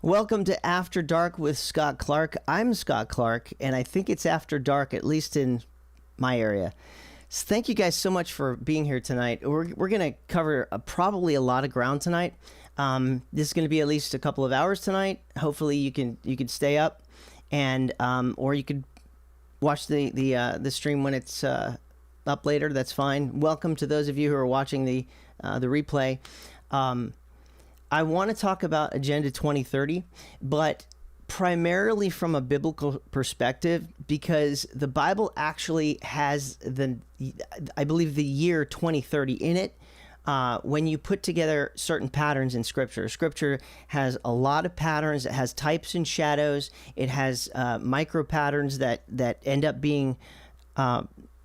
Welcome to After Dark with Scott Clark. I'm Scott Clark, and I think it's after dark, at least in my area. So thank you guys so much for being here tonight. We're going to cover probably a lot of ground tonight. This is going to be at least a couple of hours tonight. Hopefully you can stay up, and or you could watch the stream when it's up later. That's fine. Welcome to those of you who are watching the replay. I want to talk about Agenda 2030, but primarily from a biblical perspective, because the Bible actually has I believe the year 2030 in it. When you put together certain patterns in Scripture, Scripture has a lot of patterns. It has types and shadows. It has micro patterns that end up being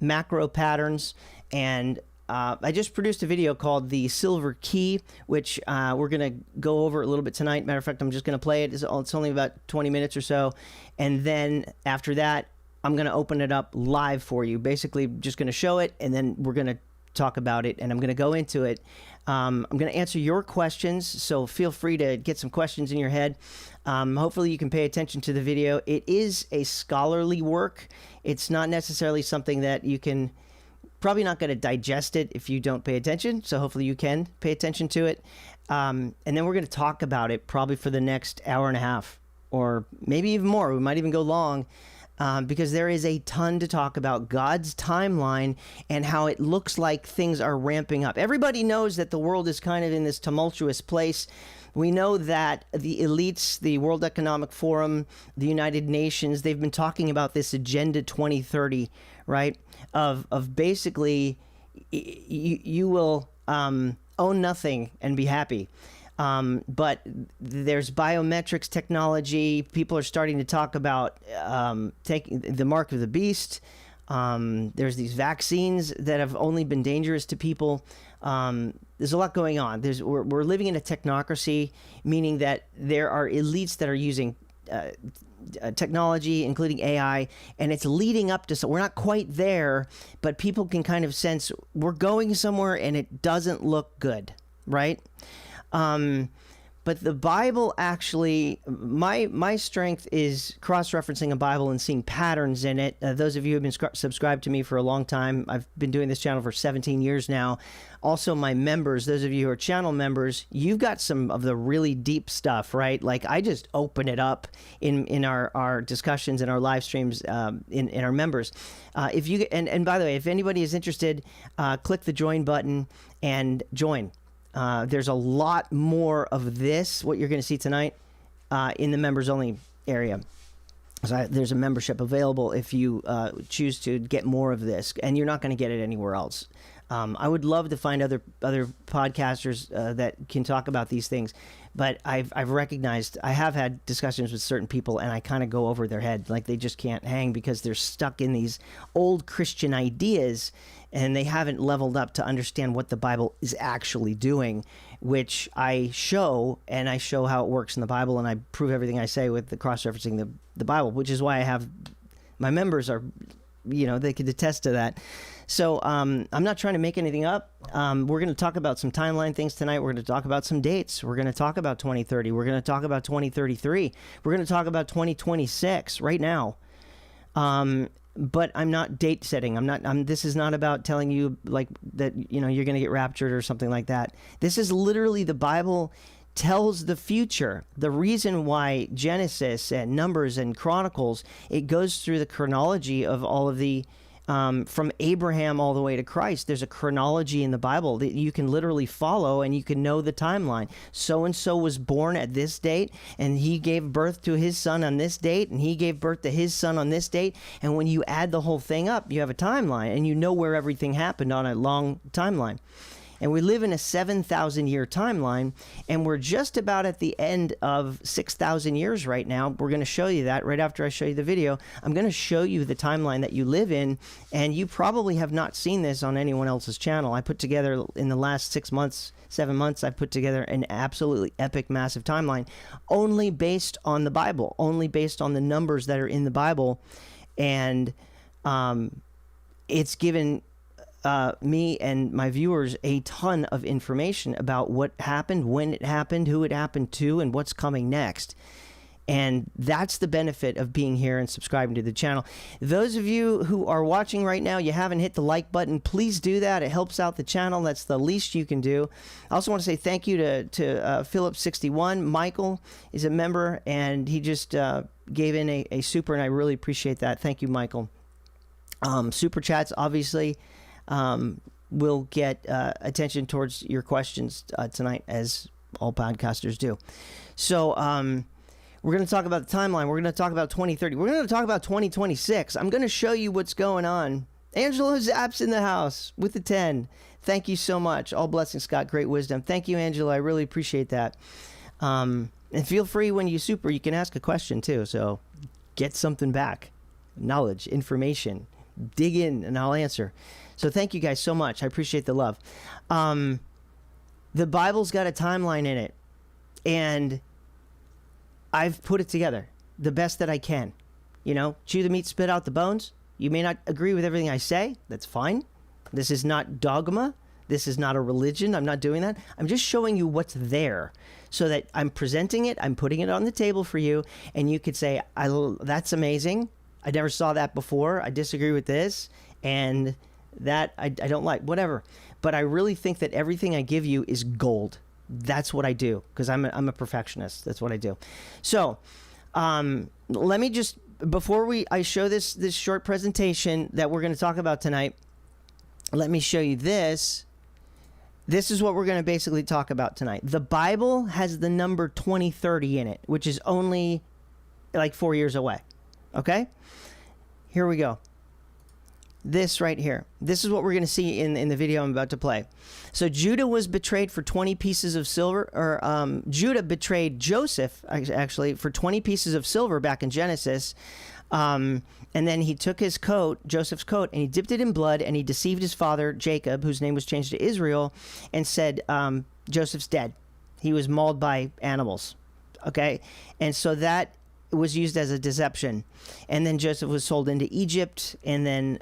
macro patterns. And I just produced a video called The Silver Key, which we're going to go over a little bit tonight. Matter of fact, I'm just going to play it. It's only about 20 minutes or so. And then after that, I'm going to open it up live for you. Basically, just going to show it, and then we're going to talk about it, and I'm going to go into it. I'm going to answer your questions, so feel free to get some questions in your head. Hopefully you can pay attention to the video. It is a scholarly work. It's not necessarily something that you can... Probably not going to digest it if you don't pay attention, so hopefully you can pay attention to it. And then we're going to talk about it probably for the next hour and a half, or maybe even more. We might even go long, because there is a ton to talk about God's timeline and how it looks like things are ramping up. Everybody knows that the world is kind of in this tumultuous place. We know that the elites, the World Economic Forum, the United Nations, they've been talking about this Agenda 2030, right? Of basically, you will own nothing and be happy. But there's biometrics technology. People are starting to talk about taking the mark of the beast. There's these vaccines that have only been dangerous to people. There's a lot going on. We're living in a technocracy, meaning that there are elites that are using technology, including AI, and it's leading up to... So we're not quite there, but people can kind of sense we're going somewhere, and it doesn't look good, right? But the Bible actually, my strength is cross-referencing a Bible and seeing patterns in it. Those of you who have been subscribed to me for a long time, I've been doing this channel for 17 years now. Also, my members, those of you who are channel members, you've got some of the really deep stuff, right? Like, I just open it up in our discussions and our live streams in our members. If you and by the way, if anybody is interested, click the join button and join. There's a lot more of this, what you're going to see tonight, in the members only area. So there's a membership available if you choose to get more of this, and you're not going to get it anywhere else. I would love to find other podcasters that can talk about these things, but I've recognized I have had discussions with certain people, and I kind of go over their head, like they just can't hang because they're stuck in these old Christian ideas, and they haven't leveled up to understand what the Bible is actually doing, which I show, and I show how it works in the Bible, and I prove everything I say with the cross-referencing the Bible, which is why I have my members are, they could attest to that. So I'm not trying to make anything up. We're going to talk about some timeline things tonight. We're going to talk about some dates. We're going to talk about 2030. We're going to talk about 2033. We're going to talk about 2026 right now. But I'm not date setting. This is not about telling you like that, you're going to get raptured or something like that. This is literally the Bible tells the future. The reason why Genesis and Numbers and Chronicles, it goes through the chronology of all of the from Abraham all the way to Christ. There's a chronology in the Bible that you can literally follow, and you can know the timeline. So-and-so was born at this date, and he gave birth to his son on this date, and he gave birth to his son on this date. And when you add the whole thing up, you have a timeline, and you know where everything happened on a long timeline. And we live in a 7,000-year timeline, and we're just about at the end of 6,000 years right now. We're going to show you that right after I show you the video. I'm going to show you the timeline that you live in, and you probably have not seen this on anyone else's channel. I put together, in the last 7 months, I put together an absolutely epic, massive timeline, only based on the Bible, only based on the numbers that are in the Bible, and it's given me and my viewers a ton of information about what happened, when it happened, who it happened to, and what's coming next. And that's the benefit of being here and subscribing to the channel. Those of you who are watching right now, you haven't hit the like button, please do that. It helps out the channel. That's the least you can do. I also want to say thank you to Philip61. Michael is a member, and he just gave in a super, and I really appreciate that. Thank you, Michael. Super chats, obviously, will get attention towards your questions tonight, as all podcasters do. So, we're going to talk about the timeline. We're going to talk about 2030. We're going to talk about 2026. I'm going to show you what's going on. Angela Zapp's in the house with the 10. Thank you so much. All blessings, Scott. Great wisdom. Thank you, Angela. I really appreciate that. And feel free when you super, you can ask a question too. So get something back. Knowledge, information. Dig in and I'll answer. So thank you guys so much. I appreciate the love. The Bible's got a timeline in it. And I've put it together the best that I can. You know, chew the meat, spit out the bones. You may not agree with everything I say. That's fine. This is not dogma. This is not a religion. I'm not doing that. I'm just showing you what's there so that I'm presenting it. I'm putting it on the table for you. And you could say, that's amazing. I never saw that before. I disagree with this. And that I don't like, whatever. But I really think that everything I give you is gold. That's what I do, because I'm a perfectionist. That's what I do. So let me just, before I show this short presentation that we're going to talk about tonight, let me show you this. This is what we're going to basically talk about tonight. The Bible has the number 2030 in it, which is only like 4 years away. Okay? Here we go. This right here. This is what we're going to see in the video I'm about to play. So Judah was betrayed for 20 pieces of silver, or Judah betrayed Joseph actually for 20 pieces of silver back in Genesis. And then he took his coat, Joseph's coat, and he dipped it in blood, and he deceived his father Jacob, whose name was changed to Israel, and said, Joseph's dead. He was mauled by animals. Okay? And so that was used as a deception. And then Joseph was sold into Egypt, and then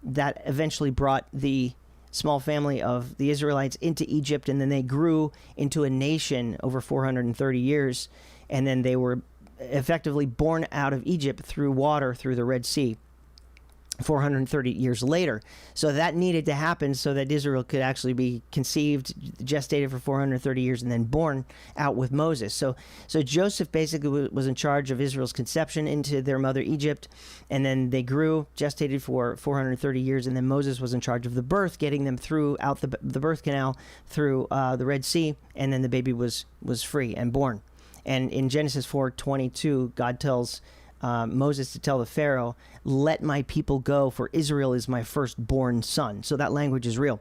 that eventually brought the small family of the Israelites into Egypt, and then they grew into a nation over 430 years, and then they were effectively born out of Egypt through water, through the Red Sea, 430 years later. So that needed to happen so that Israel could actually be conceived, gestated for 430 years, and then born out with Moses. So Joseph basically was in charge of Israel's conception into their mother Egypt, and then they grew, gestated for 430 years, and then Moses was in charge of the birth, getting them out the birth canal through the Red Sea, and then the baby was free and born. And in Genesis 4:22, God tells Moses to tell the Pharaoh, "Let my people go, for Israel is my firstborn son." So that language is real.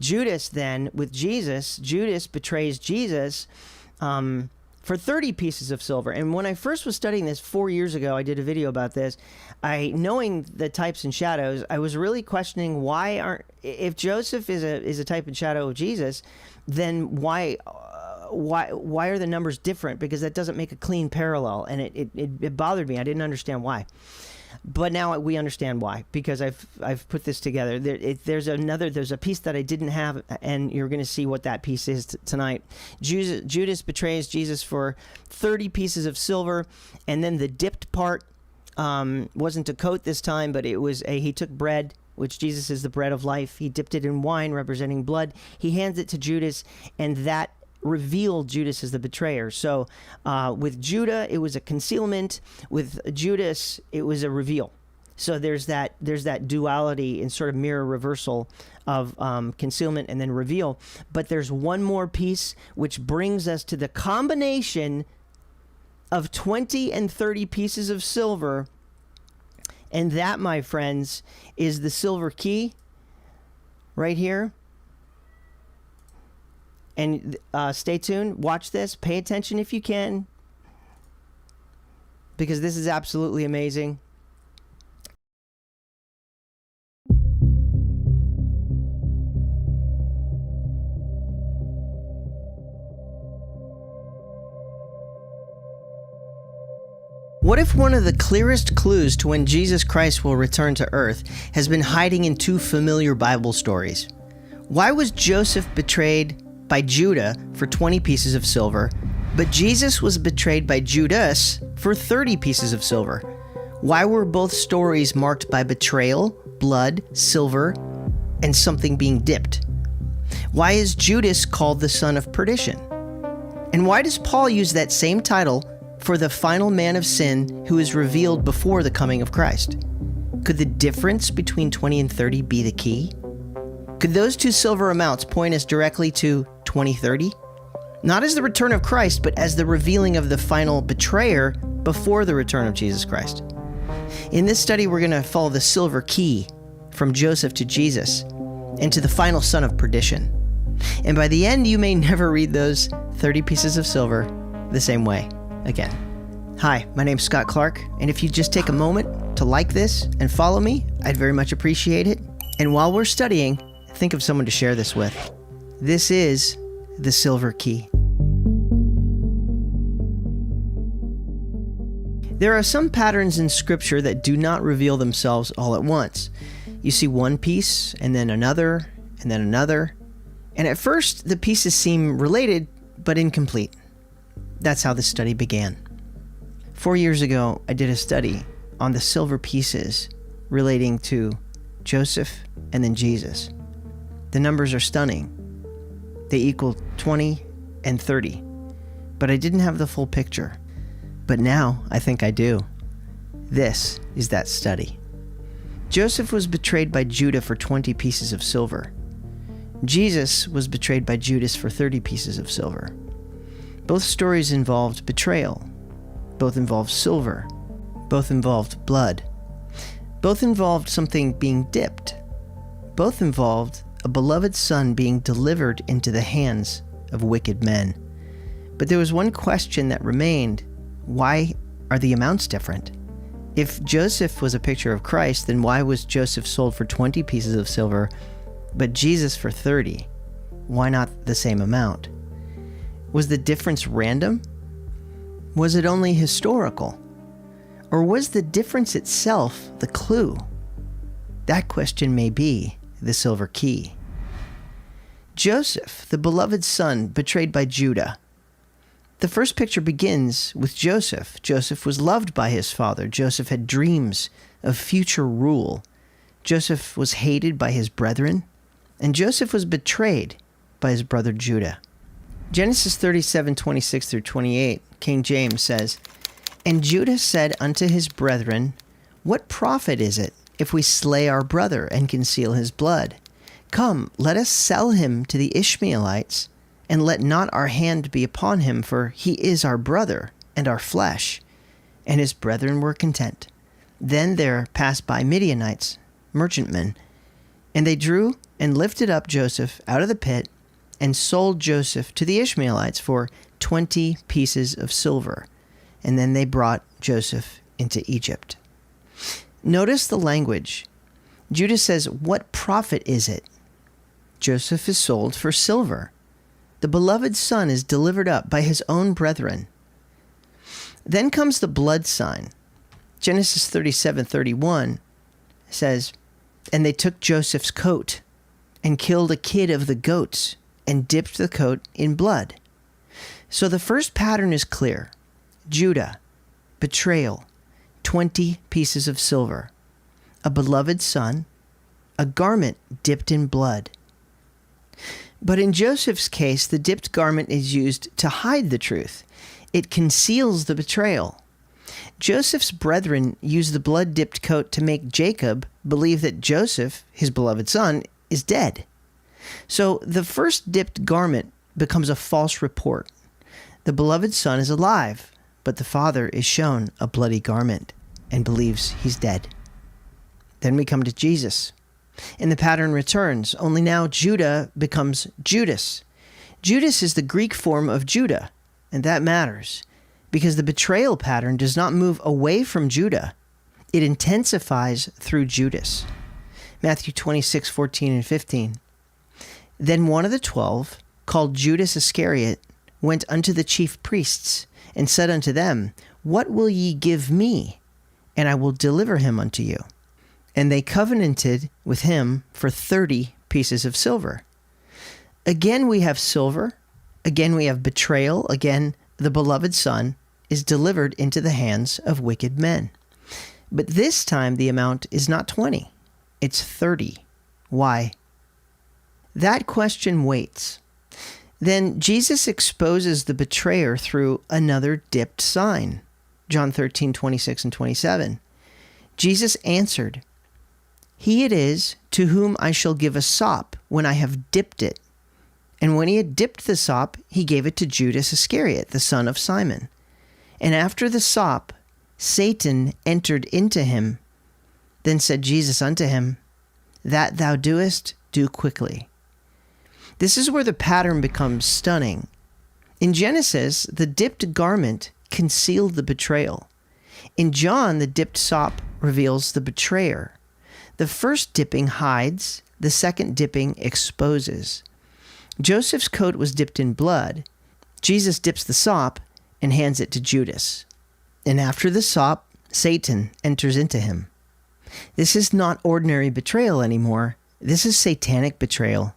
Judas then, with Jesus, Judas betrays Jesus for 30 pieces of silver. And when I first was studying this 4 years ago, I did a video about this. Knowing the types and shadows, I was really questioning if Joseph is a type and shadow of Jesus, then why are the numbers different? Because that doesn't make a clean parallel, and it bothered me. I didn't understand why, but now we understand why, because I've put this together. There's a piece that I didn't have, and you're going to see what that piece is tonight. Judas betrays Jesus for 30 pieces of silver, and then the dipped part wasn't a coat this time, but it was he took bread, which Jesus is the bread of life. He dipped it in wine, representing blood. He hands it to Judas, and that revealed Judas as the betrayer. So with Judah, it was a concealment. With Judas, it was a reveal. So there's that duality and sort of mirror reversal of concealment and then reveal. But there's one more piece which brings us to the combination of 20 and 30 pieces of silver. And that, my friends, is the silver key right here. And stay tuned, watch this, pay attention if you can, because this is absolutely amazing. What if one of the clearest clues to when Jesus Christ will return to earth has been hiding in two familiar Bible stories? Why was Joseph betrayed by Judah for 20 pieces of silver, but Jesus was betrayed by Judas for 30 pieces of silver? Why were both stories marked by betrayal, blood, silver, and something being dipped? Why is Judas called the son of perdition? And why does Paul use that same title for the final man of sin who is revealed before the coming of Christ? Could the difference between 20 and 30 be the key? Could those two silver amounts point us directly to 2030? Not as the return of Christ, but as the revealing of the final betrayer before the return of Jesus Christ. In this study, we're going to follow the silver key from Joseph to Jesus and to the final son of perdition. And by the end, you may never read those 30 pieces of silver the same way again. Hi, my name's Scott Clark, and if you just take a moment to like this and follow me, I'd very much appreciate it. And while we're studying, think of someone to share this with. This is the silver key. There are some patterns in Scripture that do not reveal themselves all at once. You see one piece, and then another, and then another. And at first, the pieces seem related, but incomplete. That's how this study began. 4 years ago, I did a study on the silver pieces relating to Joseph and then Jesus. The numbers are stunning. They equal 20 and 30. But I didn't have the full picture. But now I think I do. This is that study. Joseph was betrayed by Judah for 20 pieces of silver. Jesus was betrayed by Judas for 30 pieces of silver. Both stories involved betrayal. Both involved silver. Both involved blood. Both involved something being dipped. Both involved a beloved son being delivered into the hands of wicked men. But there was one question that remained. Why are the amounts different? If Joseph was a picture of Christ, then why was Joseph sold for 20 pieces of silver, but Jesus for 30? Why not the same amount? Was the difference random? Was it only historical? Or was the difference itself the clue? That question may be the silver key. Joseph, the beloved son betrayed by Judah. The first picture begins with Joseph. Joseph was loved by his father. Joseph had dreams of future rule. Joseph was hated by his brethren, and Joseph was betrayed by his brother Judah. Genesis 37:26-28, King James says, "And Judah said unto his brethren, What profit is it if we slay our brother and conceal his blood? Come, let us sell him to the Ishmaelites, and let not our hand be upon him, for he is our brother and our flesh." And his brethren were content. Then there passed by Midianites, merchantmen, and they drew and lifted up Joseph out of the pit, and sold Joseph to the Ishmaelites for 20 pieces of silver. And then they brought Joseph into Egypt. Notice the language. Judah says, "What profit is it?" Joseph is sold for silver. The beloved son is delivered up by his own brethren. Then comes the blood sign. Genesis 37:31 says, "And they took Joseph's coat and killed a kid of the goats and dipped the coat in blood." So the first pattern is clear. Judah, betrayal, 20 pieces of silver, a beloved son, a garment dipped in blood. But in Joseph's case, the dipped garment is used to hide the truth. It conceals the betrayal. Joseph's brethren used the blood-dipped coat to make Jacob believe that Joseph, his beloved son, is dead. So the first dipped garment becomes a false report. The beloved son is alive, but the father is shown a bloody garment and believes he's dead. Then we come to Jesus. And the pattern returns, only now Judah becomes Judas. Judas is the Greek form of Judah, and that matters, because the betrayal pattern does not move away from Judah. It intensifies through Judas. Matthew 26:14 and 15. Then one of the 12, called Judas Iscariot, went unto the chief priests, and said unto them, What will ye give me? And I will deliver him unto you. And they covenanted with him for 30 pieces of silver. Again, we have silver. Again, we have betrayal. Again, the beloved Son is delivered into the hands of wicked men. But this time, the amount is not 20. It's 30. Why? That question waits. Then Jesus exposes the betrayer through another dipped sign. John 13:26 and 27. Jesus answered, He it is to whom I shall give a sop when I have dipped it. And when he had dipped the sop, he gave it to Judas Iscariot, the son of Simon. And after the sop, Satan entered into him. Then said Jesus unto him, That thou doest, do quickly. This is where the pattern becomes stunning. In Genesis, the dipped garment concealed the betrayal. In John, the dipped sop reveals the betrayer. The first dipping hides, the second dipping exposes. Joseph's coat was dipped in blood. Jesus dips the sop and hands it to Judas. And after the sop, Satan enters into him. This is not ordinary betrayal anymore. This is satanic betrayal.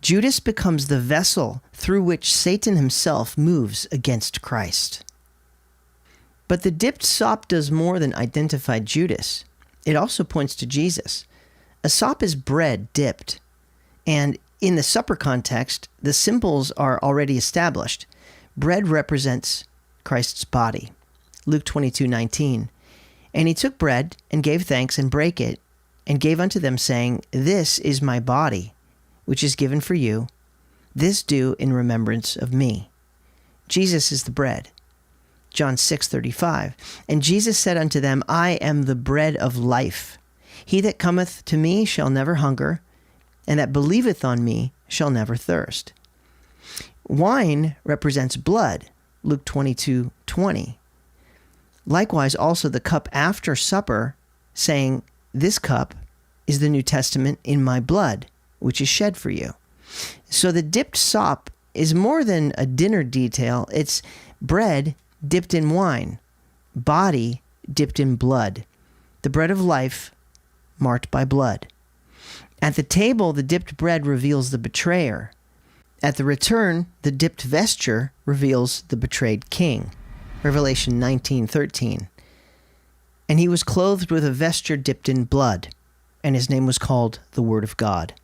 Judas becomes the vessel through which Satan himself moves against Christ. But the dipped sop does more than identify Judas. It also points to Jesus. A sop is bread dipped. And in the supper context, the symbols are already established. Bread represents Christ's body. Luke 22:19. And he took bread and gave thanks and brake it and gave unto them, saying, This is my body, which is given for you. This do in remembrance of me. Jesus is the bread. John 6:35. And Jesus said unto them, I am the bread of life. He that cometh to me shall never hunger, and that believeth on me shall never thirst. Wine represents blood. Luke 22:20. Likewise, also the cup after supper, saying, This cup is the New Testament in my blood, which is shed for you. So the dipped sop is more than a dinner detail. It's bread dipped in wine, body dipped in blood, the bread of life marked by blood. At the table, the dipped bread reveals the betrayer. At the return, the dipped vesture reveals the betrayed king. Revelation 19:13. And he was clothed with a vesture dipped in blood, and his name was called the Word of God.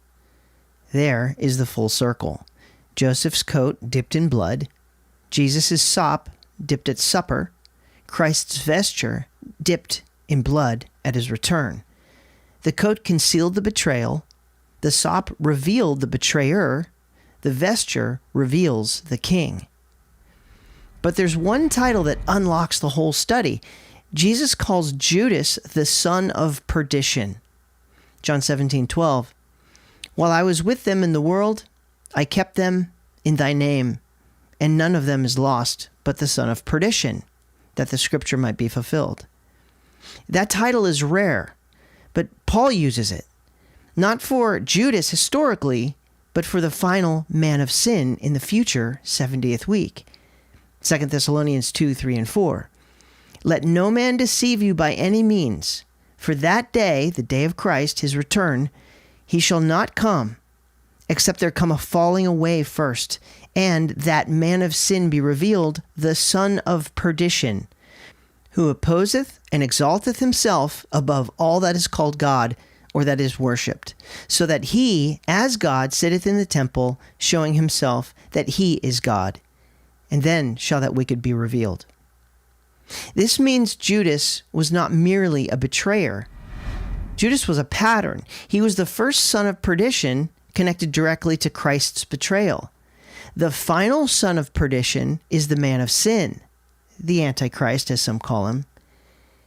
There is the full circle. Joseph's coat dipped in blood, Jesus' sop dipped at supper, Christ's vesture dipped in blood at his return. The coat concealed the betrayal, the sop revealed the betrayer, the vesture reveals the king. But there's one title that unlocks the whole study. Jesus calls Judas the son of perdition. John 17:12. While I was with them in the world, I kept them in thy name, and none of them is lost, but the son of perdition, that the scripture might be fulfilled. That title is rare, but Paul uses it, not for Judas historically, but for the final man of sin in the future 70th week. 2 Thessalonians 2:3 and 4. Let no man deceive you by any means, for that day, the day of Christ, his return, he shall not come, except there come a falling away first, and that man of sin be revealed, the son of perdition, who opposeth and exalteth himself above all that is called God, or that is worshipped, so that he, as God, sitteth in the temple, showing himself that he is God. And then shall that wicked be revealed. This means Judas was not merely a betrayer. Judas was a pattern. He was the first son of perdition connected directly to Christ's betrayal. The final son of perdition is the man of sin, the Antichrist, as some call him.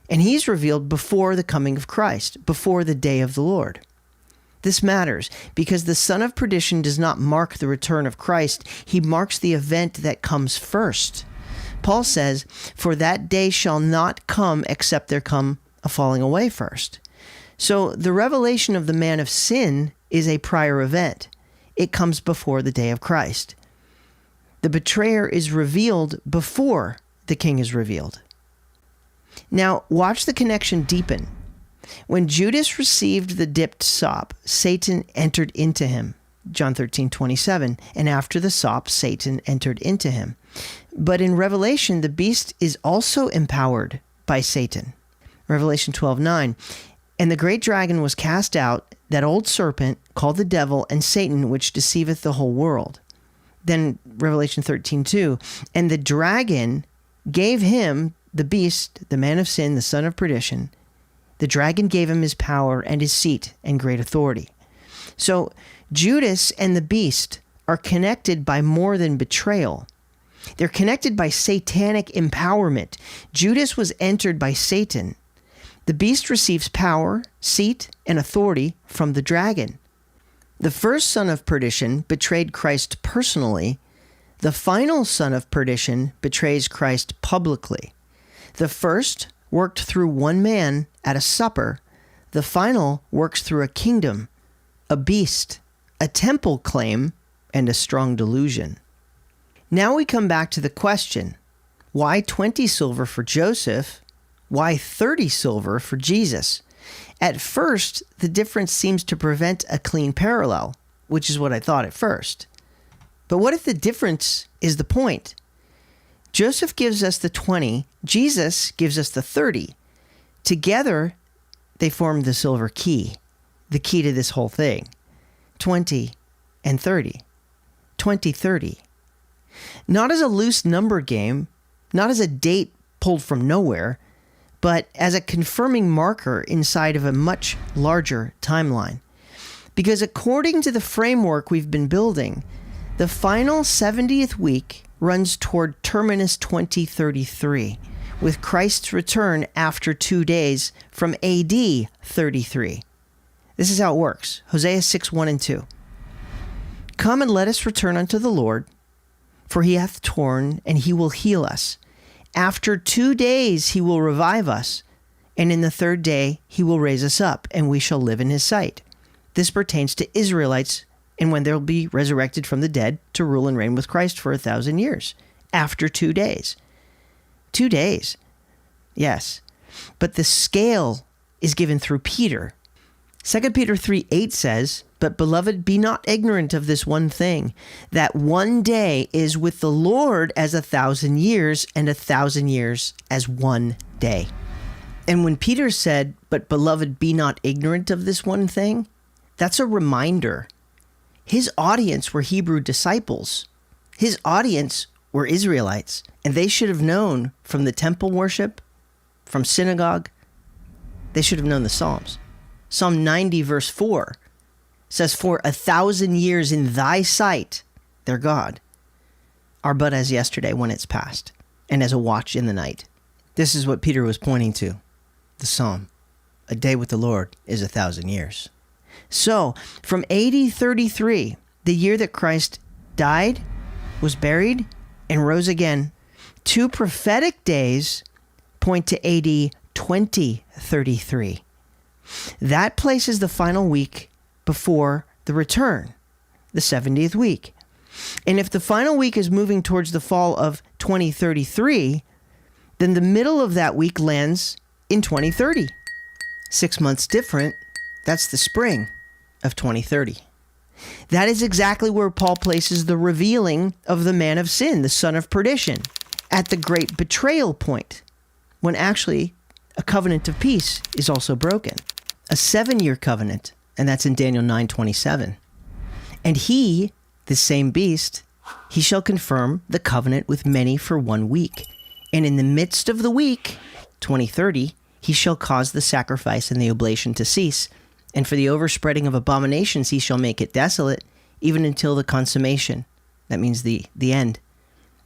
And he's revealed before the coming of Christ, before the day of the Lord. This matters because the son of perdition does not mark the return of Christ. He marks the event that comes first. Paul says, for that day shall not come except there come a falling away first. So the revelation of the man of sin is a prior event. It comes before the day of Christ. The betrayer is revealed before the king is revealed. Now, watch the connection deepen. When Judas received the dipped sop, Satan entered into him. John 13:27. And after the sop, Satan entered into him. But in Revelation, the beast is also empowered by Satan. Revelation 12:9. And the great dragon was cast out, that old serpent, called the devil and Satan, which deceiveth the whole world. Then Revelation 13:2. And the dragon gave him, the beast, the man of sin, the son of perdition, the dragon gave him his power and his seat and great authority. So Judas and the beast are connected by more than betrayal. They're connected by satanic empowerment. Judas was entered by Satan. The beast receives power, seat, and authority from the dragon. The first son of perdition betrayed Christ personally. The final son of perdition betrays Christ publicly. The first worked through one man at a supper. The final works through a kingdom, a beast, a temple claim, and a strong delusion. Now we come back to the question, why 20 silver for Joseph? Why 30 silver for Jesus? At first, the difference seems to prevent a clean parallel, which is what I thought at first. But what if the difference is the point? Joseph gives us the 20, Jesus gives us the 30. Together, they form the silver key, the key to this whole thing. 20 and 30. 2030. Not as a loose number game, not as a date pulled from nowhere, but as a confirming marker inside of a much larger timeline. Because according to the framework we've been building, the final 70th week runs toward terminus 2033, with Christ's return after 2 days from AD 33. This is how it works. Hosea 6:1 and 2. Come and let us return unto the Lord, for he hath torn, and he will heal us. After 2 days he will revive us, and in the third day he will raise us up, and we shall live in his sight. This pertains to Israelites, and when they'll be resurrected from the dead to rule and reign with Christ for 1,000 years. After 2 days. 2 days. Yes. But the scale is given through Peter. 2 Peter 3:8 says, But beloved, be not ignorant of this one thing, that one day is with the Lord as 1,000 years, and 1,000 years as 1 day. And when Peter said, But beloved, be not ignorant of this one thing, that's a reminder. His audience were Hebrew disciples. His audience were Israelites, and they should have known from the temple worship, from synagogue, they should have known the Psalms. Psalm 90 verse 4 says, For 1,000 years in thy sight, their God, are but as yesterday when it's past, and as a watch in the night. This is what Peter was pointing to, the Psalm. A day with the Lord is 1,000 years. So, from AD 33, the year that Christ died, was buried, and rose again, 2 prophetic days point to AD 2033. That places the final week before the return, the 70th week. And if the final week is moving towards the fall of 2033, then the middle of that week lands in 2030. 6 months different, that's the spring of 2030. That is exactly where Paul places the revealing of the man of sin, the son of perdition, at the great betrayal point, when actually a covenant of peace is also broken. A 7-year covenant, and that's in Daniel 9:27. And he, this same beast, he shall confirm the covenant with many for 1 week. And in the midst of the week, 2030, he shall cause the sacrifice and the oblation to cease. And for the overspreading of abominations, he shall make it desolate, even until the consummation. That means the end.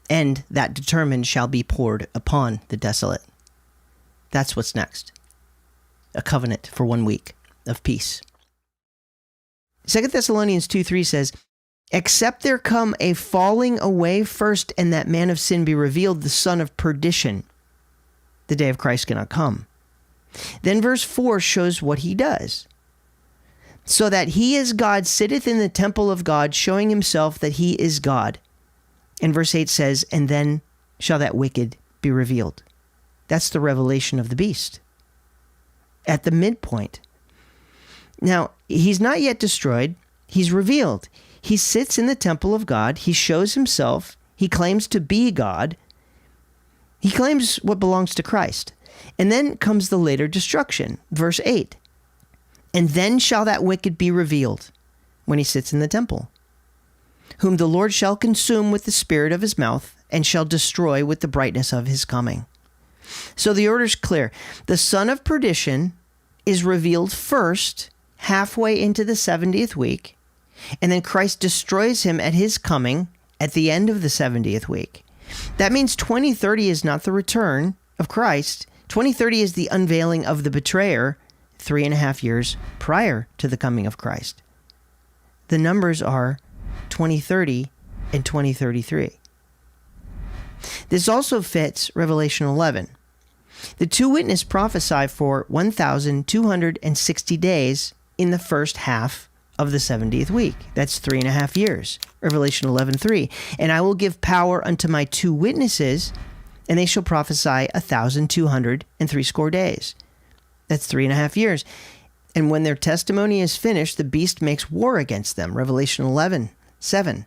And that determined shall be poured upon the desolate. That's what's next. A covenant for 1 week of peace. 2 Thessalonians 2:3 says, Except there come a falling away first, and that man of sin be revealed, the son of perdition. The day of Christ cannot come. Then verse 4 shows what he does. So that he as God sitteth in the temple of God, showing himself that he is God. And verse 8 says, And then shall that wicked be revealed. That's the revelation of the beast at the midpoint. Now, he's not yet destroyed. He's revealed. He sits in the temple of God. He shows himself. He claims to be God. He claims what belongs to Christ. And then comes the later destruction. Verse 8. And then shall that wicked be revealed when he sits in the temple, whom the Lord shall consume with the spirit of his mouth and shall destroy with the brightness of his coming. So the order's clear. The son of perdition is revealed first, halfway into the 70th week, and then Christ destroys him at his coming at the end of the 70th week. That means 2030 is not the return of Christ. 2030 is the unveiling of the betrayer 3.5 years prior to the coming of Christ. The numbers are 2030 and 2033. This also fits Revelation 11. The two witnesses prophesy for 1,260 days in the first half of the 70th week. That's 3.5 years. Revelation 11:3. And I will give power unto my two witnesses, and they shall prophesy 1,260 days. That's 3.5 years. And when their testimony is finished, the beast makes war against them. Revelation 11:7.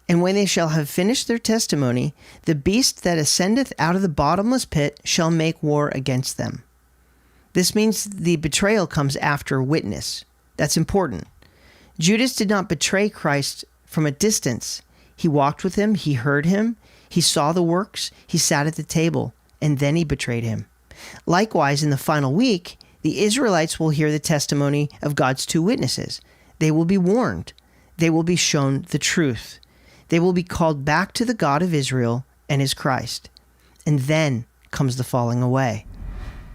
And when they shall have finished their testimony, the beast that ascendeth out of the bottomless pit shall make war against them. This means the betrayal comes after witness. That's important. Judas did not betray Christ from a distance. He walked with him, he heard him, he saw the works, he sat at the table, and then he betrayed him. Likewise, in the final week, the Israelites will hear the testimony of God's two witnesses. They will be warned. They will be shown the truth. They will be called back to the God of Israel and his Christ. And then comes the falling away.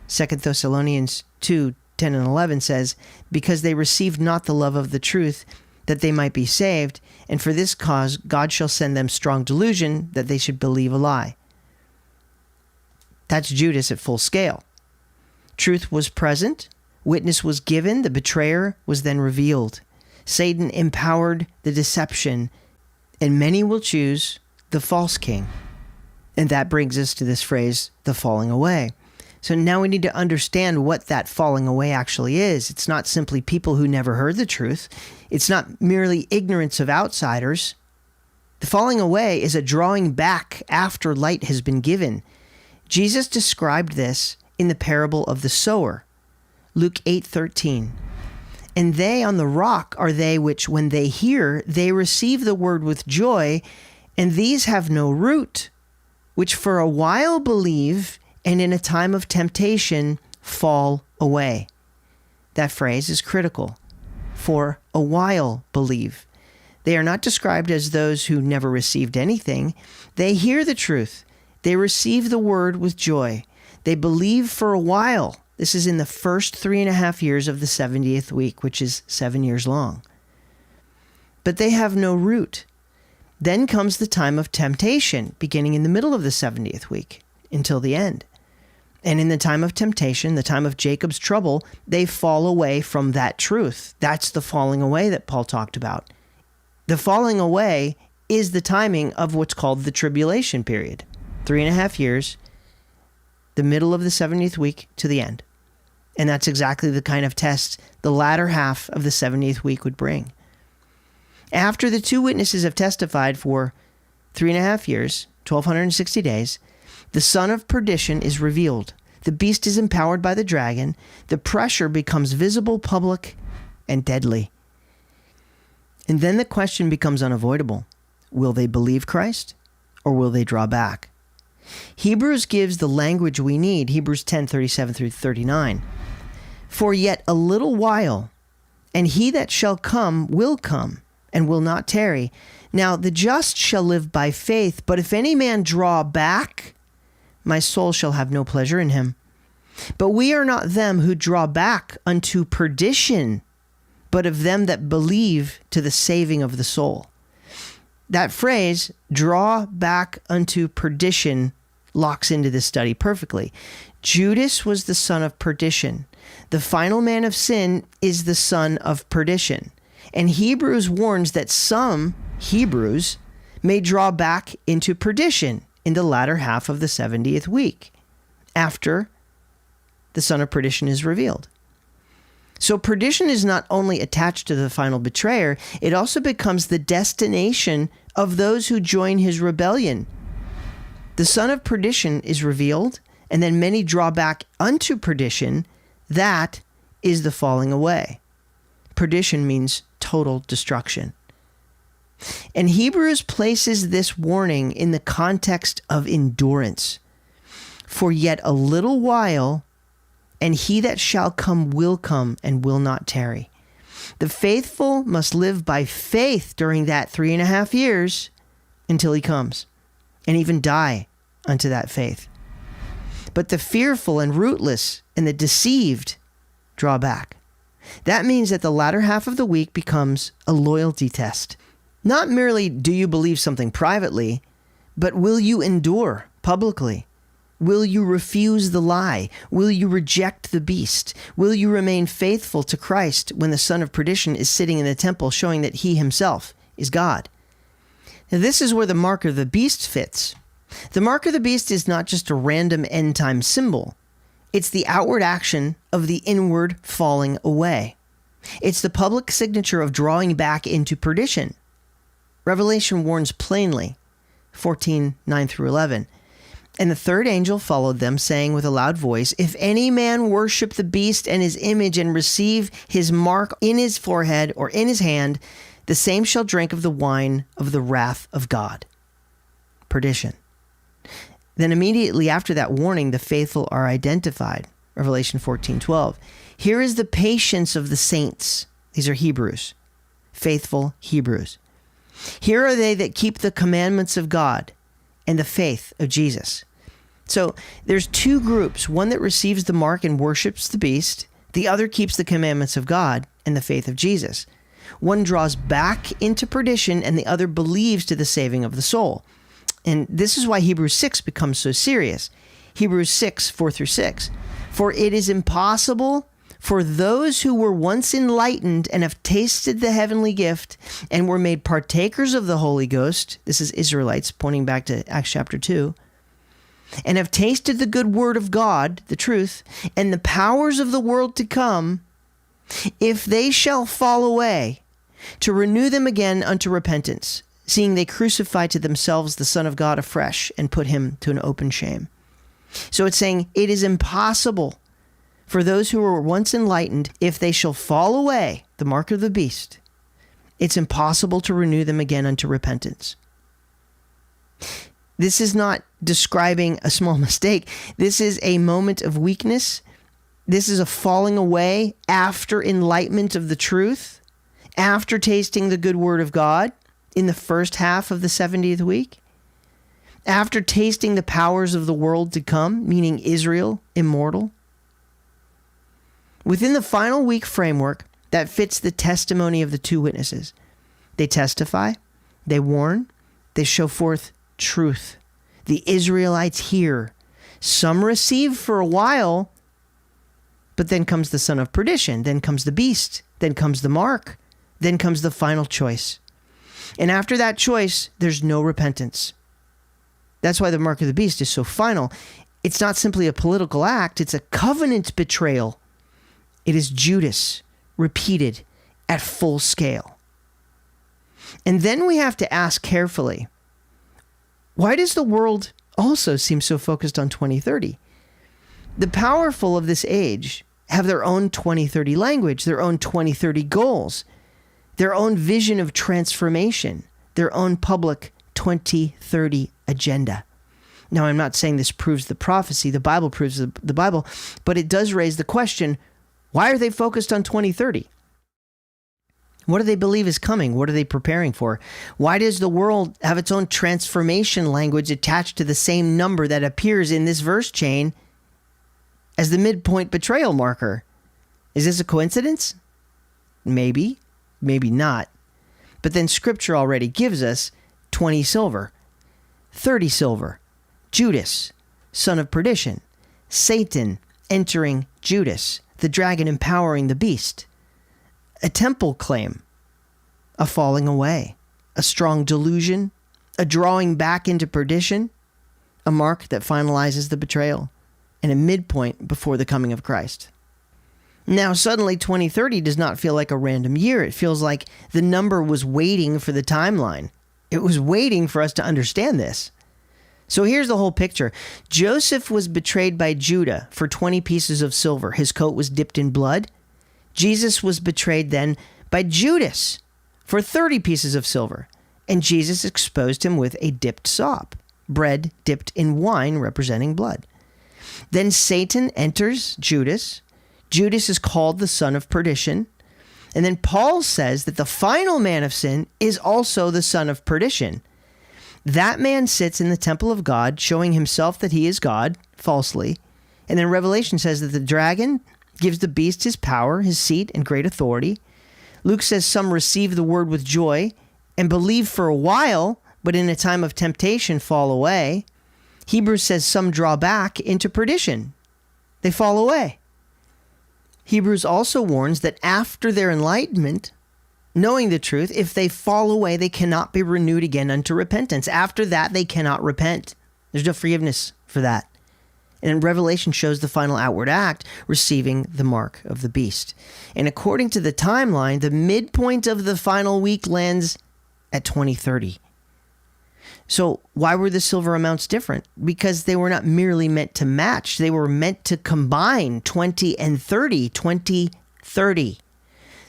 2 Thessalonians 2:10 and 11 says, because they received not the love of the truth, that they might be saved, and for this cause God shall send them strong delusion, that they should believe a lie. That's Judas at full scale. Truth was present, witness was given, the betrayer was then revealed. Satan empowered the deception, and many will choose the false king. And that brings us to this phrase, the falling away. So now we need to understand what that falling away actually is. It's not simply people who never heard the truth. It's not merely ignorance of outsiders. The falling away is a drawing back after light has been given. Jesus described this in the parable of the sower, Luke 8:13. And they on the rock are they which, when they hear, they receive the word with joy, and these have no root, which for a while believe, and in a time of temptation fall away. That phrase is critical. For a while believe. They are not described as those who never received anything. They hear the truth. They receive the word with joy. They believe for a while. This is in the first 3.5 years of the 70th week, which is 7 years long. But they have no root. Then comes the time of temptation, beginning in the middle of the 70th week until the end. And in the time of temptation, the time of Jacob's trouble, they fall away from that truth. That's the falling away that Paul talked about. The falling away is the timing of what's called the tribulation period. 3.5 years, the middle of the 70th week to the end. And that's exactly the kind of test the latter half of the 70th week would bring. After the two witnesses have testified for 3.5 years, 1,260 days, the son of perdition is revealed. The beast is empowered by the dragon. The pressure becomes visible, public, and deadly. And then the question becomes unavoidable. Will they believe Christ, or will they draw back? Hebrews gives the language we need, Hebrews 10:37 through 39. For yet a little while, and he that shall come will come, and will not tarry. Now the just shall live by faith, but if any man draw back, my soul shall have no pleasure in him. But we are not them who draw back unto perdition, but of them that believe to the saving of the soul. That phrase, draw back unto perdition, locks into this study perfectly. Judas was the son of perdition. The final man of sin is the son of perdition. And Hebrews warns that some Hebrews may draw back into perdition in the latter half of the 70th week. after the son of perdition is revealed. So perdition is not only attached to the final betrayer, it also becomes the destination of those who join his rebellion. The son of perdition is revealed, and then many draw back unto perdition. That is the falling away. Perdition means total destruction. And Hebrews places this warning in the context of endurance. For yet a little while, and he that shall come will come and will not tarry. The faithful must live by faith during that 3.5 years until he comes, and even die unto that faith. But the fearful and rootless and the deceived draw back. That means that the latter half of the week becomes a loyalty test. Not merely do you believe something privately, but will you endure publicly? Will you refuse the lie? Will you reject the beast? Will you remain faithful to Christ when the son of perdition is sitting in the temple showing that he himself is God? Now, this is where the mark of the beast fits. The mark of the beast is not just a random end time symbol. It's the outward action of the inward falling away. It's the public signature of drawing back into perdition. Revelation warns plainly, 14:9-11. And the third angel followed them, saying with a loud voice, If any man worship the beast and his image and receive his mark in his forehead or in his hand, the same shall drink of the wine of the wrath of God. Perdition. Then immediately after that warning, the faithful are identified. Revelation 14:12. Here is the patience of the saints. These are Hebrews. Faithful Hebrews. Here are they that keep the commandments of God and the faith of Jesus. So there's two groups, one that receives the mark and worships the beast, the other keeps the commandments of God and the faith of Jesus. One draws back into perdition and the other believes to the saving of the soul. And this is why Hebrews 6 becomes so serious. Hebrews 6, 4-6. For it is impossible for those who were once enlightened and have tasted the heavenly gift and were made partakers of the Holy Ghost, this is Israelites pointing back to Acts chapter 2, and have tasted the good word of God, the truth, and the powers of the world to come, if they shall fall away, to renew them again unto repentance, seeing they crucify to themselves the Son of God afresh and put him to an open shame. So it's saying it is impossible for those who were once enlightened, if they shall fall away, the mark of the beast, it's impossible to renew them again unto repentance. This is not describing a small mistake. This is a moment of weakness. This is a falling away after enlightenment of the truth, after tasting the good word of God in the first half of the 70th week, after tasting the powers of the world to come, meaning Israel, immortal. Within the final week framework, that fits the testimony of the two witnesses. They testify, they warn, they show forth truth. The Israelites hear. Some receive for a while, but then comes the son of perdition, then comes the beast, then comes the mark, then comes the final choice. And after that choice, there's no repentance. That's why the mark of the beast is so final. It's not simply a political act, it's a covenant betrayal. It is Judas repeated at full scale. And then we have to ask carefully, why does the world also seem so focused on 2030? The powerful of this age have their own 2030 language, their own 2030 goals, their own vision of transformation, their own public 2030 agenda. Now, I'm not saying this proves the prophecy. The Bible proves the Bible, but it does raise the question, why are they focused on 2030? What do they believe is coming? What are they preparing for? Why does the world have its own transformation language attached to the same number that appears in this verse chain as the midpoint betrayal marker? Is this a coincidence? Maybe, maybe not. But then Scripture already gives us 20 silver, 30 silver, Judas, son of perdition, Satan entering Judas, the dragon empowering the beast, a temple claim, a falling away, a strong delusion, a drawing back into perdition, a mark that finalizes the betrayal, and a midpoint before the coming of Christ. Now, suddenly 2030 does not feel like a random year. It feels like the number was waiting for the timeline. It was waiting for us to understand this. So here's the whole picture. Joseph was betrayed by Judah for 20 pieces of silver. His coat was dipped in blood. Jesus was betrayed then by Judas for 30 pieces of silver. And Jesus exposed him with a dipped sop, bread dipped in wine representing blood. Then Satan enters Judas. Judas is called the son of perdition. And then Paul says that the final man of sin is also the son of perdition. That man sits in the temple of God, showing himself that he is God, falsely. And then Revelation says that the dragon gives the beast his power, his seat, and great authority. Luke says some receive the word with joy and believe for a while, but in a time of temptation fall away. Hebrews says some draw back into perdition. They fall away. Hebrews also warns that after their enlightenment, knowing the truth, if they fall away, they cannot be renewed again unto repentance. After that, they cannot repent. There's no forgiveness for that. And Revelation shows the final outward act, receiving the mark of the beast. And according to the timeline, the midpoint of the final week lands at 2030. So why were the silver amounts different? Because they were not merely meant to match. They were meant to combine 20 and 30, 2030.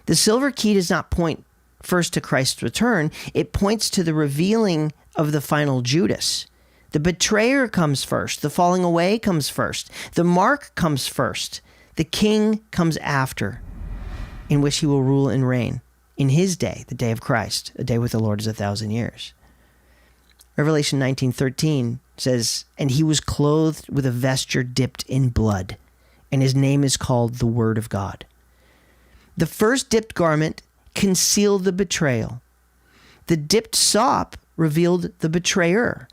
The silver key does not point first to Christ's return. It points to the revealing of the final Judas. The betrayer comes first. The falling away comes first. The mark comes first. The king comes after, in which he will rule and reign in his day, the day of Christ. A day with the Lord is 1,000 years. Revelation 19:13 says, "And he was clothed with a vesture dipped in blood, and his name is called the Word of God." The first dipped garment concealed the betrayal. The dipped sop revealed the betrayer,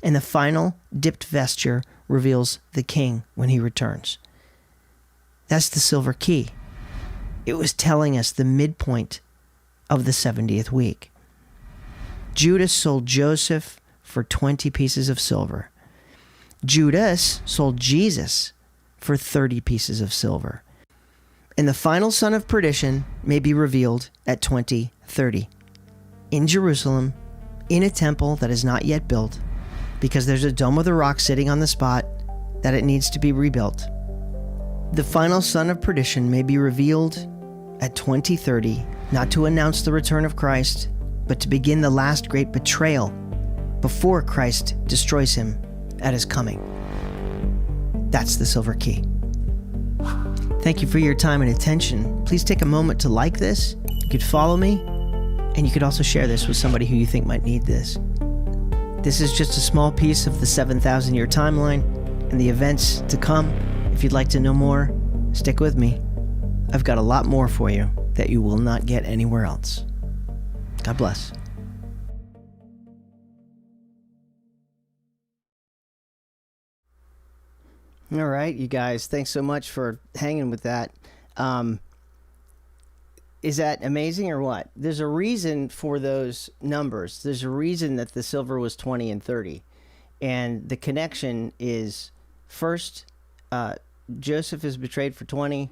and the final dipped vesture reveals the king when he returns. That's the silver key. It was telling us the midpoint of the 70th week. Judas sold Joseph for 20 pieces of silver. Judas sold Jesus for 30 pieces of silver. And the final son of perdition may be revealed at 2030 in Jerusalem, in a temple that is not yet built, because there's a Dome of the Rock sitting on the spot that it needs to be rebuilt. The final son of perdition may be revealed at 2030, not to announce the return of Christ, but to begin the last great betrayal before Christ destroys him at his coming. That's the silver key. Thank you for your time and attention. Please take a moment to like this. You could follow me, and you could also share this with somebody who you think might need this. This is just a small piece of the 7,000-year timeline and the events to come. If you'd like to know more, stick with me. I've got a lot more for you that you will not get anywhere else. God bless. All right, you guys, thanks so much for hanging with that. Is that amazing or what? There's a reason for those numbers. There's a reason that the silver was 20 and 30. And the connection is first, Joseph is betrayed for 20,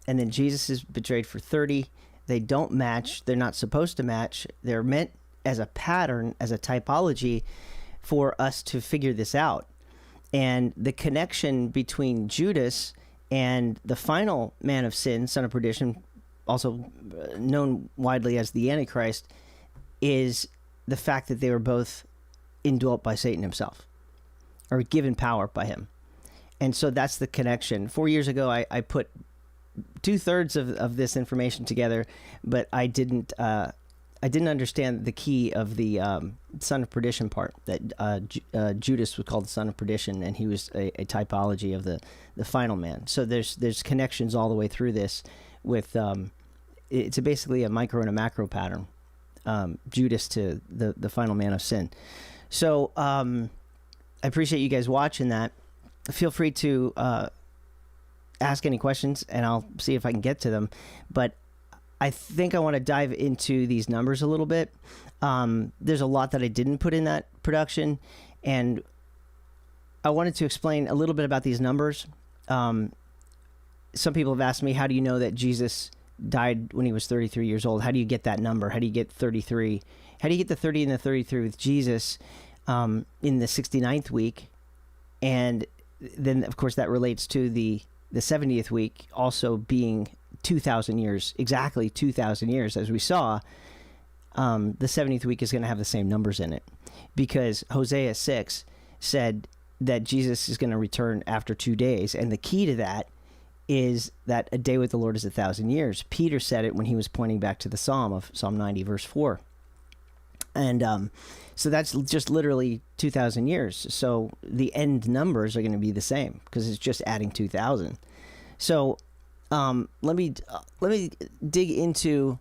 and then Jesus is betrayed for 30. They don't match. They're not supposed to match. They're meant as a pattern, as a typology for us to figure this out. And the connection between Judas and the final man of sin, son of perdition, also known widely as the Antichrist, is the fact that they were both indwelt by Satan himself, or given power by him. And so that's the connection. 4 years ago, I put 2/3 of this information together, but I didn't understand the key of the son of perdition part, that Judas was called the son of perdition, and he was a typology of the final man. So there's connections all the way through this with it's basically a micro and a macro pattern, Judas to the final man of sin. So I appreciate you guys watching that. Feel free to ask any questions, and I'll see if I can get to them. But I think I want to dive into these numbers a little bit. There's a lot that I didn't put in that production, and I wanted to explain a little bit about these numbers. Some people have asked me, how do you know that Jesus died when he was 33 years old? How do you get that number? How do you get 33? How do you get the 30 and the 33 with Jesus in the 69th week? And then, of course, that relates to the 70th week also being 2,000 years, exactly 2,000 years. As we saw, the 70th week is going to have the same numbers in it, because Hosea 6 said that Jesus is going to return after 2 days. And the key to that is that a day with the Lord is 1,000 years. Peter said it when he was pointing back to the Psalm of Psalm 90, verse 4. And so that's just literally 2,000 years. So the end numbers are going to be the same, because it's just adding 2,000. So let me dig into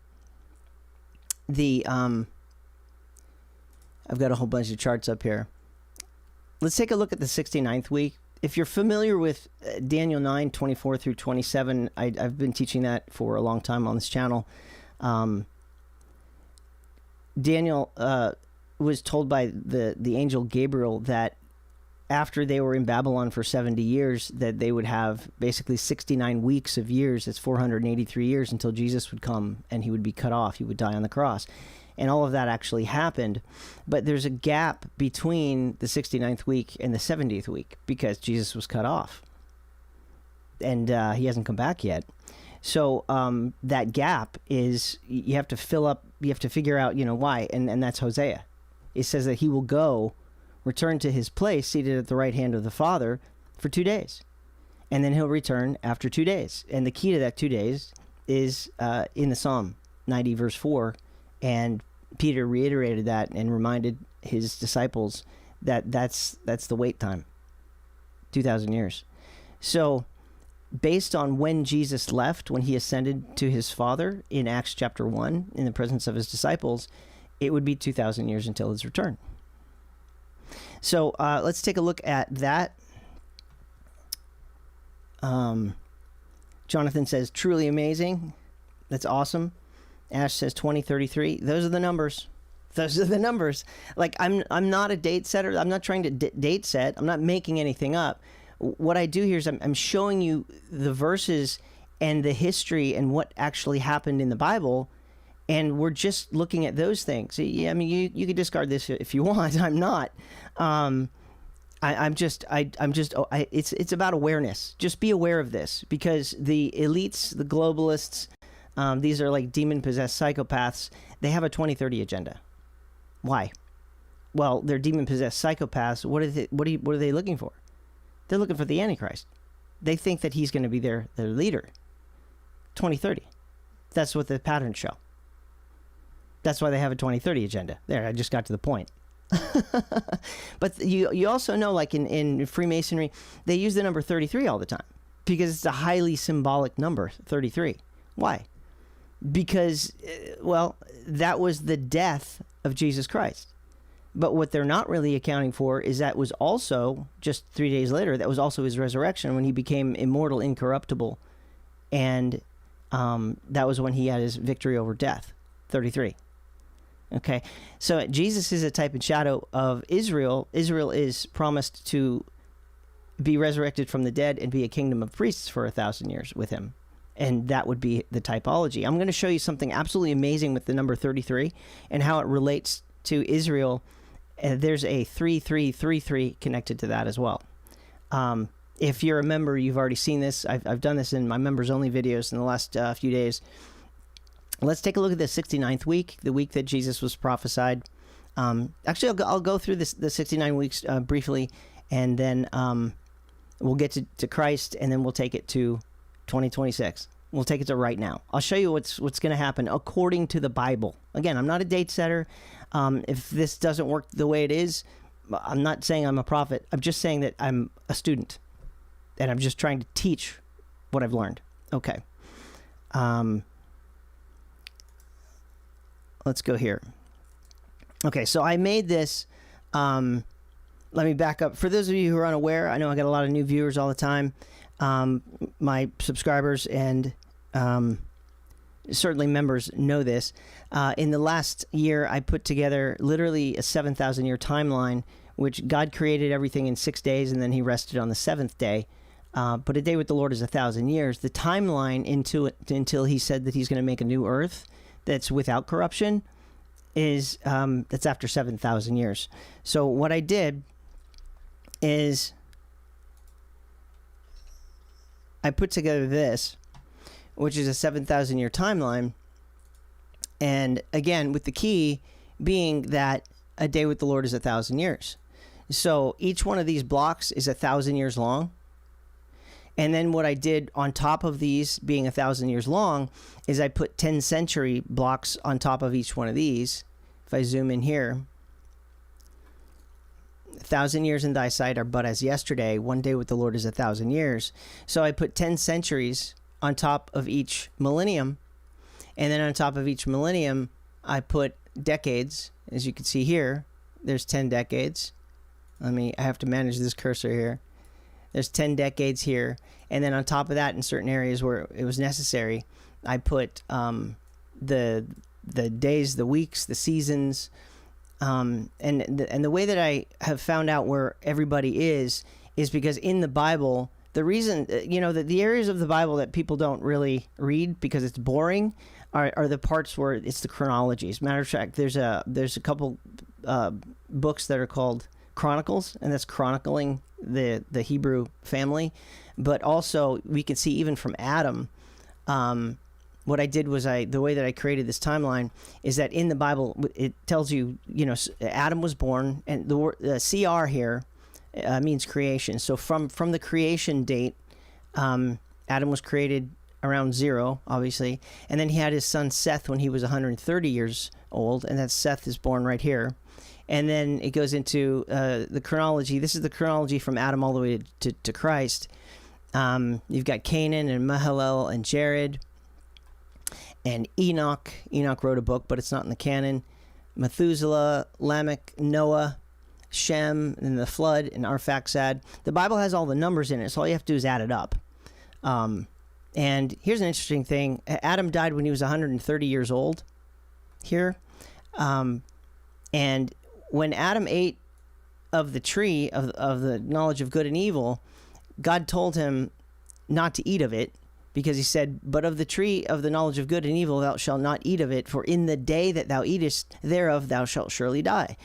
the I've got a whole bunch of charts up here. Let's take a look at the 69th week. If you're familiar with Daniel 9, 24 through 27, I've been teaching that for a long time on this channel. Daniel was told by the angel Gabriel that after they were in Babylon for 70 years, that they would have basically 69 weeks of years. It's 483 years until Jesus would come and he would be cut off. He would die on the cross. And all of that actually happened. But there's a gap between the 69th week and the 70th week because Jesus was cut off. And he hasn't come back yet. So that gap is, you have to fill up, you have to figure out, why. And that's Hosea. It says that he will go, return to his place seated at the right hand of the Father for 2 days. And then he'll return after 2 days. And the key to that 2 days is in the Psalm 90, verse 4. And Peter reiterated that and reminded his disciples that that's the wait time, 2,000 years. So based on when Jesus left, when he ascended to his Father in Acts chapter 1, in the presence of his disciples, it would be 2,000 years until his return. So let's take a look at that. Jonathan says, truly amazing. That's awesome. Ash says 2033. Those are the numbers. Those are the numbers. Like, I'm not a date setter. I'm not trying to date set. I'm not making anything up. What I do here is I'm showing you the verses and the history and what actually happened in the Bible, and we're just looking at those things. Yeah, I mean, you could discard this if you want. I'm not. It's about awareness. Just be aware of this, because the elites, the globalists, these are like demon-possessed psychopaths. They have a 2030 agenda. Why? Well, they're demon-possessed psychopaths. What are they looking for? They're looking for the Antichrist. They think that he's going to be their leader. 2030. That's what the patterns show. That's why they have a 2030 agenda. There, I just got to the point. But you also know, like in Freemasonry, they use the number 33 all the time because it's a highly symbolic number, 33. Why? Because, well, that was the death of Jesus Christ. But what they're not really accounting for is that was also, just 3 days later, that was also his resurrection when he became immortal, incorruptible. And that was when he had his victory over death, 33. Okay, so Jesus is a type and shadow of Israel. Israel is promised to be resurrected from the dead and be a kingdom of priests for 1,000 years with him. And that would be the typology. I'm going to show you something absolutely amazing with the number 33 and how it relates to Israel. There's a 3333 connected to that as well. If you're a member, you've already seen this. I've done this in my members-only videos in the last few days. Let's take a look at the 69th week, the week that Jesus was prophesied. Actually, I'll go through the 69 weeks briefly, and then we'll get to Christ, and then we'll take it to 2026. We'll take it to right now. I'll show you what's going to happen according to the Bible. Again, I'm not a date setter. If this doesn't work the way it is, I'm not saying I'm a prophet. I'm just saying that I'm a student, and I'm just trying to teach what I've learned. Okay. Let's go here. Okay, so I made this. Let me back up. For those of you who are unaware, I know I got a lot of new viewers all the time. My subscribers and certainly members know this. In the last year, I put together literally a 7,000-year timeline which God created everything in 6 days, and then he rested on the seventh day. But a day with the Lord is 1,000 years. The timeline until he said that he's going to make a new earth that's without corruption is that's after 7,000 years. So what I did is I put together this, which is a 7,000 year timeline. And again, with the key being that a day with the Lord is 1,000 years. So each one of these blocks is 1,000 years long. And then what I did on top of these being 1,000 years long is I put 10 century blocks on top of each one of these. If I zoom in here, 1,000 years in thy sight are but as yesterday. One day with the Lord is 1,000 years. So I put 10 centuries on top of each millennium. And then on top of each millennium, I put decades. As you can see here, there's 10 decades. I have to manage this cursor here. There's 10 decades here. And then on top of that, in certain areas where it was necessary, I put the days, the weeks, the seasons. And the way that I have found out where everybody is because in the Bible, the reason, the areas of the Bible that people don't really read because it's boring are the parts where it's the chronologies. Matter of fact, there's a couple books that are called Chronicles, and that's chronicling the Hebrew family. But also we can see even from Adam, what I did was the way that I created this timeline is that in the Bible it tells you, Adam was born, and the word CR here means creation. So from the creation date, Adam was created around 0, obviously, and then he had his son Seth when he was 130 years old, and that Seth is born right here. And then it goes into the chronology. This is the chronology from Adam all the way to Christ. You've got Canaan and Mahalalel and Jared and Enoch. Enoch wrote a book, but it's not in the canon. Methuselah, Lamech, Noah, Shem, and the flood, and Arphaxad. The Bible has all the numbers in it, so all you have to do is add it up. And here's an interesting thing. Adam died when he was 130 years old here. And when Adam ate of the tree of the knowledge of good and evil, God told him not to eat of it, because he said, but of the tree of the knowledge of good and evil thou shalt not eat of it, for in the day that thou eatest thereof thou shalt surely die.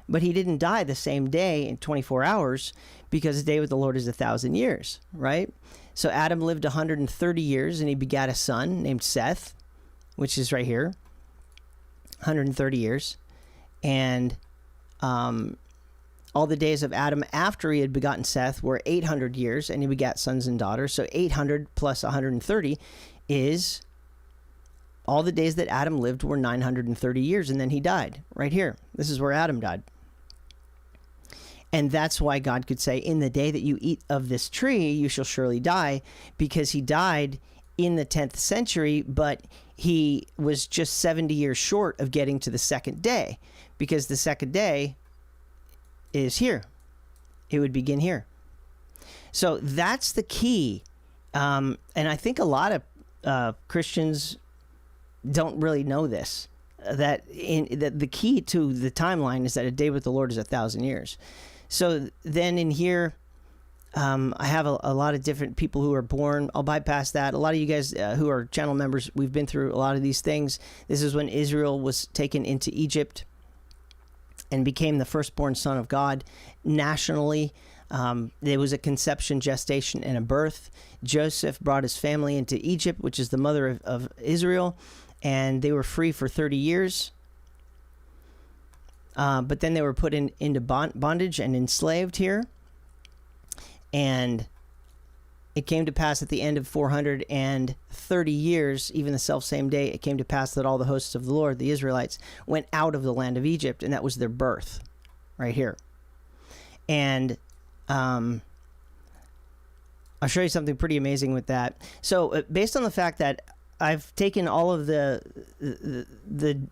But he didn't die the same day in 24 hours, because the day with the Lord is 1,000 years, right? So Adam lived 130 years, and he begat a son named Seth, which is right here, 130 years. And all the days of Adam after he had begotten Seth were 800 years, and he begat sons and daughters. So 800 plus 130 is all the days that Adam lived were 930 years, and then he died right here. This is where Adam died. And that's why God could say, in the day that you eat of this tree, you shall surely die, because he died in the 10th century, but he was just 70 years short of getting to the second day, because the second day is here. It would begin here. So that's the key. And I think a lot of Christians don't really know this, that the key to the timeline is that a day with the Lord is 1,000 years. So then in here, I have a lot of different people who are born. I'll bypass that. A lot of you guys who are channel members, we've been through a lot of these things. This is when Israel was taken into Egypt and became the firstborn son of God nationally. There was a conception, gestation, and a birth. Joseph brought his family into Egypt, which is the mother of Israel, and they were free for 30 years. But then they were put into bondage and enslaved here. And it came to pass at the end of 430 years, even the self-same day, it came to pass that all the hosts of the Lord, the Israelites, went out of the land of Egypt, and that was their birth, right here. And I'll show you something pretty amazing with that. So based on the fact that I've taken all of the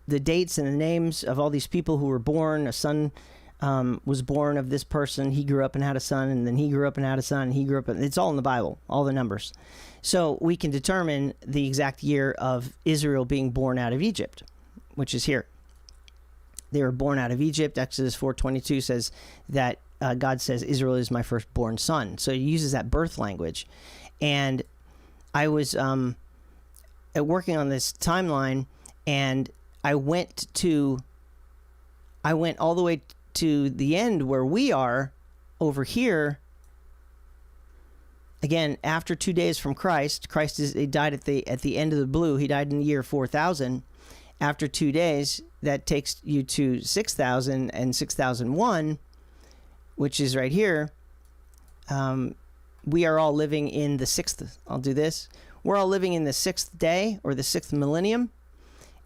dates and the names of all these people who were born, a son was born of this person, he grew up and had a son, and then he grew up and had a son, and he grew up, and it's all in the Bible, all the numbers. So we can determine the exact year of Israel being born out of Egypt, which is here. They were born out of Egypt. Exodus 4:22 says that God says, Israel is my firstborn son. So he uses that birth language. And I was working on this timeline, and I went all the way to the end where we are over here. Again, after 2 days from Christ, he died at the end of the blue. He died in the year 4000. After 2 days, that takes you to 6000 and 6001, which is right here. We are all living in the sixth. I'll do this. We're all living in the sixth day, or the sixth millennium,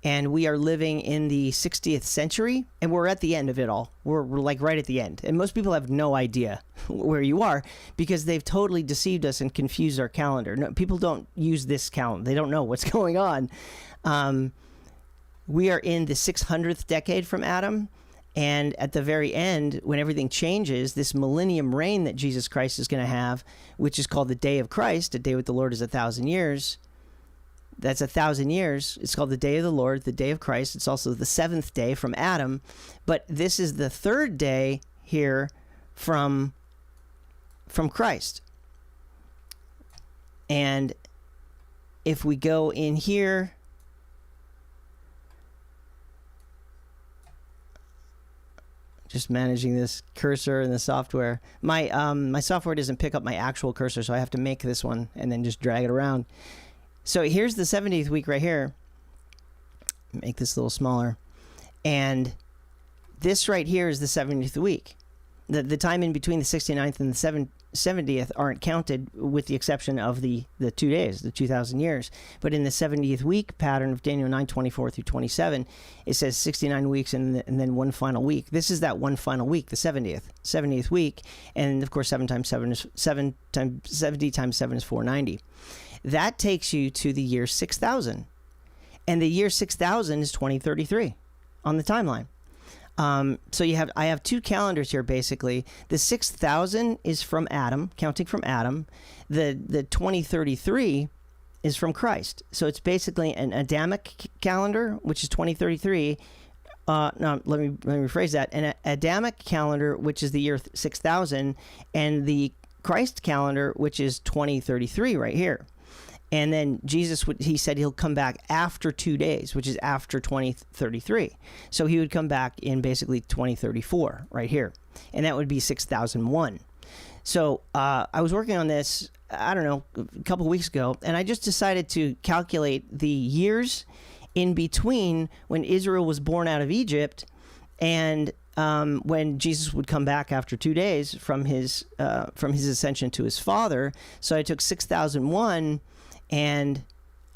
and we are living in the 60th century, and we're at the end of it all. We're like right at the end, and most people have no idea where you are because they've totally deceived us and confused our calendar. No, people don't use this calendar. They don't know what's going on. We are in the 600th decade from Adam, and at the very end, when everything changes, this millennium reign that Jesus Christ is going to have, which is called the day of Christ, a day with the Lord is 1,000 years. That's 1,000 years. It's called the day of the Lord, the day of Christ. It's also the seventh day from Adam. But this is the third day here from Christ. And if we go in here, just managing this cursor in the software. My software doesn't pick up my actual cursor, so I have to make this one and then just drag it around. So here's the 70th week right here. Make this a little smaller. And this right here is the 70th week. The time in between the 69th and the 70th aren't counted, with the exception of the 2 days, the 2,000 years. But in the 70th week pattern of Daniel 9:24 through 27, it says 69 weeks and then one final week. This is that one final week, the 70th week. And of course, 70 times 7 is 490. That takes you to the year 6000. And the year 6000 is 2033 on the timeline. So I have two calendars here, basically. The 6000 is from Adam, counting from Adam. The 2033 is from Christ. So it's basically an Adamic calendar, which is 2033. No, let me rephrase that. An Adamic calendar, which is the year 6000, and the Christ calendar, which is 2033 right here. And then Jesus he said he'll come back after 2 days, which is after 2033. So he would come back in basically 2034 right here. And that would be 6001. So I was working on this, I don't know, a couple of weeks ago, and I just decided to calculate the years in between when Israel was born out of Egypt and when Jesus would come back after 2 days from his ascension to his Father. So I took 6001. And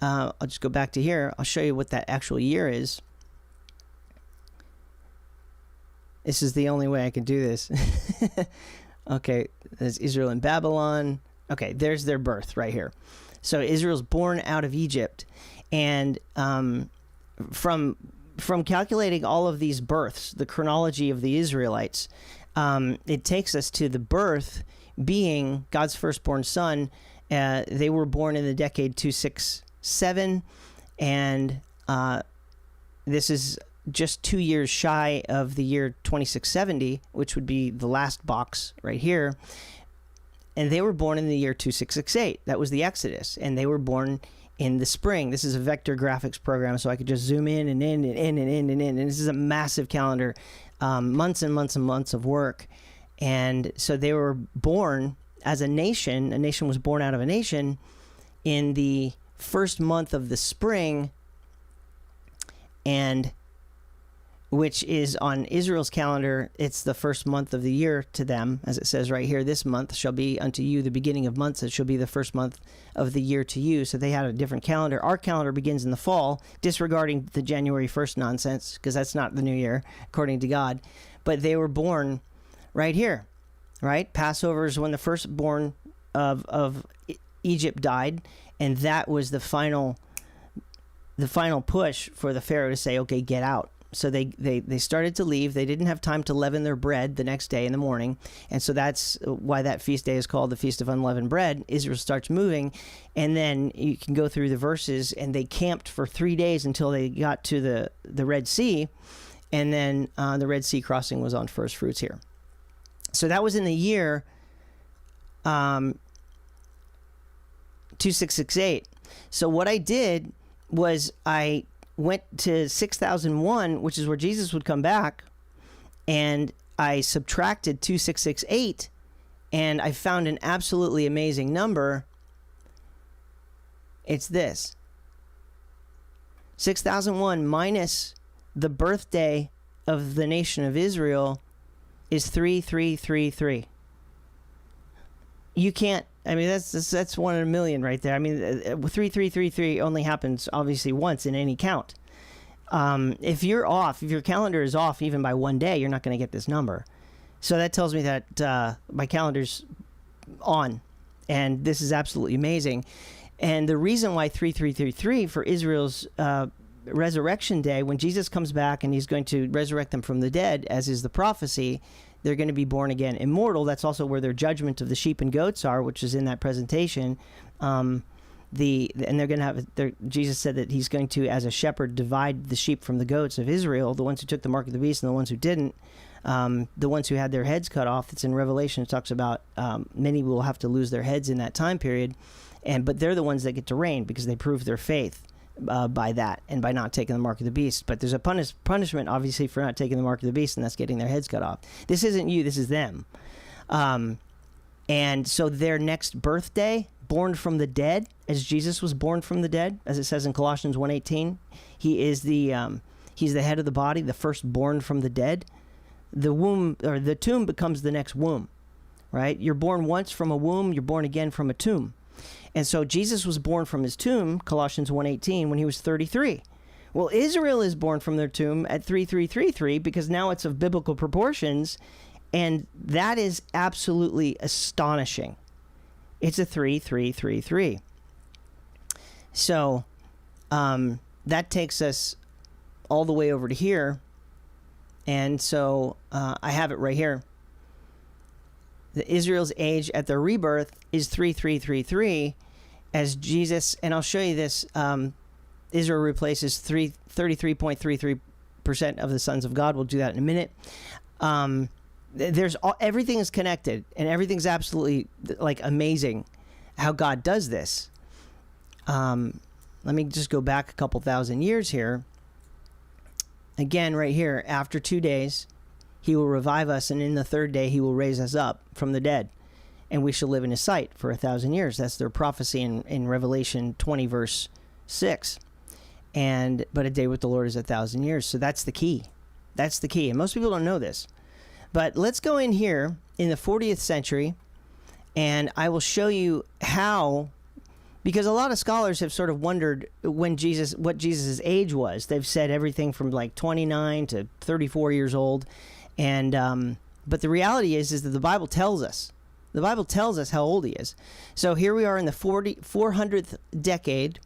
I'll just go back to here. I'll show you what that actual year is. This is the only way I can do this. Okay, there's Israel and Babylon. Okay, there's their birth right here. So Israel's born out of Egypt. And from calculating all of these births, the chronology of the Israelites, it takes us to the birth being God's firstborn son. They were born in the decade 267, and this is just 2 years shy of the year 2670, which would be the last box right here. And they were born in the year 2668. That was the Exodus, and they were born in the spring. This is a vector graphics program, so I could just zoom in and in and in and in and in. And this is a massive calendar, months and months and months of work. And so they were born as a nation was born out of a nation in the first month of the spring, and which is on Israel's calendar, it's the first month of the year to them, as it says right here, this month shall be unto you the beginning of months, it shall be the first month of the year to you. So they had a different calendar. Our calendar begins in the fall, disregarding the January 1st nonsense, because that's not the new year, according to God. But they were born right here. Right? Passover is when the firstborn of Egypt died, and that was the final push for the Pharaoh to say, okay, get out. So they started to leave. They didn't have time to leaven their bread the next day in the morning, and so that's why that feast day is called the Feast of Unleavened Bread. Israel starts moving, and then you can go through the verses, and they camped for 3 days until they got to the Red Sea. and then the Red Sea crossing was on first fruits here. So that was in the year 2668. So what I did was I went to 6001, which is where Jesus would come back, and I subtracted 2668, and I found an absolutely amazing number. It's this. 6001 minus the birthday of the nation of Israel is 3333. You can't, I mean, that's 1 in a million right there. I mean, 3333 only happens obviously once in any count. If you're off, if your calendar is off even by 1 day, you're not going to get this number. So that tells me that my calendar's on, and this is absolutely amazing. And the reason why 3333 for Israel's resurrection day, when Jesus comes back and he's going to resurrect them from the dead, as is the prophecy, they're going to be born again immortal. That's also where their judgment of the sheep and goats are, which is in that presentation. And they're going to have, Jesus said that he's going to, as a shepherd, divide the sheep from the goats of Israel, the ones who took the mark of the beast and the ones who didn't. The ones who had their heads cut off, it's in Revelation, it talks about many will have to lose their heads in that time period. But they're the ones that get to reign because they prove their faith by that and by not taking the mark of the beast. But there's a punishment, obviously, for not taking the mark of the beast, and that's getting their heads cut off. This isn't you, this is them. And so their next birthday, born from the dead, as Jesus was born from the dead, as it says in Colossians 1:18, he is he's the head of the body, the firstborn from the dead. The womb, or the tomb, becomes the next womb, right? You're born once from a womb, you're born again from a tomb. And so Jesus was born from his tomb, Colossians 1:18, when he was 33. Well, Israel is born from their tomb at 3333 because now it's of biblical proportions, and that is absolutely astonishing. It's a 3333. So that takes us all the way over to here. And so I have it right here. The Israel's age at their rebirth is 3333, as Jesus, and I'll show you this, Israel replaces 33.33% of the sons of God. We'll do that in a minute. Everything is connected, and everything's absolutely like amazing how God does this. Let me just go back a couple thousand years here. Again, right here, after 2 days, he will revive us, and in the third day, he will raise us up from the dead, and we shall live in his sight for 1,000 years. That's their prophecy in Revelation 20, verse 6. But a day with the Lord is 1,000 years. So that's the key. That's the key. And most people don't know this. But let's go in here in the 40th century, and I will show you how, because a lot of scholars have sort of wondered what Jesus' age was. They've said everything from like 29 to 34 years old. But the reality is that the Bible tells us. The Bible tells us how old he is. So here we are in the 400th decade,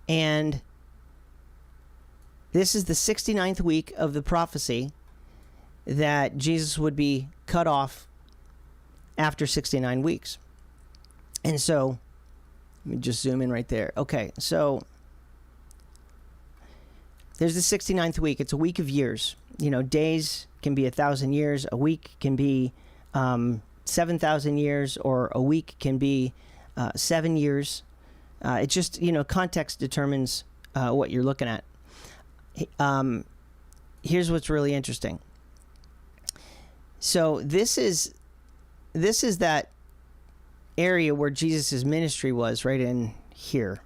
and this is the 69th week of the prophecy that Jesus would be cut off after 69 weeks. And so, let me just zoom in right there. Okay, so there's the 69th week. It's a week of years. You know, days can be 1,000 years. A week can be 7,000 years, or a week can be 7 years. It just, context determines what you're looking at. Here's what's really interesting. So this is that area where Jesus' ministry was, right in here.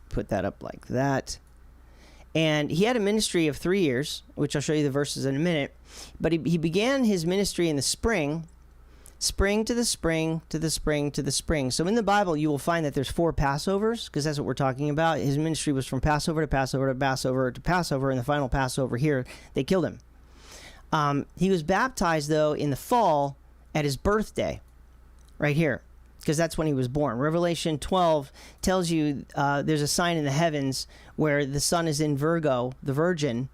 Put that up like that. And he had a ministry of 3 years, which I'll show you the verses in a minute. But he began his ministry in the spring to the spring, to the spring, to the spring. So in the Bible, you will find that there's 4 Passovers, because that's what we're talking about. His ministry was from Passover to Passover to Passover to Passover, and the final Passover here, they killed him. He was baptized, though, in the fall at his birthday, right here, because that's when he was born. Revelation 12 tells you there's a sign in the heavens where the sun is in Virgo, the Virgin,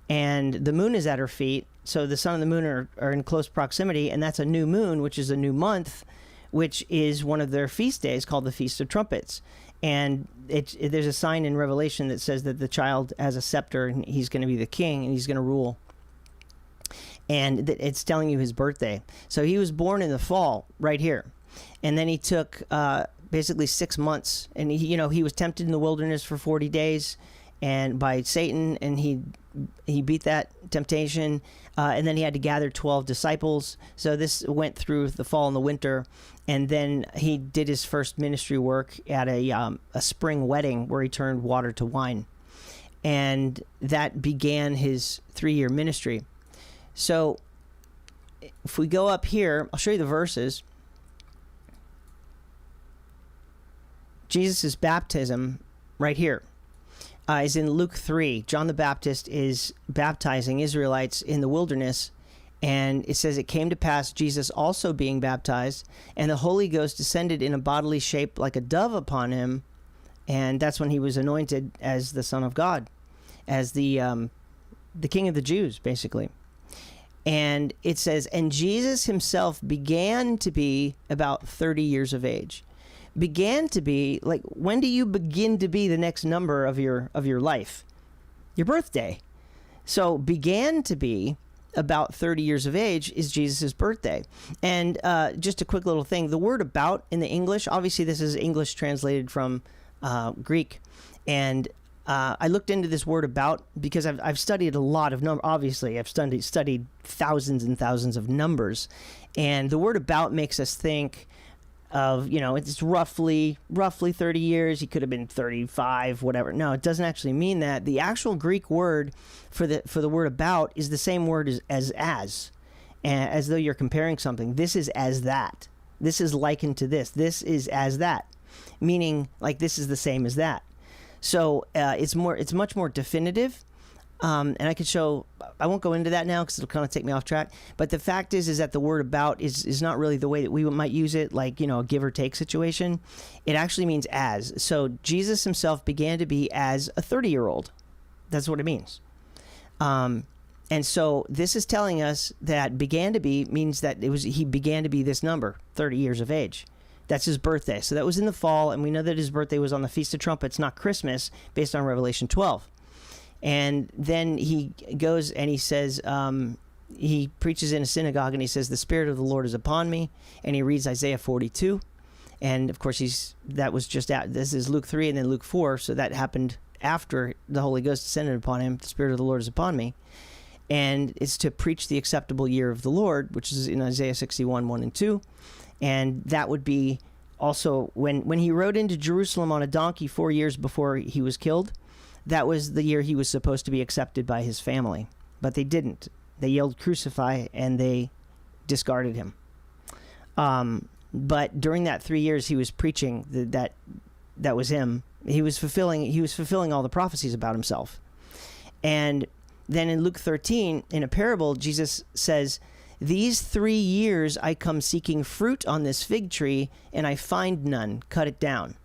and the moon is at her feet. So the sun and the moon are in close proximity, and that's a new moon, which is a new month, which is one of their feast days called the Feast of Trumpets. And there's a sign in Revelation that says that the child has a scepter and he's going to be the king and he's going to rule. And it's telling you his birthday. So he was born in the fall right here. And then he took basically 6 months. And he was tempted in the wilderness for 40 days and by Satan, and he beat that temptation. And then he had to gather 12 disciples. So this went through the fall and the winter. And then he did his first ministry work at a spring wedding where he turned water to wine. And that began his 3-year ministry. So if we go up here, I'll show you the verses. Jesus' baptism right here is in Luke 3. John the Baptist is baptizing Israelites in the wilderness. And it says, it came to pass, Jesus also being baptized, and the Holy Ghost descended in a bodily shape like a dove upon him. And that's when he was anointed as the Son of God, as the King of the Jews, basically. And it says, and Jesus himself began to be about 30 years of age. Began to be, like, when do you begin to be the next number of your life? Your birthday. So began to be about 30 years of age is Jesus' birthday. And just a quick little thing, the word about in the English, obviously this is English translated from Greek. And I looked into this word about because I've studied a lot of numbers. Obviously, I've studied thousands and thousands of numbers. And the word about makes us think of, it's roughly 30 years. He could have been 35, whatever. No, it doesn't actually mean that. The actual Greek word for the word about is the same word as though you're comparing something. This is as that. This is likened to this. This is as that, meaning like this is the same as that. So it's much more definitive. And I could show, I won't go into that now because it'll kind of take me off track. But the fact is that the word about is not really the way that we might use it, like, a give or take situation. It actually means as. So Jesus himself began to be as a 30-year-old. That's what it means. And so this is telling us that began to be means that he began to be this number, 30 years of age. That's his birthday. So that was in the fall, and we know that his birthday was on the Feast of Trumpets, not Christmas, based on Revelation 12. And then he goes and he says, he preaches in a synagogue, and he says, the Spirit of the Lord is upon me. And he reads Isaiah 42. And, of course, this is Luke 3 and then Luke 4, so that happened after the Holy Ghost descended upon him. The Spirit of the Lord is upon me. And it's to preach the acceptable year of the Lord, which is in Isaiah 61, 1 and 2. And that would be also when he rode into Jerusalem on a donkey 4 years before he was killed. That was the year he was supposed to be accepted by his family. But they didn't. They yelled, crucify, and they discarded him. But during that 3 years, he was preaching that was him. He was fulfilling all the prophecies about himself. And then in Luke 13, in a parable, Jesus says, these 3 years I come seeking fruit on this fig tree, and I find none. Cut it down.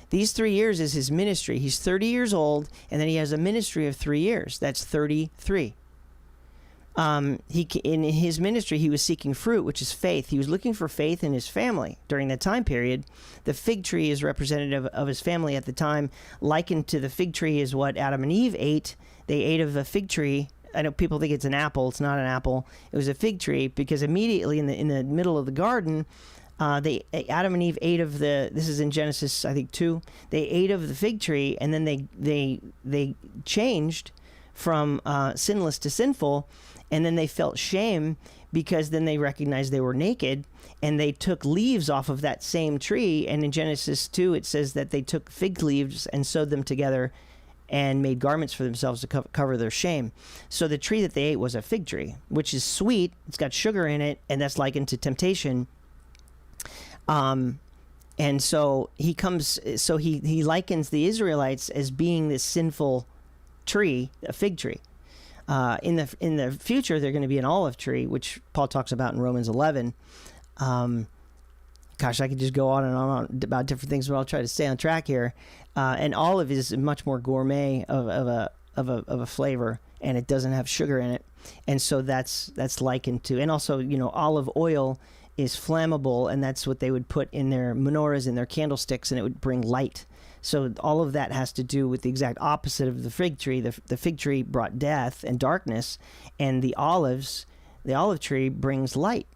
These 3 years is his ministry. He's 30 years old, and then he has a ministry of 3 years. That's 33. In his ministry, he was seeking fruit, which is faith. He was looking for faith in his family during that time period. The fig tree is representative of his family at the time. Likened to the fig tree is what Adam and Eve ate. They ate of a fig tree. I know people think it's an apple. It's not an apple. It was a fig tree because immediately in the middle of the garden, Adam and Eve ate of this is in Genesis, I think, 2. They ate of the fig tree, and then they changed from sinless to sinful, and then they felt shame because then they recognized they were naked, and they took leaves off of that same tree. And in Genesis 2, it says that they took fig leaves and sewed them together and made garments for themselves to cover their shame. So the tree that they ate was a fig tree, which is sweet. It's got sugar in it, and that's likened to temptation. And so he likens the Israelites as being this sinful tree, a fig tree. In the future, they're going to be an olive tree, which Paul talks about in Romans 11. Gosh, I could just go on and on about different things, but I'll try to stay on track here. And olive is much more gourmet of a flavor, and it doesn't have sugar in it, and so that's likened to. And also, olive oil is flammable, and that's what they would put in their menorahs, in their candlesticks, and it would bring light. So all of that has to do with the exact opposite of the fig tree. The fig tree brought death and darkness, and the olive tree brings light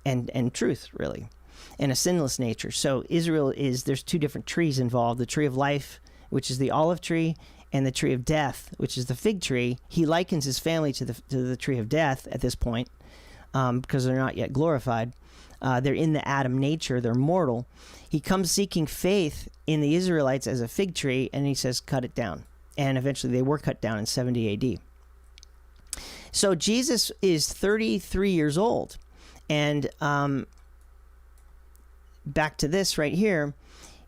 and truth, really, and a sinless nature. So there's two different trees involved: the tree of life, which is the olive tree, and the tree of death, which is the fig tree. He likens his family to the tree of death at this point, because they're not yet glorified. They're in the Adam nature. They're mortal. He comes seeking faith in the Israelites as a fig tree, and he says, cut it down. And eventually they were cut down in 70 AD. So Jesus is 33 years old. And back to this right here.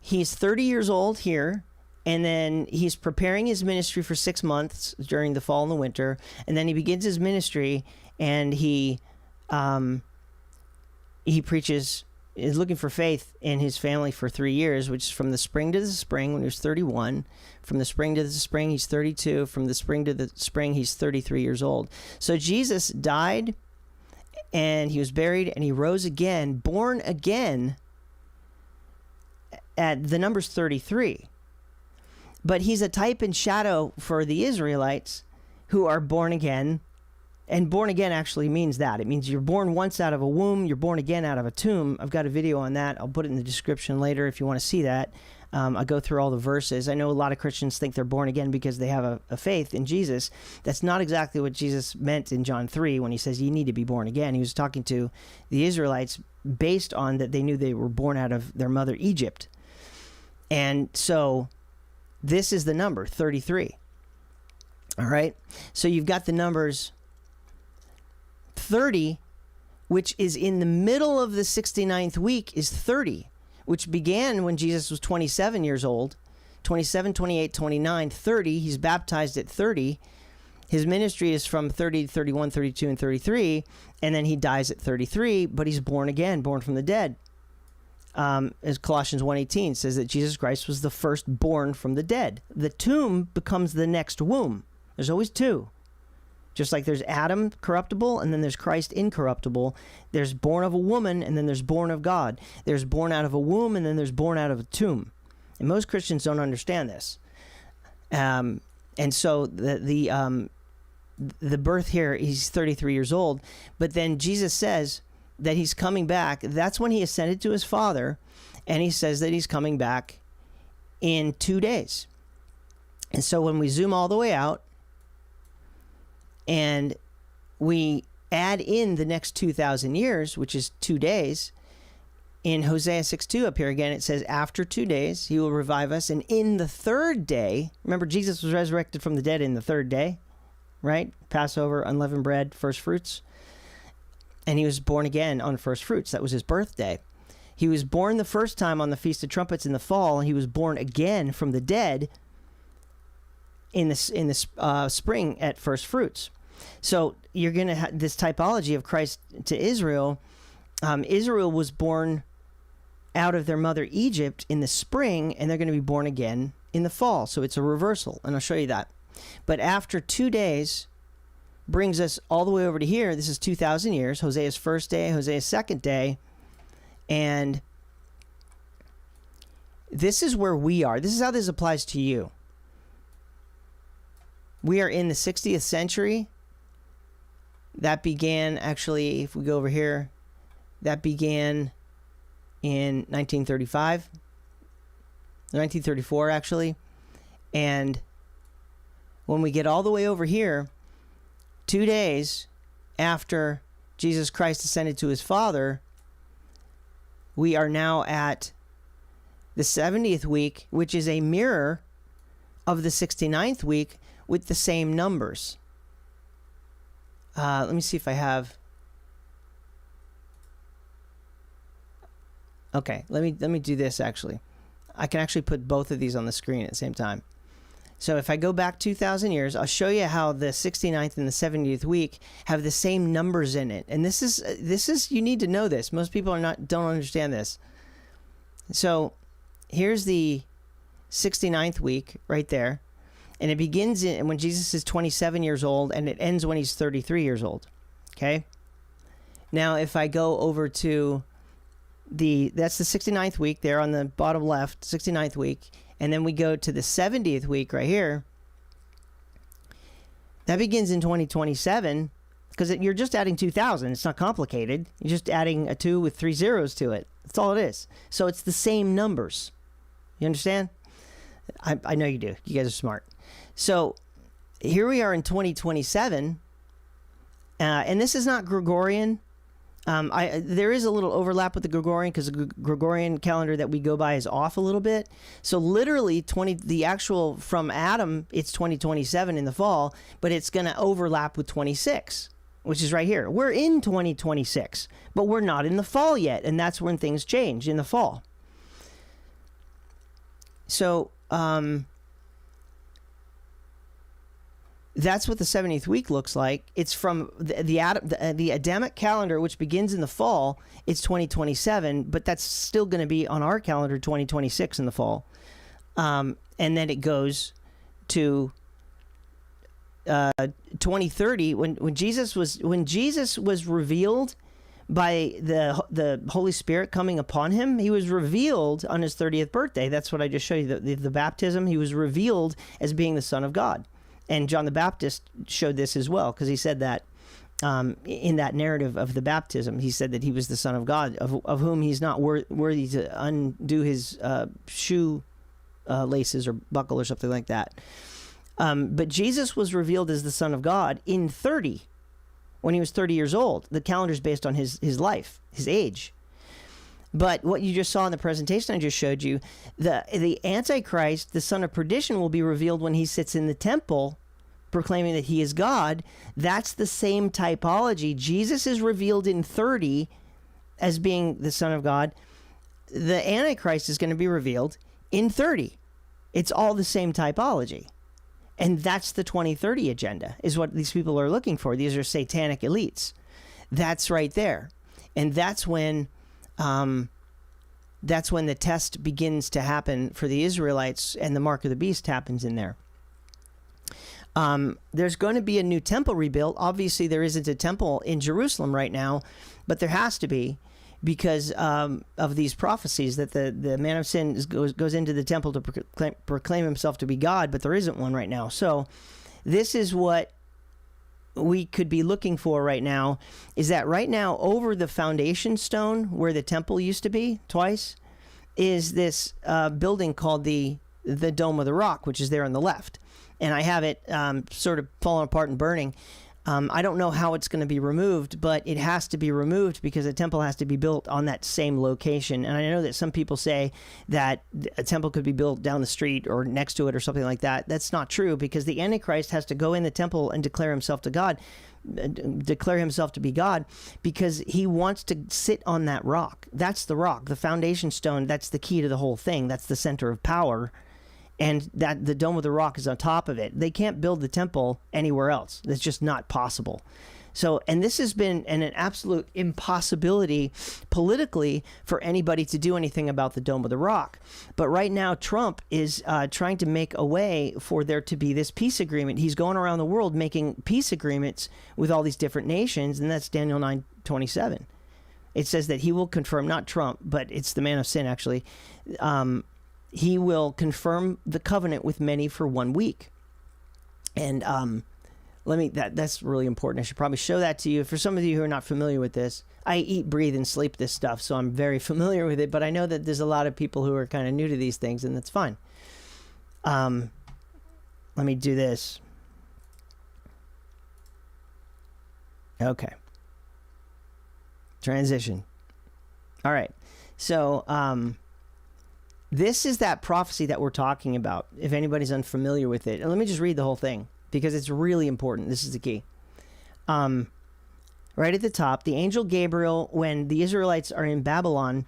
He's 30 years old here. And then he's preparing his ministry for 6 months during the fall and the winter. And then he begins his ministry, and he preaches, is looking for faith in his family for 3 years, which is from the spring to the spring when he was 31. From the spring to the spring, he's 32. From the spring to the spring, he's 33 years old. So Jesus died, and he was buried, and he rose again, born again at the number's 33. But he's a type and shadow for the Israelites who are born again. And born again actually means that. It means you're born once out of a womb. You're born again out of a tomb. I've got a video on that. I'll put it in the description later if you want to see that. I go through all the verses. I know a lot of Christians think they're born again because they have a faith in Jesus. That's not exactly what Jesus meant in John 3 when he says you need to be born again. He was talking to the Israelites based on that they knew they were born out of their mother Egypt. And so this is the number, 33. All right? So you've got the numbers 30, which is in the middle of the 69th week, is 30, which began when Jesus was 27 years old. 27, 28, 29, 30. He's baptized at 30. His ministry is from 30 to 31, 32, and 33. And then he dies at 33, but he's born again, born from the dead. As Colossians 1:18 says that Jesus Christ was the first born from the dead. The tomb becomes the next womb. There's always two. Just like there's Adam, corruptible, and then there's Christ, incorruptible. There's born of a woman, and then there's born of God. There's born out of a womb, and then there's born out of a tomb. And most Christians don't understand this. And so the birth here, he's 33 years old. But then Jesus says that he's coming back. That's when he ascended to his Father, and he says that he's coming back in 2 days. And so when we zoom all the way out, and we add in the next 2,000 years, which is 2 days, in Hosea 6:2 up here again, it says, after 2 days, he will revive us. And in the third day, remember, Jesus was resurrected from the dead in the third day, right? Passover, unleavened bread, first fruits. And he was born again on first fruits. That was his birthday. He was born the first time on the Feast of Trumpets in the fall, and he was born again from the dead in the spring at first fruits. So you're going to have this typology of Christ to Israel. Israel was born out of their mother Egypt in the spring, and they're going to be born again in the fall. So it's a reversal, and I'll show you that. But after 2 days brings us all the way over to here. This is 2,000 years. Hosea's first day, Hosea's second day. And this is where we are. This is how this applies to you. We are in the 60th century. That began, actually, if we go over here, that began in 1935. 1934, actually. And when we get all the way over here, 2 days after Jesus Christ ascended to his Father, we are now at the 70th week, which is a mirror of the 69th week with the same numbers. Let me see if I have... Okay, let me do this, actually. I can actually put both of these on the screen at the same time. So if I go back 2,000 years, I'll show you how the 69th and the 70th week have the same numbers in it. And this is you need to know this. Most people don't understand this. So here's the 69th week right there. And it begins when Jesus is 27 years old, and it ends when he's 33 years old. Okay? Now, if I go over to that's the 69th week there on the bottom left, 69th week. And then we go to the 70th week right here. That begins in 2027 because you're just adding 2000. It's not complicated. You're just adding a 2 with 3 zeros to it. That's all it is. So it's the same numbers. You understand? I know you do. You guys are smart. So here we are in 2027. And this is not Gregorian. There is a little overlap with the Gregorian because the Gregorian calendar that we go by is off a little bit. So literally the actual from Adam, it's 2027 in the fall, but it's going to overlap with 26, which is right here. We're in 2026, but we're not in the fall yet. And that's when things change in the fall. So, that's what the 70th week looks like. It's from the Adamic calendar, which begins in the fall. It's 2027, but that's still going to be on our calendar 2026 in the fall. And then it goes to 2030 when Jesus was revealed by the Holy Spirit coming upon him. He was revealed on his 30th birthday. That's what I just showed you, the baptism. He was revealed as being the Son of God. And John the Baptist showed this as well, because he said that in that narrative of the baptism, he said that he was the Son of God, of whom he's not worthy to undo his shoe laces or buckle or something like that. But Jesus was revealed as the Son of God in 30, when he was 30 years old. The calendar is based on his life, his age. But what you just saw in the presentation I just showed you, the Antichrist, the son of perdition, will be revealed when he sits in the temple proclaiming that he is God. That's the same typology. Jesus is revealed in 30 as being the Son of God. The Antichrist is going to be revealed in 30. It's all the same typology. And that's the 2030 agenda, is what these people are looking for. These are satanic elites. That's right there. And that's when the test begins to happen for the Israelites, and the mark of the beast happens in there. There's going to be a new temple rebuilt. Obviously, there isn't a temple in Jerusalem right now, but there has to be, because of these prophecies that the man of sin goes into the temple to proclaim himself to be God, but there isn't one right now. So this is what we could be looking for right now, is that right now over the foundation stone where the temple used to be twice is this building called the Dome of the Rock, which is there on the left. And I have it sort of falling apart and burning. I don't know how it's going to be removed, but it has to be removed because a temple has to be built on that same location. And I know that some people say that a temple could be built down the street or next to it or something like that. That's not true, because the Antichrist has to go in the temple and declare himself to God, declare himself to be God, because he wants to sit on that rock. That's the rock, the foundation stone. That's the key to the whole thing. That's the center of power. And that the Dome of the Rock is on top of it. They can't build the temple anywhere else. That's just not possible. So, and this has been an absolute impossibility politically for anybody to do anything about the Dome of the Rock. But right now, Trump is trying to make a way for there to be this peace agreement. He's going around the world making peace agreements with all these different nations, and that's Daniel 9:27. It says that he will confirm, not Trump, but it's the man of sin, actually. He will confirm the covenant with many for 1 week. And that's really important. I should probably show that to you. For some of you who are not familiar with this, I eat, breathe, and sleep this stuff, so I'm very familiar with it, but I know that there's a lot of people who are kind of new to these things, and that's fine. Let me do this. Okay. Transition. All right. So, this is that prophecy that we're talking about, if anybody's unfamiliar with it. And let me just read the whole thing, because it's really important. This is the key. Right at the top, the angel Gabriel, when the Israelites are in Babylon,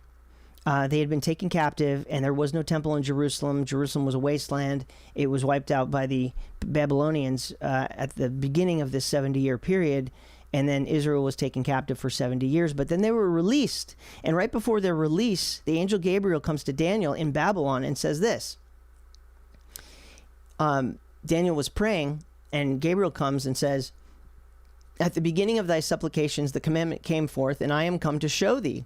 they had been taken captive, and there was no temple in Jerusalem. Jerusalem was a wasteland. It was wiped out by the Babylonians at the beginning of this 70-year period. And then Israel was taken captive for 70 years. But then they were released. And right before their release, the angel Gabriel comes to Daniel in Babylon and says this. Daniel was praying, and Gabriel comes and says, "At the beginning of thy supplications, the commandment came forth, and I am come to show thee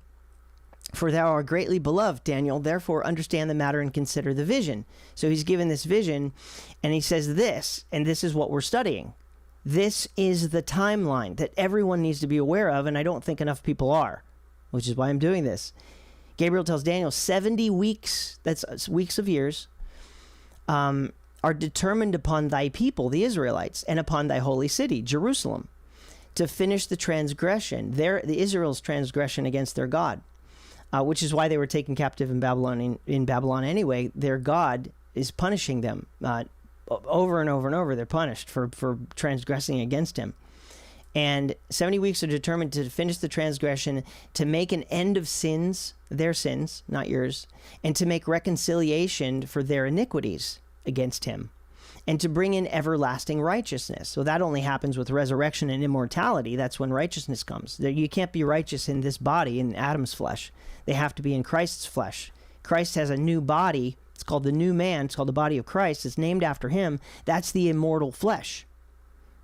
For thou art greatly beloved, Daniel, therefore understand the matter and consider the vision. So he's given this vision, and he says this, and this is what we're studying. This is the timeline that everyone needs to be aware of, and I don't think enough people are, which is why I'm doing this. Gabriel tells Daniel 70 weeks, that's weeks of years, are determined upon thy people, the Israelites, and upon thy holy city, Jerusalem, to finish the transgression, the Israel's transgression against their God. Which is why they were taken captive in Babylon. In Babylon anyway, their God is punishing them over and over and over. They're punished for transgressing against him. And 70 weeks are determined to finish the transgression, to make an end of sins, their sins, not yours, and to make reconciliation for their iniquities against him, and to bring in everlasting righteousness. So that only happens with resurrection and immortality. That's when righteousness comes. You can't be righteous in this body, in Adam's flesh. They have to be in Christ's flesh. Christ has a new body. It's called the new man. It's called the body of Christ. It's named after him. That's the immortal flesh.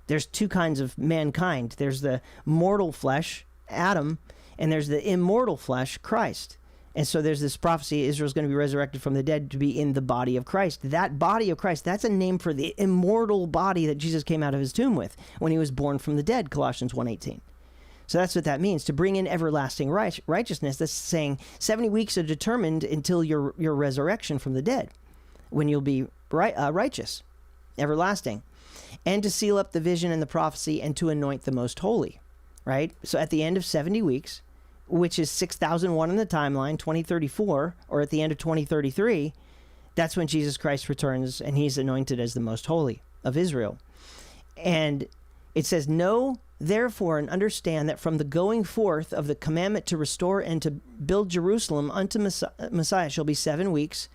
There's two kinds of mankind. There's the mortal flesh, Adam, and there's the immortal flesh, Christ. And so there's this prophecy, Israel's going to be resurrected from the dead to be in the body of Christ. That body of Christ, that's a name for the immortal body that Jesus came out of his tomb with when he was born from the dead, Colossians 1:18. So that's what that means, to bring in everlasting righteousness. That's saying 70 weeks are determined until your resurrection from the dead, when you'll be righteous, everlasting. And to seal up the vision and the prophecy, and to anoint the most holy, right? So at the end of 70 weeks, which is 6001 in the timeline, 2034, or at the end of 2033, that's when Jesus Christ returns, and he's anointed as the most holy of Israel. And it says, know therefore and understand that from the going forth of the commandment to restore and to build Jerusalem unto Messiah shall be 7 weeks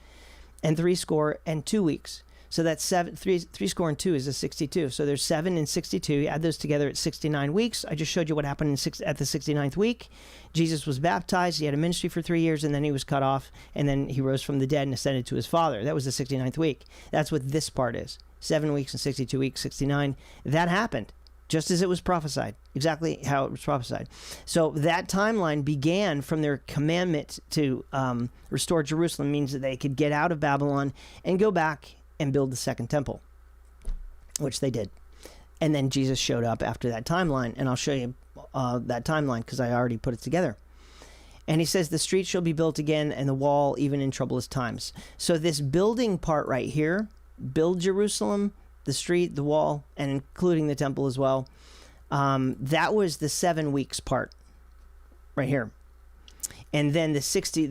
and 62 weeks. So that's three score and 2 is a 62. So there's 7 and 62. You add those together at 69 weeks. I just showed you what happened at the 69th week. Jesus was baptized. He had a ministry for 3 years, and then he was cut off, and then he rose from the dead and ascended to his Father. That was the 69th week. That's what this part is. 7 weeks and 62 weeks, 69. That happened just as it was prophesied, exactly how it was prophesied. So that timeline began from their commandment to restore Jerusalem, means that they could get out of Babylon and go back and build the second temple, which they did. And then Jesus showed up after that timeline, and I'll show you that timeline because I already put it together. And he says, the street shall be built again, and the wall even in troublous times. So this building part right here, build Jerusalem, the street, the wall, and including the temple as well, that was the 7 weeks part right here. And then the 62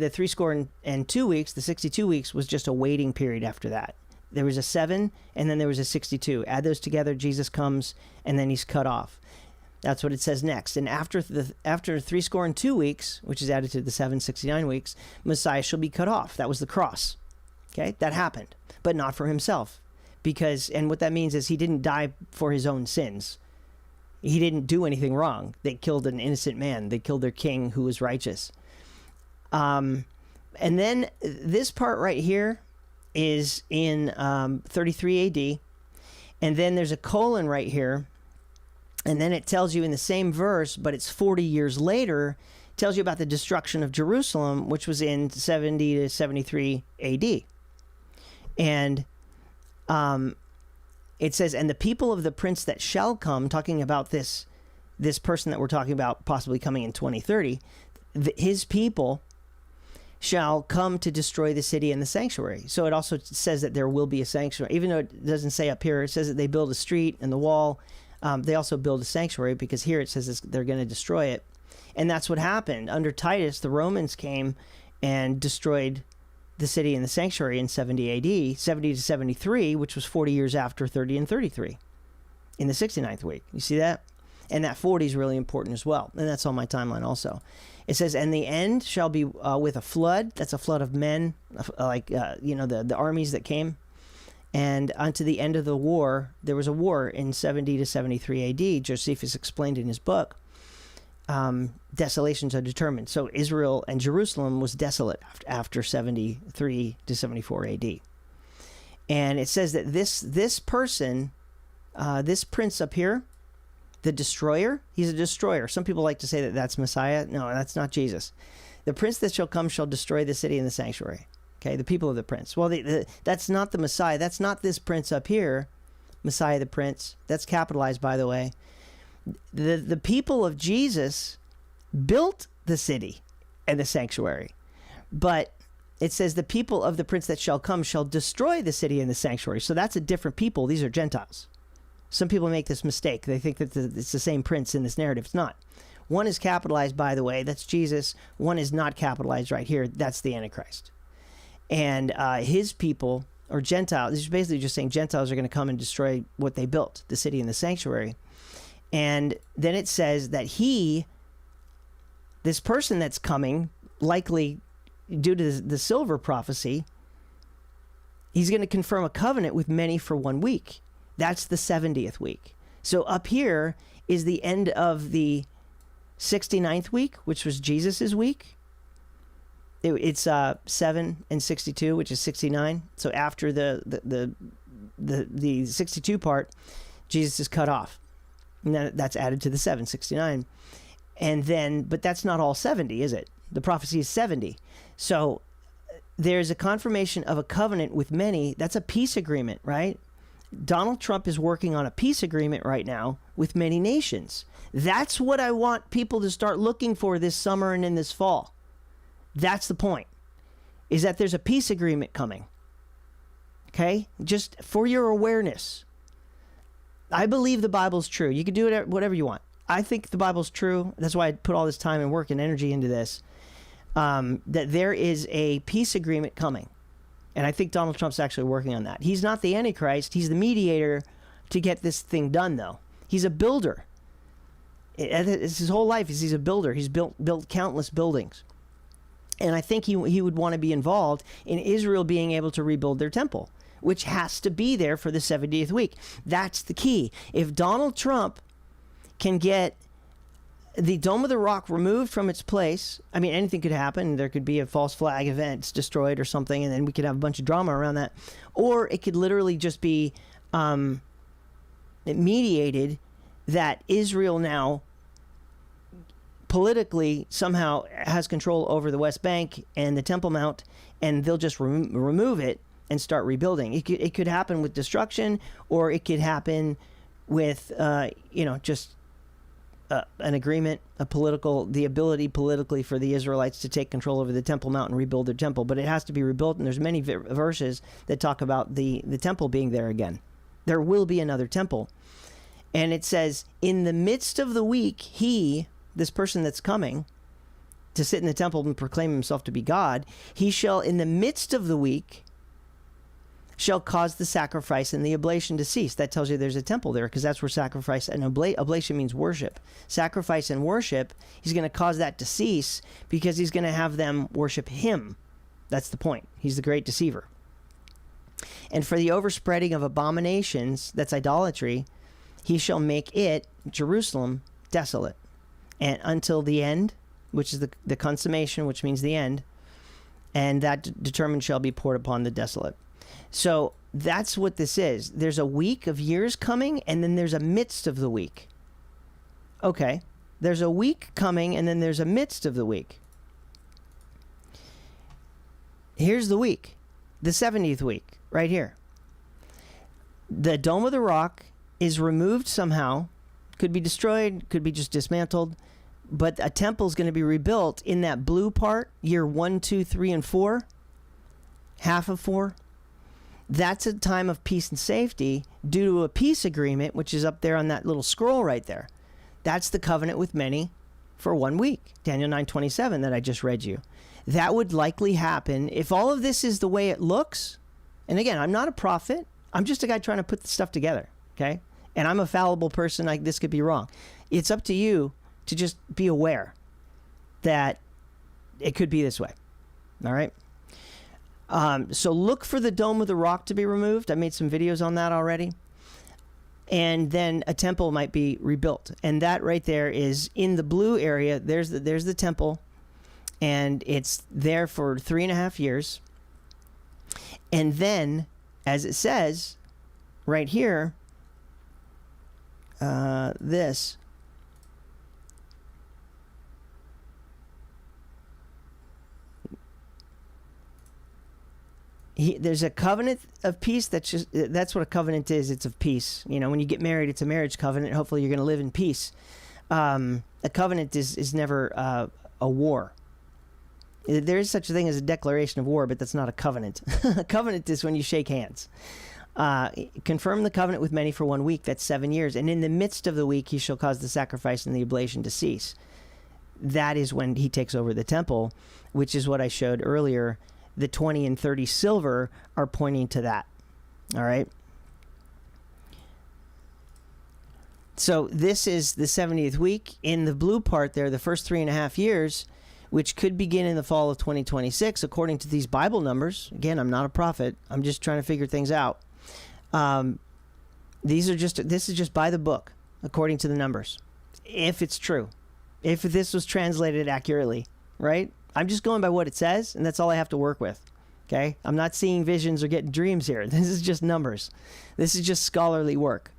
weeks, the 62 weeks was just a waiting period after that. There was a 7, and then there was a 62. Add those together, Jesus comes, and then he's cut off. That's what it says next. And after 62 weeks, which is added to the 769 weeks, Messiah shall be cut off. That was the cross. Okay, that happened, but not for himself. And what that means is he didn't die for his own sins. He didn't do anything wrong. They killed an innocent man. They killed their king who was righteous. And then this part right here is in 33 AD. And then there's a colon right here. And then it tells you in the same verse, but it's 40 years later, tells you about the destruction of Jerusalem, which was in 70 to 73 AD. And it says, and the people of the prince that shall come, talking about this person that we're talking about possibly coming in 2030, his people shall come to destroy the city and the sanctuary. So it also says that there will be a sanctuary. Even though it doesn't say up here, it says that they build a street and the wall. They also build a sanctuary, because here it says they're going to destroy it. And that's what happened. Under Titus, the Romans came and destroyed the city and the sanctuary in 70 AD, 70 to 73, which was 40 years after 30 and 33 in the 69th week. You see that? And that 40 is really important as well. And that's on my timeline also. It says, and the end shall be with a flood. That's a flood of men, the armies that came. And unto the end of the war, there was a war in 70 to 73 AD. Josephus explained in his book. Desolations are determined. So Israel and Jerusalem was desolate after 73 to 74 AD. And it says that this person, this prince up here, the destroyer, he's a destroyer. Some people like to say that that's Messiah. No, that's not Jesus. The prince that shall come shall destroy the city and the sanctuary. Okay, the people of the prince. Well, that's not the Messiah. That's not this prince up here, Messiah the prince. That's capitalized, by the way. The people of Jesus built the city and the sanctuary. But it says the people of the prince that shall come shall destroy the city and the sanctuary. So that's a different people. These are Gentiles. Some people make this mistake. They think that it's the same prince in this narrative. It's not. One is capitalized, by the way. That's Jesus. One is not capitalized right here. That's the Antichrist. And his people, or Gentiles, this is basically just saying Gentiles are going to come and destroy what they built, the city and the sanctuary. And then it says that this person that's coming, likely due to the silver prophecy, he's going to confirm a covenant with many for 1 week. That's the 70th week. So up here is the end of the 69th week, which was Jesus's week. It's 7 and 62, which is 69. So after the 62 part, Jesus is cut off. And then that's added to the 769. And then, but that's not all 70, is it? The prophecy is 70. So there's a confirmation of a covenant with many. That's a peace agreement, right? Donald Trump is working on a peace agreement right now with many nations. That's what I want people to start looking for this summer and in this fall. That's the point, is that there's a peace agreement coming. Okay? Just for your awareness. I believe the Bible's true. You can do it whatever you want. I think the Bible's true. That's why I put all this time and work and energy into this. That there is a peace agreement coming. And I think Donald Trump's actually working on that. He's not the Antichrist. He's the mediator to get this thing done, though. He's a builder. It's his whole life. He's a builder. He's built countless buildings. And I think he would want to be involved in Israel being able to rebuild their temple, which has to be there for the 70th week. That's the key. If Donald Trump can get the Dome of the Rock removed from its place, I mean, anything could happen. There could be a false flag event, it's destroyed or something, and then we could have a bunch of drama around that. Or it could literally just be mediated that Israel now politically somehow has control over the West Bank and the Temple Mount, and they'll just remove it and start rebuilding. It could happen with destruction, or it could happen with just an agreement, the ability politically for the Israelites to take control over the Temple Mount and rebuild their temple. But it has to be rebuilt, and there's many verses that talk about the temple being there again. There will be another temple. And it says, in the midst of the week, this person that's coming to sit in the temple and proclaim himself to be God, he shall, in the midst of the week, shall cause the sacrifice and the oblation to cease. That tells you there's a temple there, because that's where sacrifice and oblation means worship. Sacrifice and worship, he's going to cause that to cease because he's going to have them worship him. That's the point. He's the great deceiver. And for the overspreading of abominations, that's idolatry, he shall make it, Jerusalem, desolate. And until the end, which is the consummation, which means the end, and that determined shall be poured upon the desolate. So that's what this is. There's a week of years coming, and then there's a midst of the week. Okay. There's a week coming, and then there's a midst of the week. Here's the week. The 70th week, right here. The Dome of the Rock is removed somehow. Could be destroyed, could be just dismantled. But a temple is going to be rebuilt in that blue part, year 1, 2, 3, and 4. Half of 4. That's a time of peace and safety due to a peace agreement, which is up there on that little scroll right there. That's the covenant with many for 1 week. Daniel 9:27 that I just read you. That would likely happen if all of this is the way it looks. And again, I'm not a prophet. I'm just a guy trying to put the stuff together, okay? And I'm a fallible person. This could be wrong. It's up to you to just be aware that it could be this way. All right? So look for the Dome of the Rock to be removed. I made some videos on that already. And then a temple might be rebuilt. And that right there is in the blue area. There's the temple. And it's there for 3.5 years. And then, as it says right here, There's a covenant of peace. That's what a covenant is. It's of peace. You know, when you get married, it's a marriage covenant. Hopefully you're going to live in peace. A covenant is never a war. There is such a thing as a declaration of war, but that's not a covenant. A covenant is when you shake hands. Confirm the covenant with many for 1 week. That's 7 years. And in the midst of the week, he shall cause the sacrifice and the oblation to cease. That is when he takes over the temple, which is what I showed earlier. The 20 and 30 silver are pointing to that. All right. So this is the 70th week. In the blue part there, the first 3.5 years, which could begin in the fall of 2026, according to these Bible numbers. Again, I'm not a prophet. I'm just trying to figure things out. This is just by the book, according to the numbers. If it's true. If this was translated accurately, right? I'm just going by what it says, and that's all I have to work with. Okay? I'm not seeing visions or getting dreams here. This is just numbers. This is just scholarly work.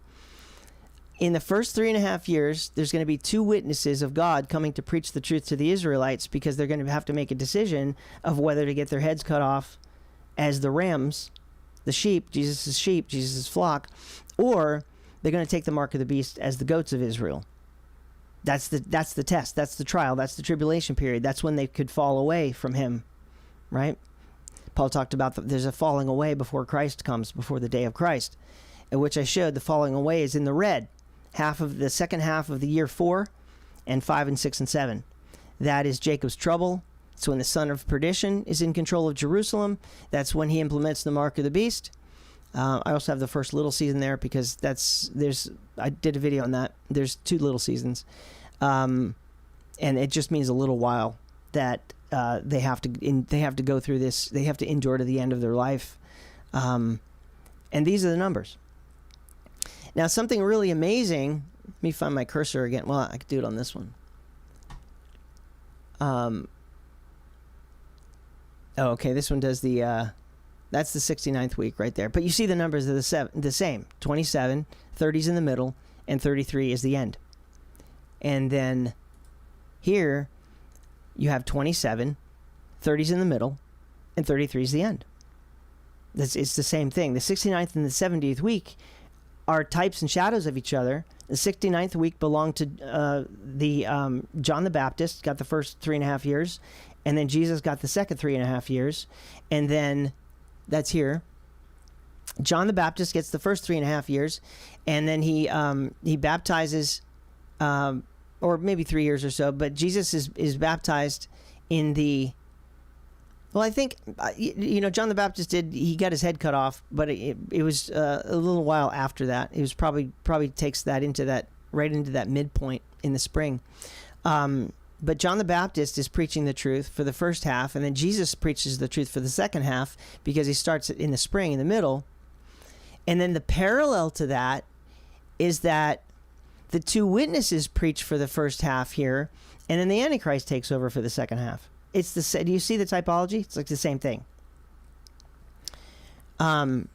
In the first 3.5 years, there's going to be 2 witnesses of God coming to preach the truth to the Israelites, because they're going to have to make a decision of whether to get their heads cut off as the rams, the sheep, Jesus' flock, or they're going to take the mark of the beast as the goats of Israel. That's the test. That's the trial. That's the tribulation period. That's when they could fall away from him, right? Paul talked about there's a falling away before Christ comes, before the day of Christ, in which I showed the falling away is in the red. The second half of the year 4 and 5 and 6 and 7. That is Jacob's trouble. It's when the son of perdition is in control of Jerusalem. That's when he implements the mark of the beast. I also have the first little season there, because I did a video on that. There's 2 little seasons. And it just means a little while that they have to go through this. They have to endure to the end of their life. And these are the numbers. Now, something really amazing. Let me find my cursor again. Well, I could do it on this one. Okay. This one does that's the 69th week right there. But you see the numbers are the same. 27, 30's in the middle, and 33 is the end. And then here you have 27, 30's in the middle, and 33 is the end. It's the same thing. The 69th and the 70th week are types and shadows of each other. The 69th week belonged to John the Baptist, got the first 3.5 years, and then Jesus got the second 3.5 years, and then that's here. John the Baptist gets the first 3.5 years, and then he baptizes, or maybe 3 years or so. But Jesus is baptized in the. Well, I think John the Baptist he got his head cut off, but it was a little while after that. It was probably takes that right into that midpoint in the spring. But John the Baptist is preaching the truth for the first half, and then Jesus preaches the truth for the second half, because he starts in the spring, in the middle. And then the parallel to that is that the 2 witnesses preach for the first half here, and then the Antichrist takes over for the second half. Do you see the typology? It's like the same thing. And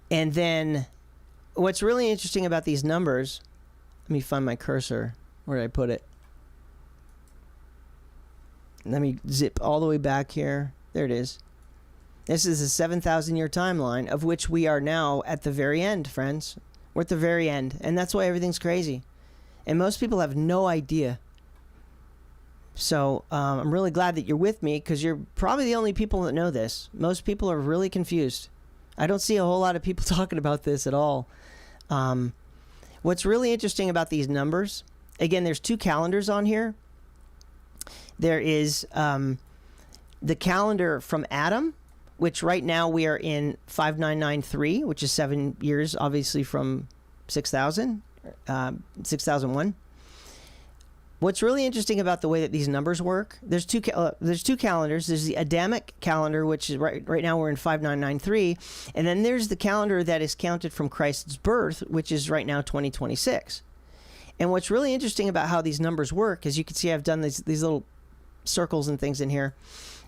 then what's really interesting about these numbers, let me find my cursor. Where did I put it? Let me zip all the way back here. There it is. This is a 7,000-year timeline, of which we are now at the very end, friends. We're at the very end, and that's why everything's crazy. And most people have no idea. So I'm really glad that you're with me, because you're probably the only people that know this. Most people are really confused. I don't see a whole lot of people talking about this at all. What's really interesting about these numbers, again, there's 2 calendars on here. There is the calendar from Adam, which right now we are in 5993, which is 7 years, obviously, from 6001. What's really interesting about the way that these numbers work, there's two calendars. There's the Adamic calendar, which is right now we're in 5993, and then there's the calendar that is counted from Christ's birth, which is right now 2026. And what's really interesting about how these numbers work, as you can see, I've done these little circles and things in here,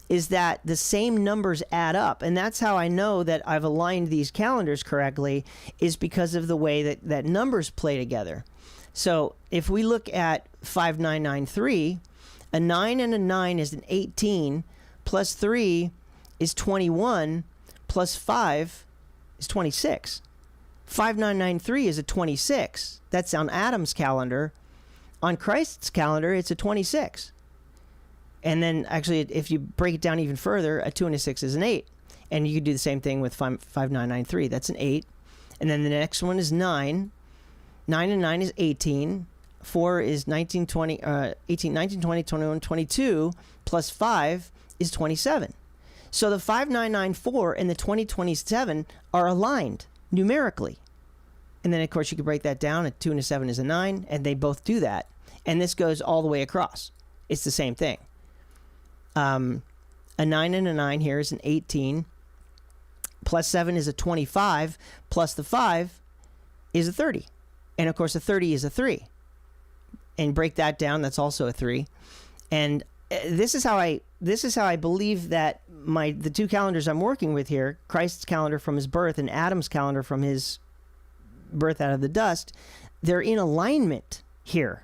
is that the same numbers add up. And that's how I know that I've aligned these calendars correctly, is because of the way that numbers play together. So if we look at 5993, a 9 and a 9 is an 18, plus 3 is 21 plus 5 is 26. 5993 is a 26. That's on Adam's calendar. On Christ's calendar, it's a 26. And then actually, if you break it down even further, a 2 and a 6 is an 8. And you could do the same thing with 5993. That's an 8. And then the next one is 9. 9 and 9 is 18. 4 is 19, 20, 18, 19, 20, 21, 22. Plus 5 is 27. So the 5994 and the 2027 are aligned numerically. And then, of course, you can break that down. A 2 and a 7 is a 9, and they both do that. And this goes all the way across. It's the same thing. A 9 and a 9 here is an 18. Plus 7 is a 25. Plus the 5 is a 30. And, of course, a 30 is a 3. And break that down, that's also a 3. And this is how I believe that the two calendars I'm working with here, Christ's calendar from his birth and Adam's calendar from his birth out of the dust, they're in alignment here.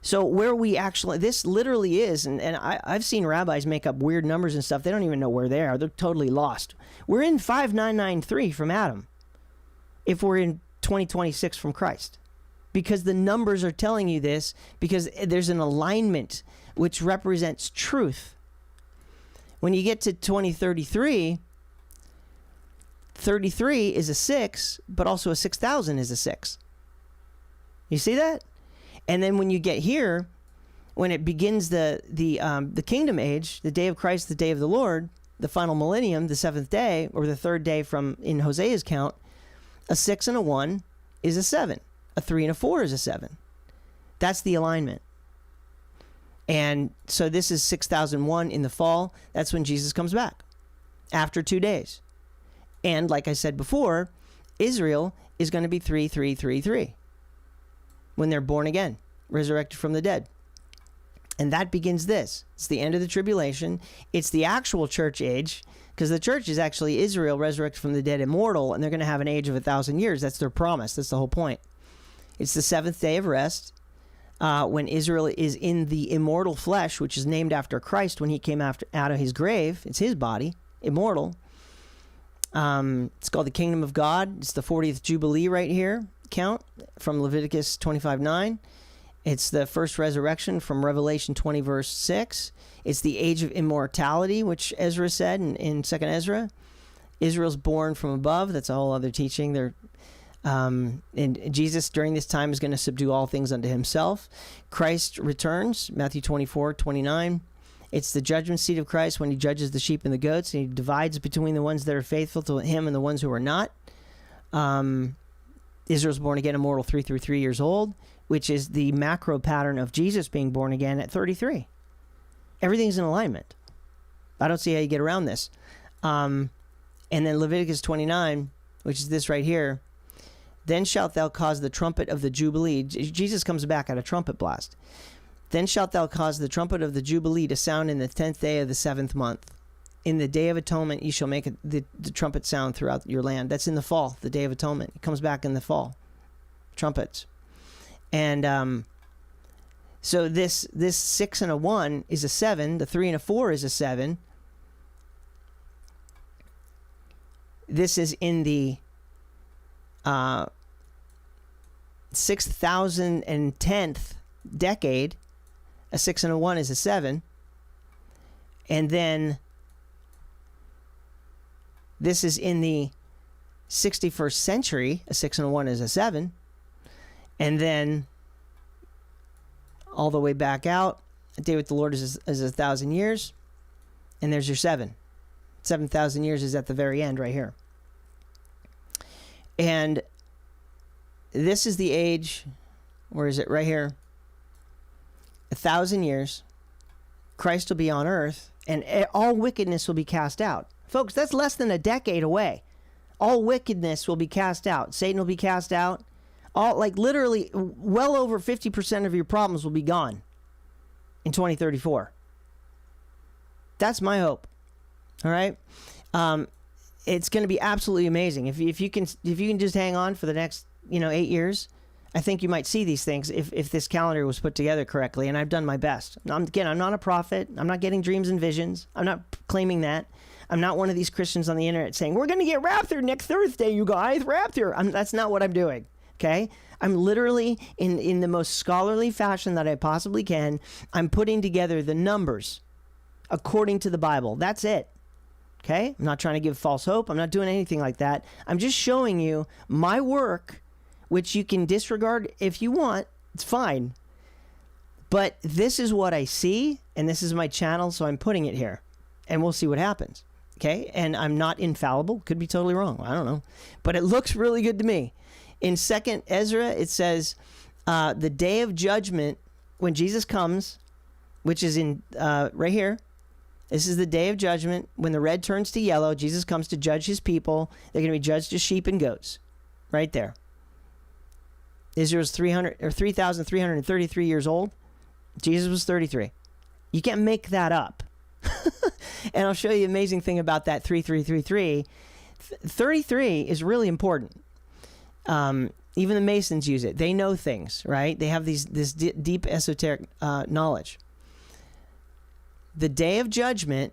So where we actually, this literally is, and I've seen rabbis make up weird numbers and stuff. They don't even know where they are. They're totally lost. We're in 5993 from Adam if we're in 2026 from Christ. Because the numbers are telling you this, because there's an alignment which represents truth. When you get to 2033, 33 is a 6, but also a 6,000 is a 6. You see that? And then when you get here, when it begins the kingdom age, the day of Christ, the day of the Lord, the final millennium, the seventh day, or the third day from in Hosea's count, a 6 and a 1 is a 7. A 3 and a 4 is a 7. That's the alignment. And so this is 6001 in the fall. That's when Jesus comes back after 2 days. And like I said before, Israel is going to be 3333 when they're born again, resurrected from the dead. And that begins this. It's the end of the tribulation. It's the actual church age, because the church is actually Israel resurrected from the dead, immortal, and they're going to have an age of 1,000 years. That's their promise. That's the whole point. It's the seventh day of rest, when Israel is in the immortal flesh, which is named after Christ when he came out of his grave. It's his body, immortal. It's called the kingdom of God. It's the 40th Jubilee right here, count from Leviticus 25:9. It's the first resurrection from Revelation 20, verse 6. It's the age of immortality, which Ezra said in 2nd Ezra. Israel's born from above. That's a whole other teaching. And Jesus during this time is going to subdue all things unto himself. Christ returns, Matthew 24:29. It's the judgment seat of Christ when he judges the sheep and the goats, and he divides between the ones that are faithful to him and the ones who are not. Israel's born again, immortal, 3 through 3 years old, which is the macro pattern of Jesus being born again at 33. Everything's in alignment. I don't see how you get around this. And then Leviticus 29, which is this right here. Then shalt thou cause the trumpet of the Jubilee. Jesus comes back at a trumpet blast. Then shalt thou cause the trumpet of the Jubilee to sound in the 10th day of the 7th month. In the day of atonement, you shall make the trumpet sound throughout your land. That's in the fall, the day of atonement. It comes back in the fall. Trumpets. And so this 6 and a 1 is a 7. The 3 and a 4 is a 7. This is in the 6,010th decade. A 6 and a 1 is a 7. And then this is in the 61st century. A 6 and a 1 is a 7. And then all the way back out, a day with the Lord is 1,000 years. And there's your 7. 7,000 years is at the very end right here. And this is the age, where is it? Right here. 1,000 years. Christ will be on earth, and all wickedness will be cast out. Folks, that's less than a decade away. All wickedness will be cast out. Satan will be cast out. Literally, well over 50% of your problems will be gone in 2034. That's my hope. All right? It's going to be absolutely amazing. If you can just hang on for the next 8 years, I think you might see these things if this calendar was put together correctly, and I've done my best. I'm not a prophet. I'm not getting dreams and visions. I'm not claiming that. I'm not one of these Christians on the internet saying, we're going to get raptured next Thursday, you guys, rapture. That's not what I'm doing, okay? I'm literally, in the most scholarly fashion that I possibly can, I'm putting together the numbers according to the Bible. That's it, okay? I'm not trying to give false hope. I'm not doing anything like that. I'm just showing you my work, which you can disregard if you want. It's fine. But this is what I see, and this is my channel, so I'm putting it here. And we'll see what happens, okay? And I'm not infallible. Could be totally wrong. I don't know. But it looks really good to me. In 2nd Ezra, it says, the day of judgment, when Jesus comes, which is in right here. This is the day of judgment. When the red turns to yellow, Jesus comes to judge his people. They're going to be judged as sheep and goats. Right there. Israel's 3,333 years old. Jesus was 33. You can't make that up. And I'll show you the amazing thing about that 3333. 33 is really important. Even the Masons use it. They know things, right? They have this deep esoteric knowledge. The day of judgment,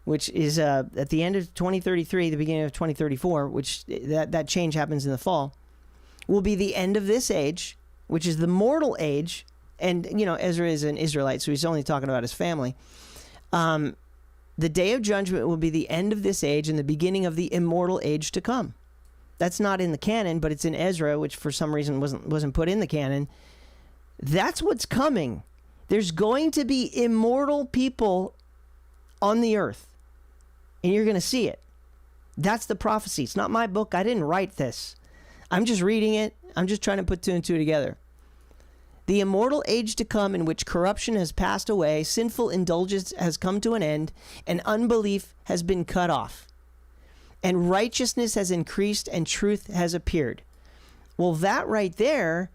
which is at the end of 2033, the beginning of 2034, which that change happens in the fall, will be the end of this age, which is the mortal age. And, Ezra is an Israelite, so he's only talking about his family. The day of judgment will be the end of this age and the beginning of the immortal age to come. That's not in the canon, but it's in Ezra, which for some reason wasn't put in the canon. That's what's coming. There's going to be immortal people on the earth, and you're going to see it. That's the prophecy. It's not my book. I didn't write this. I'm just reading it. I'm just trying to put two and two together. The immortal age to come, in which corruption has passed away, sinful indulgence has come to an end, and unbelief has been cut off, and righteousness has increased, and truth has appeared. Well, that right there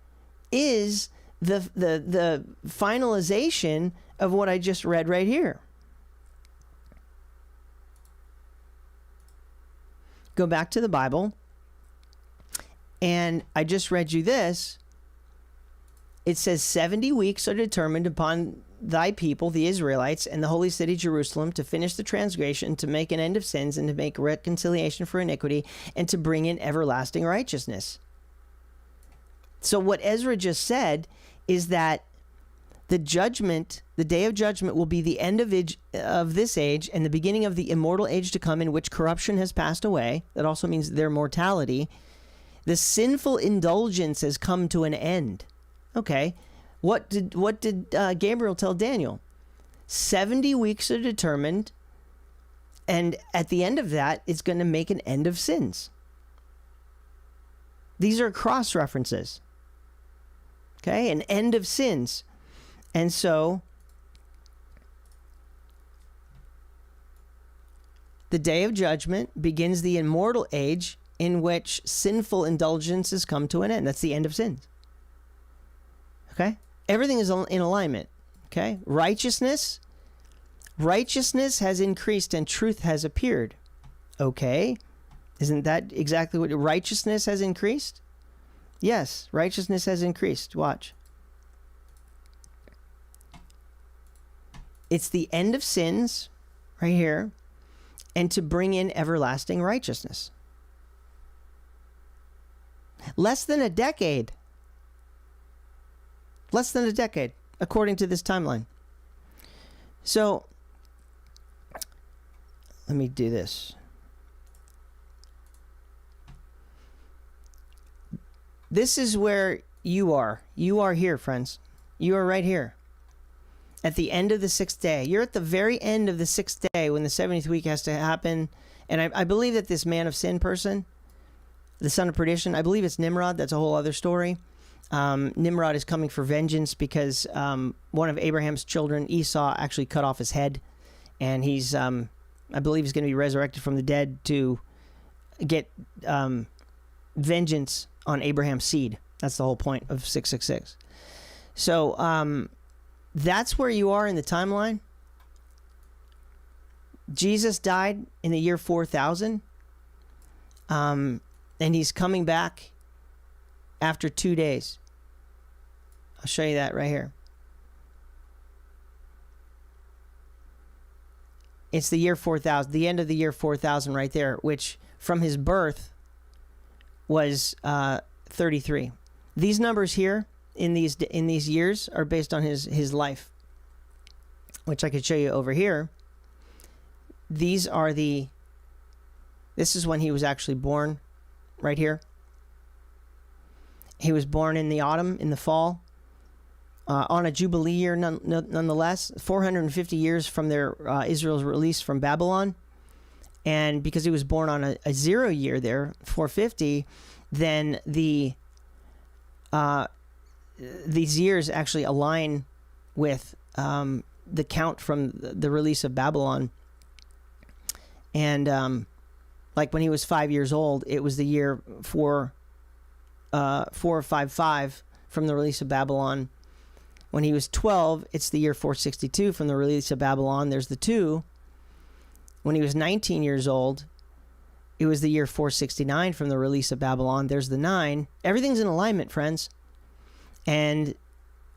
is the finalization of what I just read right here. Go back to the Bible, and I just read you this. It says 70 weeks are determined upon thy people, the Israelites, and the holy city Jerusalem, to finish the transgression, to make an end of sins, and to make reconciliation for iniquity, and to bring in everlasting righteousness. So what Ezra just said is that the judgment, the day of judgment, will be the end of this age and the beginning of the immortal age to come, in which corruption has passed away. That also means their mortality. The sinful indulgence has come to an end. Okay, what did Gabriel tell Daniel? 70 weeks are determined, and at the end of that, it's going to make an end of sins. These are cross references. Okay, an end of sins. And so, the day of judgment begins the immortal age in which sinful indulgence has come to an end. That's the end of sins. Okay? Everything is in alignment. Okay? Righteousness has increased and truth has appeared. Okay? Isn't that exactly what righteousness has increased? Yes, righteousness has increased. Watch. It's the end of sins right here, and to bring in everlasting righteousness. Less than a decade. Less than a decade, according to this timeline. So, let me do this. This is where you are. You are here, friends. You are right here. At the end of the 6th day. You're at the very end of the 6th day when the 70th week has to happen. And I believe that this man of sin person, the son of perdition, I believe it's Nimrod. That's a whole other story. Nimrod is coming for vengeance because one of Abraham's children, Esau, actually cut off his head. And he's, I believe he's going to be resurrected from the dead to get vengeance on Abraham's seed. That's the whole point of 666. So that's where you are in the timeline. Jesus died in the year 4000. And he's coming back after 2 days. I'll show you that right here. It's the year 4000, the end of the year 4000 right there, which from his birth was 33. These numbers here in these years are based on his life, which I could show you over here. This is when he was actually born, right here. He was born in the autumn, in the fall, on a Jubilee year nonetheless, 450 years from their Israel's release from Babylon. And because he was born on a 0 year there, 450, then these years actually align with the count from the release of Babylon. And like when he was 5 years old, it was the year 455 from the release of Babylon. When he was 12, it's the year 462 from the release of Babylon. There's the 2. When he was 19 years old, it was the year 469 from the release of Babylon. There's the 9. Everything's in alignment, friends. And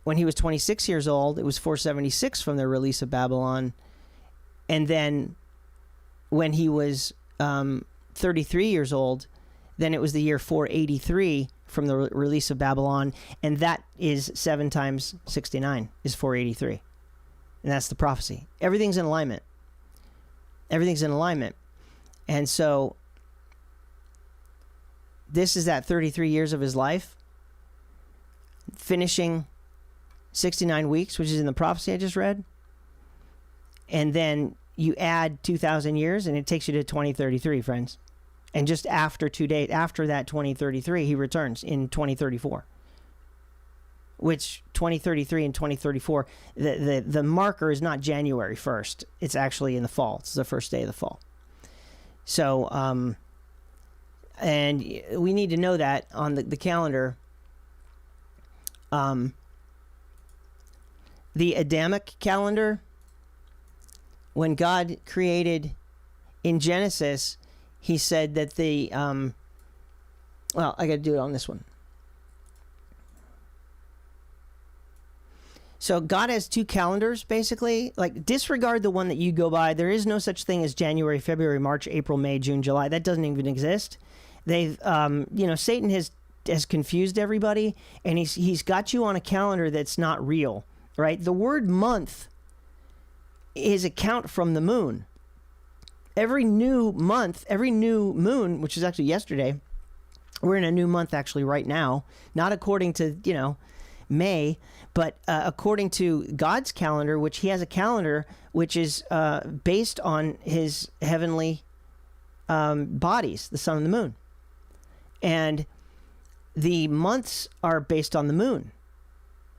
when he was 26 years old, it was 476 from the release of Babylon. And then when he was 33 years old, then it was the year 483 from the release of Babylon, and that is 7 times 69 is 483, and that's the prophecy. Everything's in alignment. Everything's in alignment, and so this is that 33 years of his life, finishing 69 weeks, which is in the prophecy I just read, and then you add 2,000 years, and it takes you to 2033, friends. And just after after that 2033, he returns in 2034. Which 2033 and 2034, the marker is not January 1st. It's actually in the fall. It's the first day of the fall. So, and we need to know that on the calendar. The Adamic calendar, when God created in Genesis, he said that well, I got to do it on this one. So God has 2 calendars, basically. Like, disregard the one that you go by. There is no such thing as January, February, March, April, May, June, July. That doesn't even exist. They've, Satan has confused everybody, and he's got you on a calendar that's not real, right? The word month is a count from the moon. Every new month, every new moon, which is actually yesterday, we're in a new month actually right now, not according to, May, but according to God's calendar, which he has a calendar which is based on his heavenly bodies, the sun and the moon. And the months are based on the moon,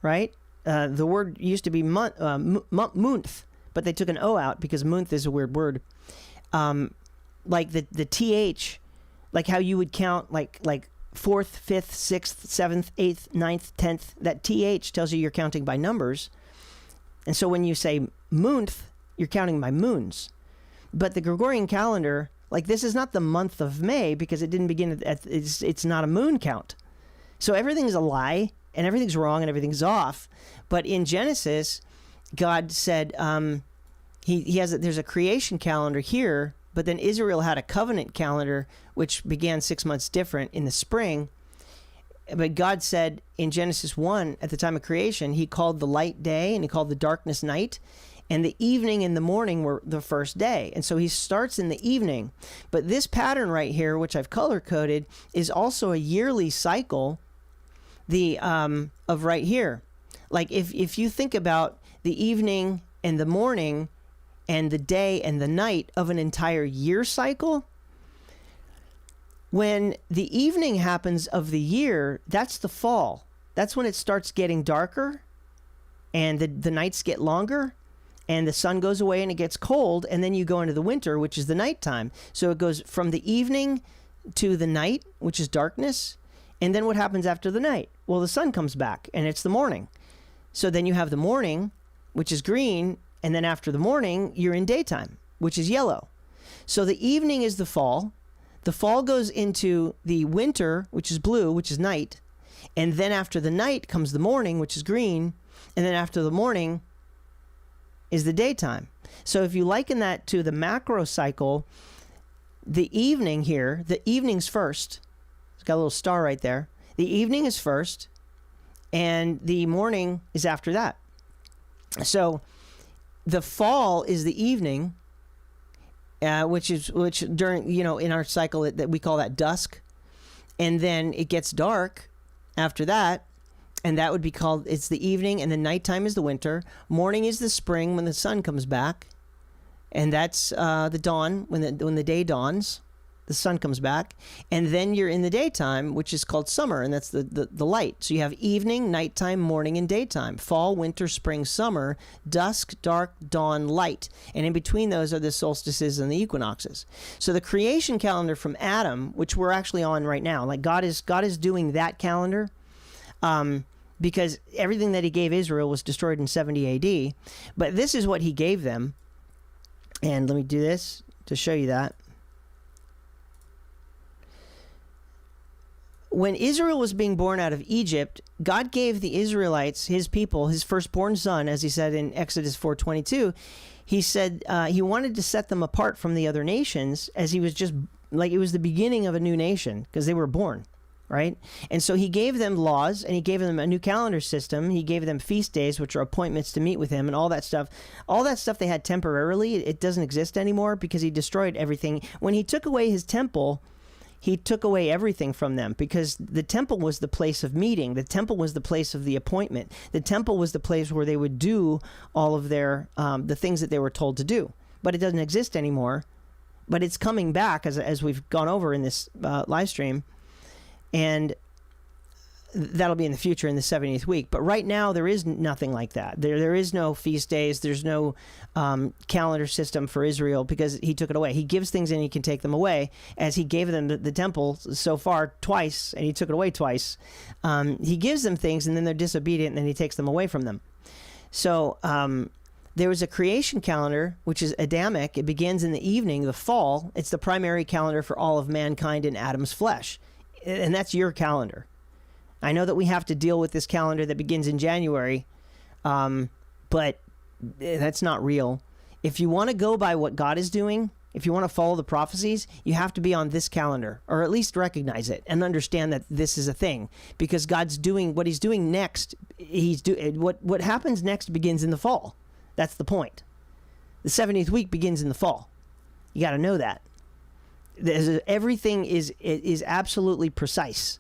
right? The word used to be month, but they took an O out because month is a weird word. Like the TH, like how you would count like 4th, 5th, 6th, 7th, 8th, 9th, 10th, that TH tells you you're counting by numbers. And so when you say month, you're counting by moons. But the Gregorian calendar, like, this is not the month of May because it didn't begin it's not a moon count. So everything's a lie and everything's wrong and everything's off. But in Genesis, God said, there's a creation calendar here, but then Israel had a covenant calendar which began 6 months different in the spring. But God said in Genesis 1, at the time of creation, he called the light day and he called the darkness night, and the evening and the morning were the first day. And so he starts in the evening. But this pattern right here, which I've color coded, is also a yearly cycle of right here. Like if you think about the evening and the morning and the day and the night of an entire year cycle, when the evening happens of the year, that's the fall. That's when it starts getting darker and the nights get longer and the sun goes away and it gets cold, and then you go into the winter, which is the nighttime. So it goes from the evening to the night, which is darkness, and then what happens after the night? Well, the sun comes back and it's the morning. So then you have the morning, which is green, and then after the morning, you're in daytime, which is yellow. So the evening is the fall. The fall goes into the winter, which is blue, which is night. And then after the night comes the morning, which is green. And then after the morning is the daytime. So if you liken that to the macro cycle, the evening here, the evening's first. It's got a little star right there. The evening is first, and the morning is after that. So the fall is the evening, which during, in our cycle that we call that dusk, and then it gets dark after that, and that would be called, it's the evening, and then nighttime is the winter. Morning is the spring when the sun comes back, and that's the dawn, when the day dawns, the sun comes back, and then you're in the daytime, which is called summer, and that's the light. So you have evening, nighttime, morning, and daytime. Fall, winter, spring, summer, dusk, dark, dawn, light. And in between those are the solstices and the equinoxes. So the creation calendar from Adam, which we're actually on right now, like God is doing that calendar, because everything that he gave Israel was destroyed in 70 AD. But this is what he gave them. And let me do this to show you that. When Israel was being born out of Egypt, God gave the Israelites, his people, his firstborn son, as he said in Exodus 4:22. He said he wanted to set them apart from the other nations, as he was just like it was the beginning of a new nation because they were born, right? And so he gave them laws, and he gave them a new calendar system. He gave them feast days, which are appointments to meet with him, and all that stuff. All that stuff they had temporarily. It doesn't exist anymore because he destroyed everything. When he took away his temple, he took away everything from them, because the temple was the place of meeting. The temple was the place of the appointment. The temple was the place where they would do all of their the things that they were told to do. But it doesn't exist anymore. But it's coming back as we've gone over in this live stream, and that'll be in the future in the 70th week. But right now there is nothing like that. There is no feast days. There's no calendar system for Israel because he took it away. He gives things and he can take them away, as he gave them the temple so far twice, and he took it away twice. He gives them things, and then they're disobedient, and then he takes them away from them. So there was a creation calendar, which is Adamic. It begins in the evening, the fall. It's the primary calendar for all of mankind in Adam's flesh. And that's your calendar. I know that we have to deal with this calendar that begins in January, but that's not real. If you want to go by what God is doing, if you want to follow the prophecies, you have to be on this calendar, or at least recognize it and understand that this is a thing, because God's doing what he's doing next. What happens next begins in the fall. That's the point. The 70th week begins in the fall. You got to know that. Everything is absolutely precise.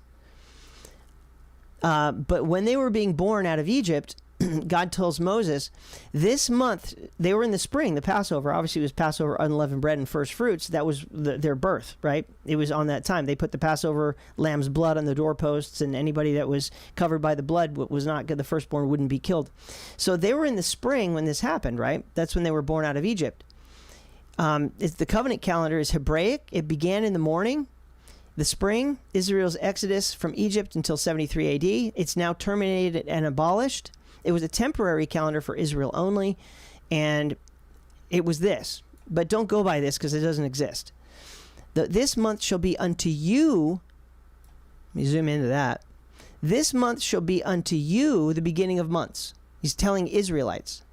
But when they were being born out of Egypt, God tells Moses, this month, they were in the spring, the Passover. Obviously, it was Passover, unleavened bread, and first fruits. That was their birth, right? It was on that time. They put the Passover lamb's blood on the doorposts, and anybody that was covered by the blood was not good. The firstborn wouldn't be killed. So they were in the spring when this happened, right? That's when they were born out of Egypt. The covenant calendar is Hebraic. It began in the morning. The spring, Israel's exodus from Egypt until 73 AD. It's now terminated and abolished. It was a temporary calendar for Israel only, and it was this. But don't go by this because it doesn't exist. This month shall be unto you. Let me zoom into that. This month shall be unto you the beginning of months. He's telling Israelites.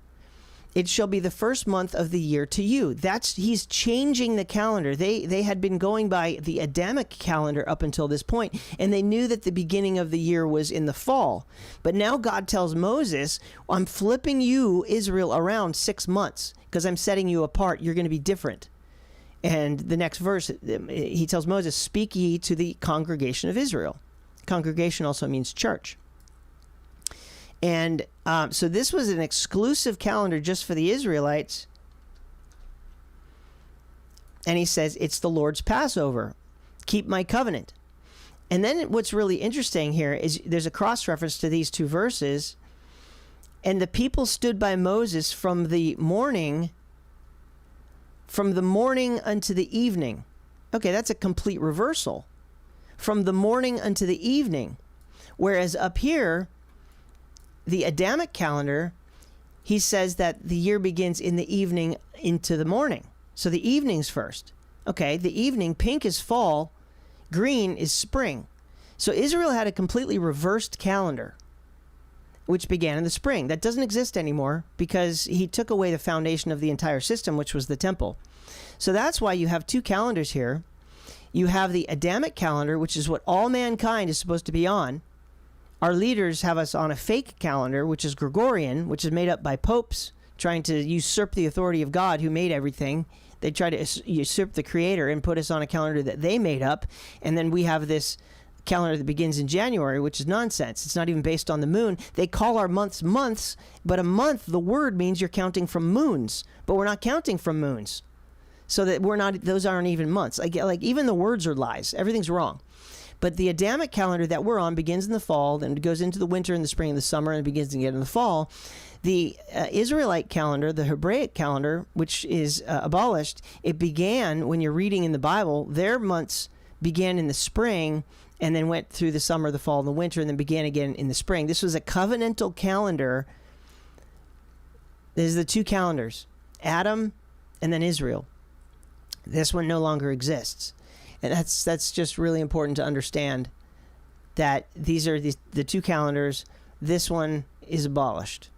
It shall be the first month of the year to you. He's changing the calendar. They had been going by the Adamic calendar up until this point, and they knew that the beginning of the year was in the fall. But now God tells Moses, I'm flipping you, Israel, around 6 months because I'm setting you apart. You're going to be different. And the next verse, he tells Moses, speak ye to the congregation of Israel. Congregation also means church. And so this was an exclusive calendar just for the Israelites. And he says, it's the Lord's Passover. Keep my covenant. And then what's really interesting here is there's a cross-reference to these two verses. And the people stood by Moses from the morning unto the evening. Okay, that's a complete reversal. From the morning unto the evening. Whereas up here, the Adamic calendar, he says that the year begins in the evening into the morning. So the evening's first. Okay, the evening, pink is fall, green is spring. So Israel had a completely reversed calendar. which began in the spring. That doesn't exist anymore because he took away the foundation of the entire system, which was the temple. So that's why you have two calendars here. You have the Adamic calendar, which is what all mankind is supposed to be on. Our leaders have us on a fake calendar, which is Gregorian, which is made up by popes trying to usurp the authority of God who made everything. They try to usurp the creator and put us on a calendar that they made up. And then we have this calendar that begins in January, which is nonsense. It's not even based on the moon. They call our months months, but a month, the word means you're counting from moons, but we're not counting from moons. So that we're not, those aren't even months. Like even the words are lies. Everything's wrong. But the Adamic calendar that we're on begins in the fall, then it goes into the winter and the spring and the summer, and begins again in the fall. The Israelite calendar, the Hebraic calendar, which is abolished, it began, when you're reading in the Bible, their months began in the spring and then went through the summer, the fall, and the winter, and then began again in the spring. This was a covenantal calendar. There's the two calendars, Adam and then Israel. This one no longer exists. And that's just really important to understand, that these are the two calendars. This one is abolished.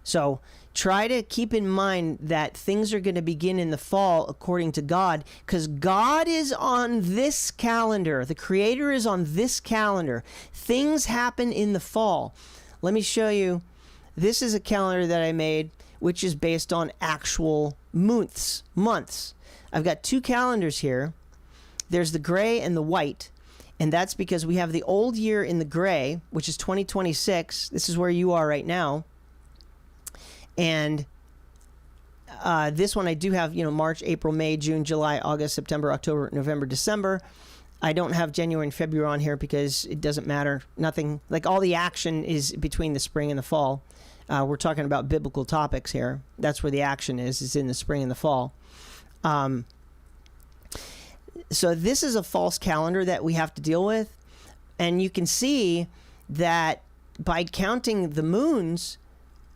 So try to keep in mind that things are going to begin in the fall according to God, because God is on this calendar. The Creator is on this calendar. Things happen in the fall. Let me show you. This is a calendar that I made, which is based on actual months. I've got two calendars here. There's the gray and the white, and that's because we have the old year in the gray, which is 2026. This is where you are right now. And this one I do have, March, April, May, June, July, August, September, October, November, December. I don't have January and February on here because it doesn't matter. Nothing, like all the action is between the spring and the fall. We're talking about biblical topics here. That's where the action is in the spring and the fall. So this is a false calendar that we have to deal with. And you can see that by counting the moons,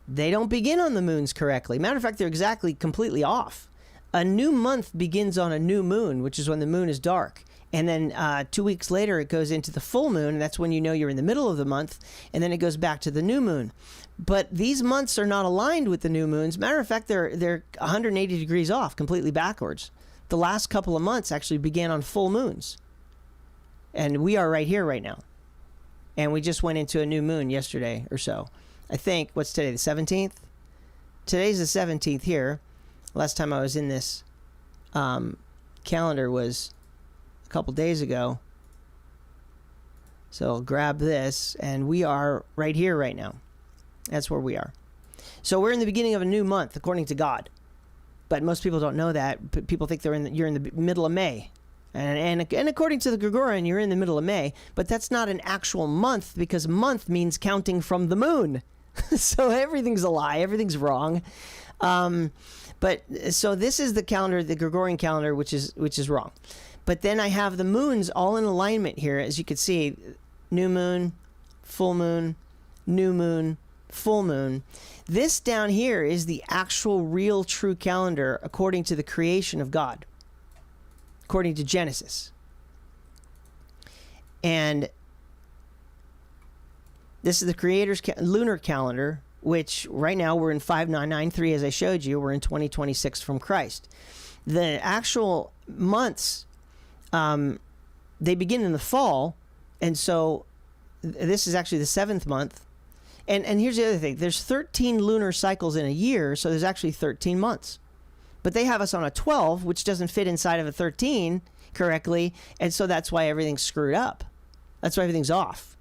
they don't begin on the moons correctly. Matter of fact, they're completely off. A new month begins on a new moon, which is when the moon is dark. And then 2 weeks later, it goes into the full moon. And that's when you know you're in the middle of the month. And then it goes back to the new moon. But these months are not aligned with the new moons. Matter of fact, they're 180 degrees off, completely backwards. The last couple of months actually began on full moons. And we are right here right now. And we just went into a new moon yesterday or so. I think, what's today, the 17th? Today's the 17th here. Last time I was in this calendar was a couple days ago. So I'll grab this, and we are right here right now. That's where we are. So we're in the beginning of a new month, according to God. But most people don't know that. People think you're in the middle of May. And according to the Gregorian, you're in the middle of May. But that's not an actual month, because month means counting from the moon. So everything's a lie. Everything's wrong. But so this is the calendar, the Gregorian calendar, which is wrong. But then I have the moons all in alignment here. As you can see, new moon, full moon, new moon, full moon. This down here is the actual, real, true calendar according to the creation of God, according to Genesis. And this is the Creator's lunar calendar, which right now we're in 5993, as I showed you. We're in 2026 from Christ. The actual months, they begin in the fall, and so this is actually the 7th month. And here's the other thing. There's 13 lunar cycles in a year, so there's actually 13 months. But they have us on a 12, which doesn't fit inside of a 13 correctly, and so that's why everything's screwed up. That's why everything's off.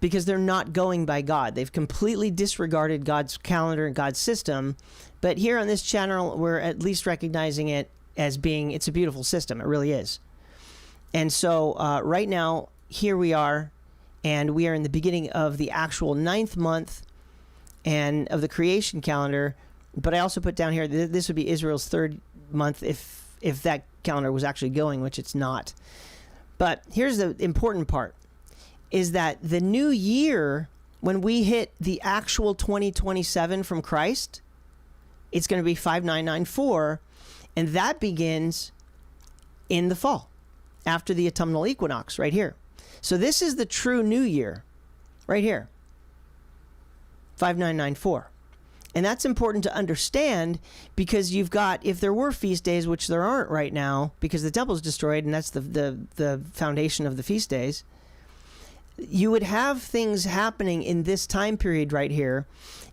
Because they're not going by God. They've completely disregarded God's calendar and God's system. But here on this channel, we're at least recognizing it as being, it's a beautiful system. It really is. And so right now, here we are. And we are in the beginning of the actual 9th month and of the creation calendar. But I also put down here, this would be Israel's 3rd month if that calendar was actually going, which it's not. But here's the important part, is that the new year, when we hit the actual 2027 from Christ, it's going to be 5994. And that begins in the fall, after the autumnal equinox, right here. So this is the true new year, right here. 5994. And that's important to understand because you've got, if there were feast days, which there aren't right now because the temple's destroyed and that's the foundation of the feast days, you would have things happening in this time period right here.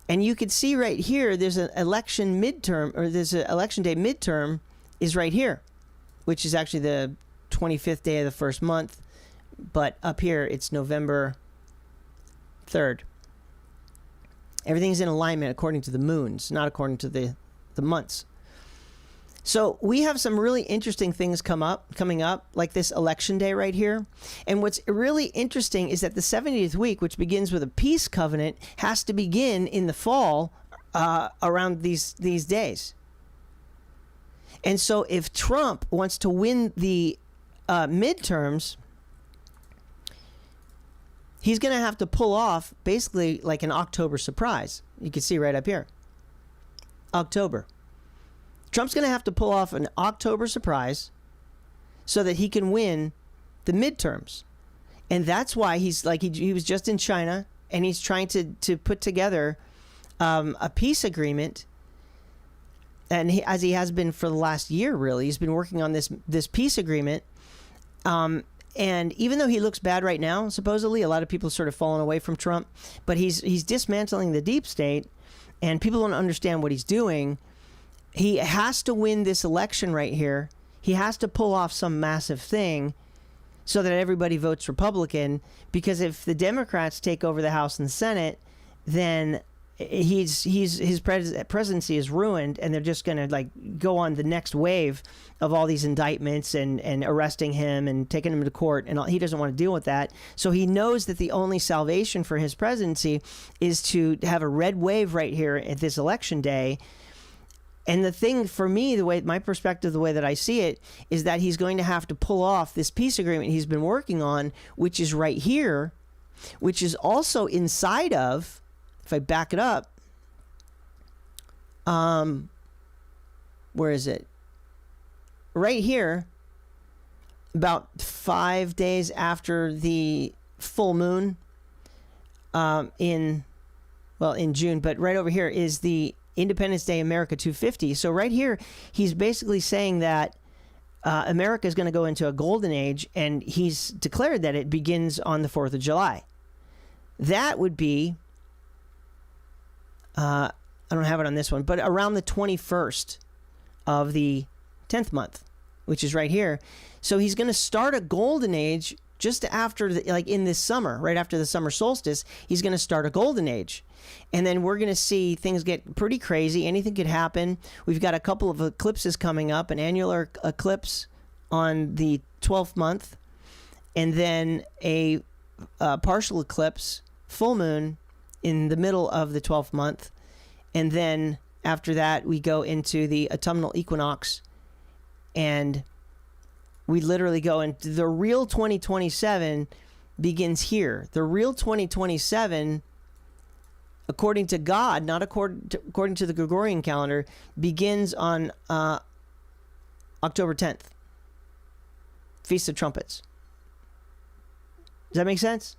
And you could see right here, there's an election midterm, or there's an election day midterm is right here, which is actually the 25th day of the first month. But up here, it's November 3rd. Everything's in alignment according to the moons, not according to the months. So we have some really interesting things coming up, like this election day right here. And what's really interesting is that the 70th week, which begins with a peace covenant, has to begin in the fall around these days. And so if Trump wants to win the midterms, he's going to have to pull off basically like an October surprise. You can see right up here. October. Trump's going to have to pull off an October surprise so that he can win the midterms. And that's why he's like, he was just in China and he's trying to put together a peace agreement. And as he has been for the last year, really, he's been working on this peace agreement. And even though he looks bad right now, supposedly, a lot of people have sort of fallen away from Trump, but he's dismantling the deep state, and people don't understand what he's doing. He has to win this election right here. He has to pull off some massive thing so that everybody votes Republican, because if the Democrats take over the House and the Senate, then his presidency is ruined, and they're just going to like go on the next wave of all these indictments and arresting him and taking him to court, and he doesn't want to deal with that. So he knows that the only salvation for his presidency is to have a red wave right here at this election day. And the thing for me, my perspective, the way that I see it, is that he's going to have to pull off this peace agreement he's been working on, which is right here, which is also inside of, if I back it up, where is it? Right here, about 5 days after the full moon in June, but right over here is the Independence Day America 250. So right here, he's basically saying that America is going to go into a golden age, and he's declared that it begins on the 4th of July. That would be, I don't have it on this one, but around the 21st of the 10th month, which is right here. So he's going to start a golden age just after, in this summer, right after the summer solstice, he's going to start a golden age. And then we're going to see things get pretty crazy. Anything could happen. We've got a couple of eclipses coming up, an annular eclipse on the 12th month, and then a partial eclipse, full moon, in the middle of the 12th month. And then after that, we go into the autumnal equinox, and we literally go into the real 2027 begins here. The real 2027, according to God, not according to the Gregorian calendar, begins on October 10th. Feast of Trumpets. Does that make sense?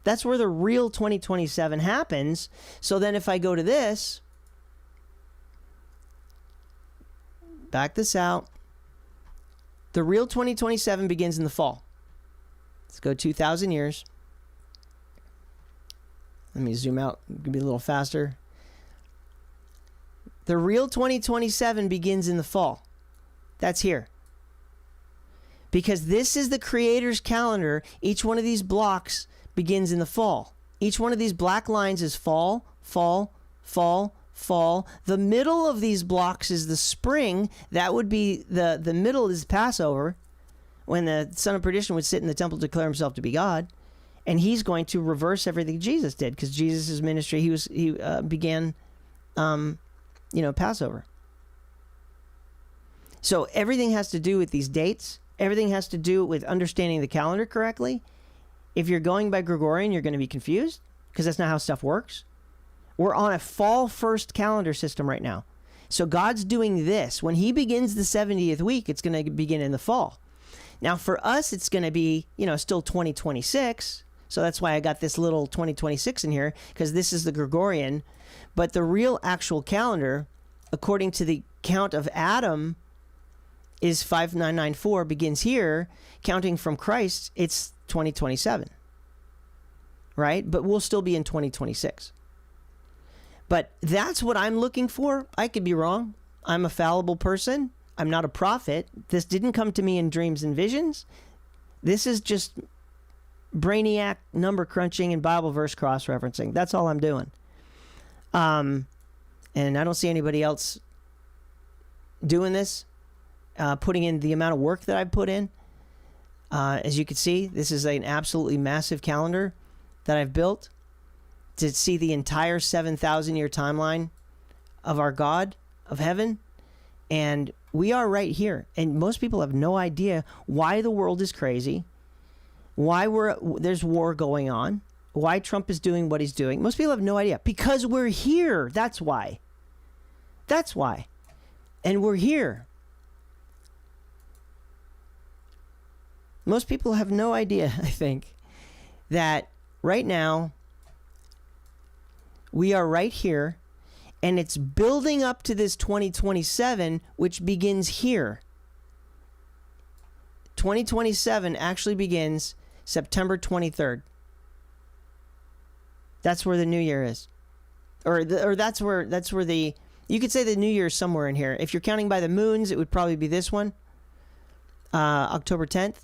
That's where the real 2027 happens. So then if I go to this, back this out, the real 2027 begins in the fall. Let's go 2,000 years. Let me zoom out, be a little faster. The real 2027 begins in the fall. That's here. Because this is the Creator's calendar. Each one of these blocks begins in the fall. Each one of these black lines is fall, fall, fall, fall. The middle of these blocks is the spring. That would be the middle is Passover, when the son of perdition would sit in the temple to declare himself to be God, and he's going to reverse everything Jesus did, because Jesus' ministry, he began Passover. So everything has to do with these dates. Everything has to do with understanding the calendar correctly. If you're going by Gregorian, you're going to be confused, because that's not how stuff works. We're on a fall first calendar system right now. So God's doing this. When he begins the 70th week, it's going to begin in the fall. Now for us, it's going to be, still 2026, So that's why I got this little 2026 in here, because this is the Gregorian. But the real actual calendar, according to the count of Adam, is 5994, begins here. Counting from Christ, it's 2027. Right? But we'll still be in 2026. But that's what I'm looking for. I could be wrong. I'm a fallible person. I'm not a prophet. This didn't come to me in dreams and visions. This is just brainiac number crunching and Bible verse cross-referencing. That's all I'm doing. And I don't see anybody else doing this, putting in the amount of work that I've put in. As you can see, this is an absolutely massive calendar that I've built to see the entire 7,000-year timeline of our God of heaven. And we are right here. And most people have no idea why the world is crazy, why there's war going on, why Trump is doing what he's doing. Most people have no idea because we're here. That's why. That's why. And we're here. Most people have no idea, I think, that right now we are right here, and it's building up to this 2027, which begins here. 2027 actually begins September 23rd. That's where the new year is. Or that's where the, you could say the new year is somewhere in here. If you're counting by the moons, it would probably be this one, October 10th.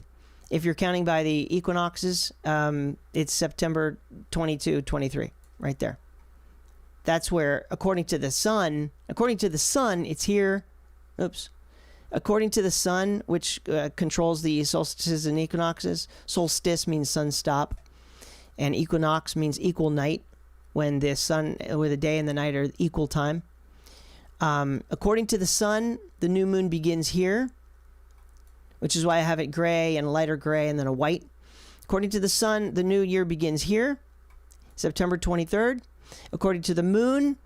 If you're counting by the equinoxes, it's September 22, 23, right there. That's where, according to the sun, it's here. Oops. According to the sun, which controls the solstices and equinoxes, solstice means sun stop, and equinox means equal night, when the sun, where the day and the night are equal time. According to the sun, the new moon begins here, which is why I have it gray and a lighter gray and then a white. According to the sun, the new year begins here, September 23rd. According to the moon,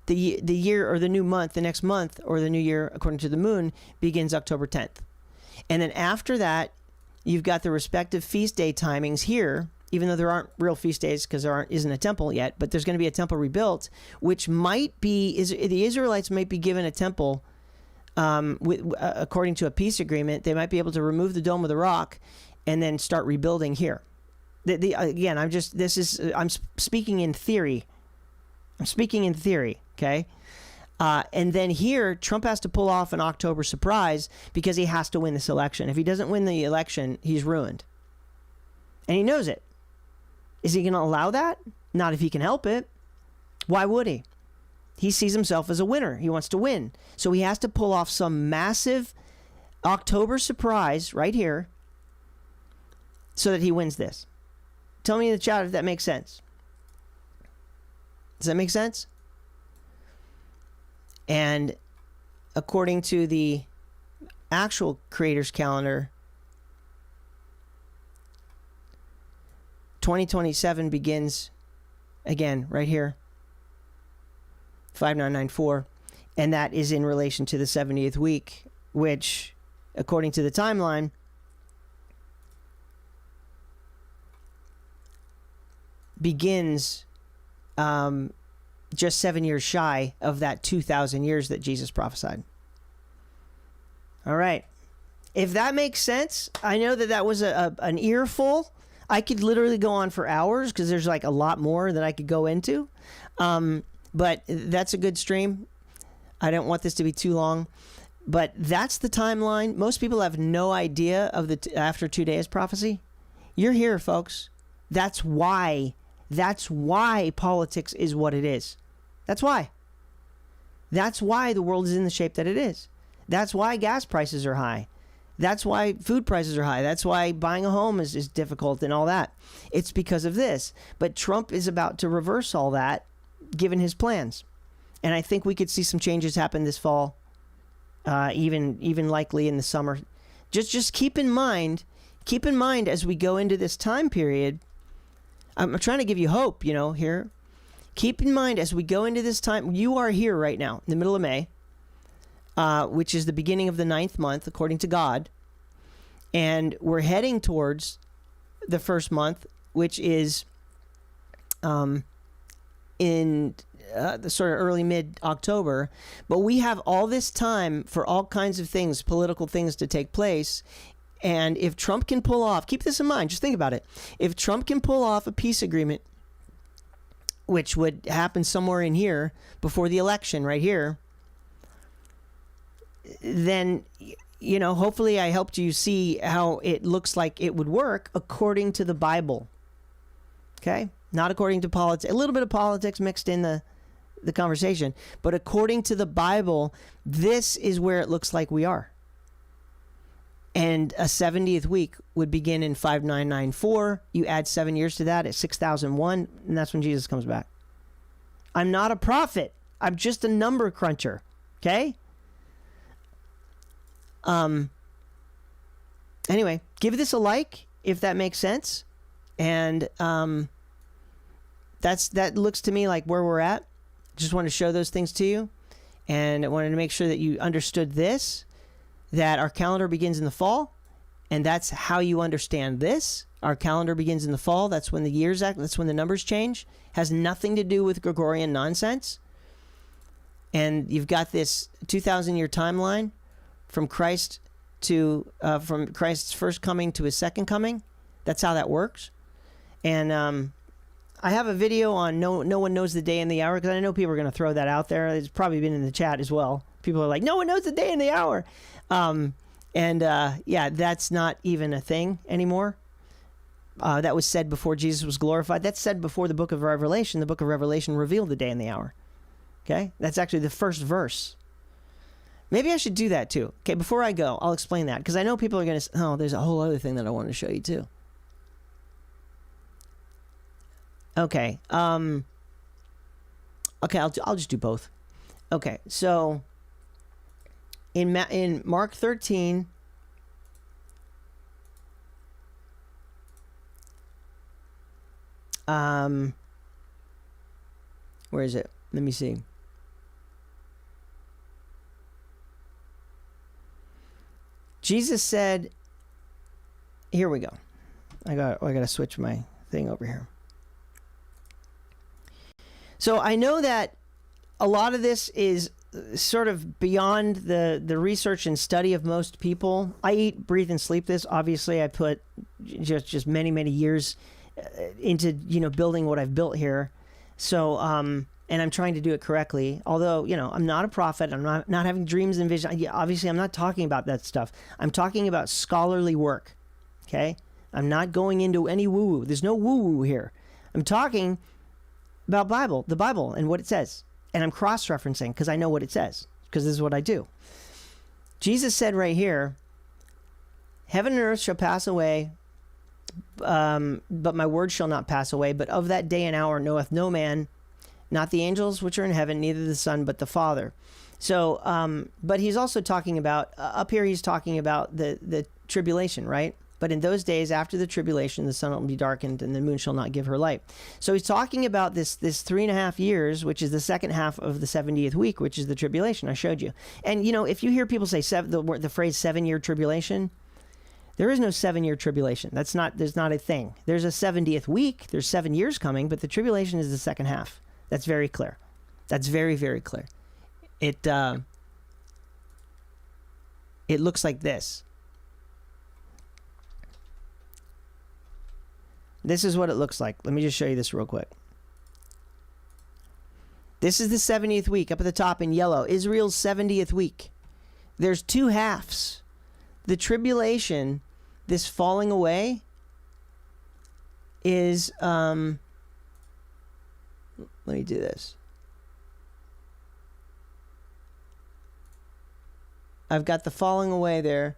the year or the new month, the next month, or the new year, according to the moon, begins October 10th. And then after that, you've got the respective feast day timings here, even though there aren't real feast days because there isn't a temple yet, but there's going to be a temple rebuilt, which might be, the Israelites might be given a temple according to a peace agreement. They might be able to remove the Dome of the Rock and then start rebuilding here. Again, I'm speaking in theory. Okay? And then here, Trump has to pull off an October surprise because he has to win this election. If he doesn't win the election, he's ruined. And he knows it. Is he going to allow that? Not if he can help it. Why would he? He sees himself as a winner. He wants to win. So he has to pull off some massive October surprise right here so that he wins this. Tell me in the chat if that makes sense. Does that make sense? And according to the actual creator's calendar, 2027 begins again right here, 5994, and that is in relation to the 70th week, which, according to the timeline, begins just 7 years shy of that 2,000 years that Jesus prophesied. All right. If that makes sense, I know that was an earful. I could literally go on for hours because there's like a lot more that I could go into. But that's a good stream. I don't want this to be too long. But that's the timeline. Most people have no idea of the after 2 days prophecy. You're here, folks. That's why politics is what it is. That's why. That's why the world is in the shape that it is. That's why gas prices are high. That's why food prices are high. That's why buying a home is difficult and all that. It's because of this. But Trump is about to reverse all that, given his plans. And I think we could see some changes happen this fall, even likely in the summer. Just keep in mind as we go into this time period, I'm trying to give you hope, here. Keep in mind as we go into this time, you are here right now, in the middle of May, which is the beginning of the 9th month, according to God. And we're heading towards the first month which is in the sort of early mid-October. But we have all this time for all kinds of things, political things to take place. And if Trump can pull off, keep this in mind, just think about it. If Trump can pull off a peace agreement, which would happen somewhere in here before the election, right here, then, you know, hopefully I helped you see how it looks like it would work according to the Bible. Okay? Not according to politics. A little bit of politics mixed in the conversation. But according to the Bible, this is where it looks like we are. And a 70th week would begin in 5994. You add 7 years to that at 6001, and that's when Jesus comes back. I'm not a prophet. I'm just a number cruncher. Okay? Anyway, give this a like if that makes sense. And that looks to me like where we're at. Just want to show those things to you. And I wanted to make sure that you understood this, that our calendar begins in the fall, and that's how you understand this. Our calendar begins in the fall. That's when the years act. That's when the numbers change. Has nothing to do with Gregorian nonsense. And you've got this 2,000-year timeline from Christ to from Christ's first coming to his second coming. That's how that works. And I have a video on no one knows the day and the hour, because I know people are going to throw that out there. It's probably been in the chat as well. People are like, no one knows the day and the hour. Yeah, that's not even a thing anymore. That was said before Jesus was glorified. That's said before the book of Revelation. The book of Revelation revealed the day and the hour. Okay? That's actually the first verse. Maybe I should do that too. Okay, before I go, I'll explain that, because I know people are going to say, oh, there's a whole other thing that I want to show you too. Okay. Okay, I'll just do both. Okay, so in Mark 13, where is it? Let me see. Jesus said, here we go. I got to switch my thing over here. So I know that a lot of this is sort of beyond the research and study of most people. I eat, breathe, and sleep this. Obviously, I put just many years into building what I've built here. So and I'm trying to do it correctly. Although I'm not a prophet. I'm not having dreams and visions. Obviously, I'm not talking about that stuff. I'm talking about scholarly work. Okay, I'm not going into any woo-woo. There's no woo-woo here. I'm talking about the Bible and what it says. And I'm cross-referencing because I know what it says, because this is what I do. Jesus said right here, heaven and earth shall pass away, but my word shall not pass away. But of that day and hour knoweth no man, not the angels which are in heaven, neither the Son, but the Father. So, but he's also talking about, up here he's talking about the tribulation, right? But in those days after the tribulation, the sun will be darkened and the moon shall not give her light. So he's talking about this 3.5 years, which is the second half of the 70th week, which is the tribulation I showed you. And, if you hear people say the phrase 7-year tribulation, there is no 7-year tribulation. There's not a thing. There's a 70th week. There's 7 years coming, but the tribulation is the second half. That's very clear. That's very, very clear. It looks like this. This is what it looks like. Let me just show you this real quick. This is the 70th week up at the top in yellow. Israel's 70th week. There's 2 halves. The tribulation, this falling away, is, let me do this. I've got the falling away there,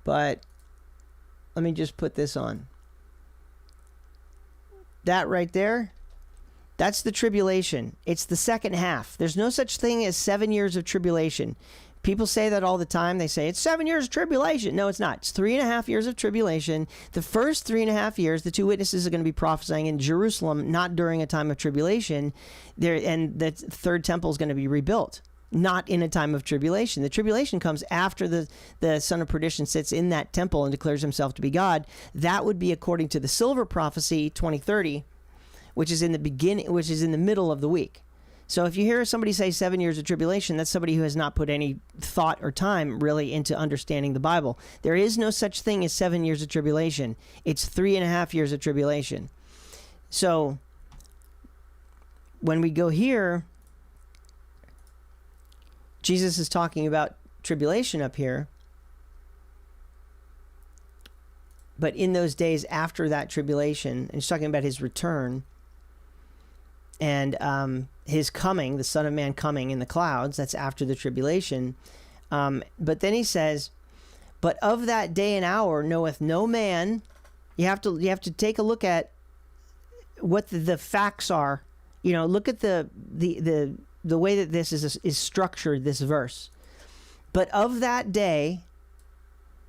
but let me just put this on. That right there, that's the tribulation. It's the second half. There's no such thing as 7 years of tribulation. People say that all the time. They say, it's 7 years of tribulation. No, it's not. It's 3.5 years of tribulation. The first 3.5 years, the 2 witnesses are going to be prophesying in Jerusalem, not during a time of tribulation. And the third temple is going to be rebuilt. not in a time of tribulation. The tribulation comes after the son of perdition sits in that temple and declares himself to be God. That would be according to the silver prophecy 2030, which is in the middle of the week. So if you hear somebody say 7 years of tribulation, that's somebody who has not put any thought or time really into understanding the Bible. There is no such thing as 7 years of tribulation. It's 3.5 years of tribulation. So when we go here, Jesus is talking about tribulation up here. But in those days after that tribulation, and he's talking about his return and his coming, the Son of Man coming in the clouds, that's after the tribulation. But then he says, but of that day and hour knoweth no man. You have to take a look at what the facts are. Look at the way that this is structured, this verse. But of that day,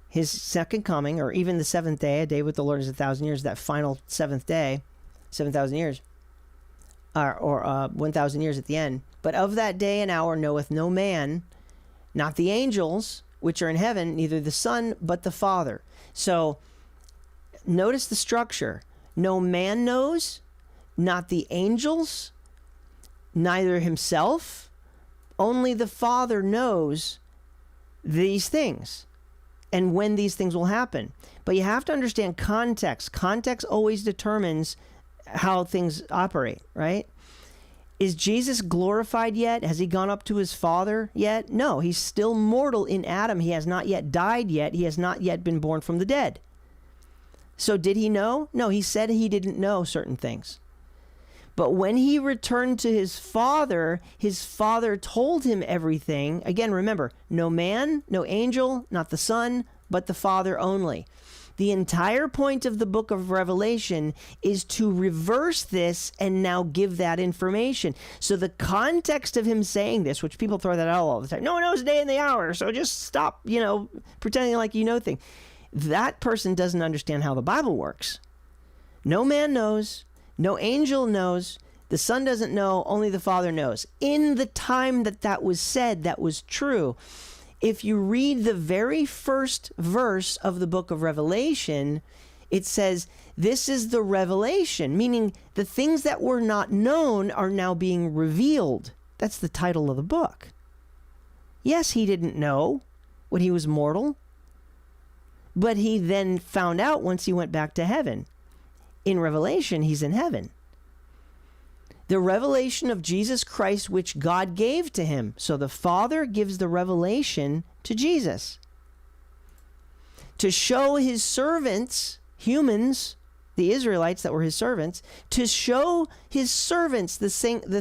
his second coming, or even the seventh day, a day with the Lord is 1,000 years, that final seventh day, 7,000 years, or 1,000 years at the end. But of that day and hour knoweth no man, not the angels, which are in heaven, neither the Son, but the Father. So notice the structure. No man knows, not the angels, neither himself, only the Father knows these things and when these things will happen. But you have to understand context. Context always determines how things operate, right? Is Jesus glorified yet? Has he gone up to his Father yet? No, he's still mortal in Adam. He has not yet died yet. He has not yet been born from the dead. So did he know? No, he said he didn't know certain things. But when he returned to his Father told him everything. Again, remember, no man, no angel, not the Son, but the Father only. The entire point of the book of Revelation is to reverse this and now give that information. So the context of him saying this, which people throw that out all the time, no one knows the day and the hour, so just stop, pretending like you know things. That person doesn't understand how the Bible works. No man knows. No angel knows. The Son doesn't know. Only the Father knows. In the time that was said, that was true. If you read the very first verse of the book of Revelation, it says, this is the revelation, meaning the things that were not known are now being revealed. That's the title of the book. Yes, he didn't know when he was mortal, but he then found out once he went back to heaven. In Revelation, he's in heaven. The revelation of Jesus Christ, which God gave to him. So the Father gives the revelation to Jesus to show his servants, humans, the Israelites that were his servants, to show his servants the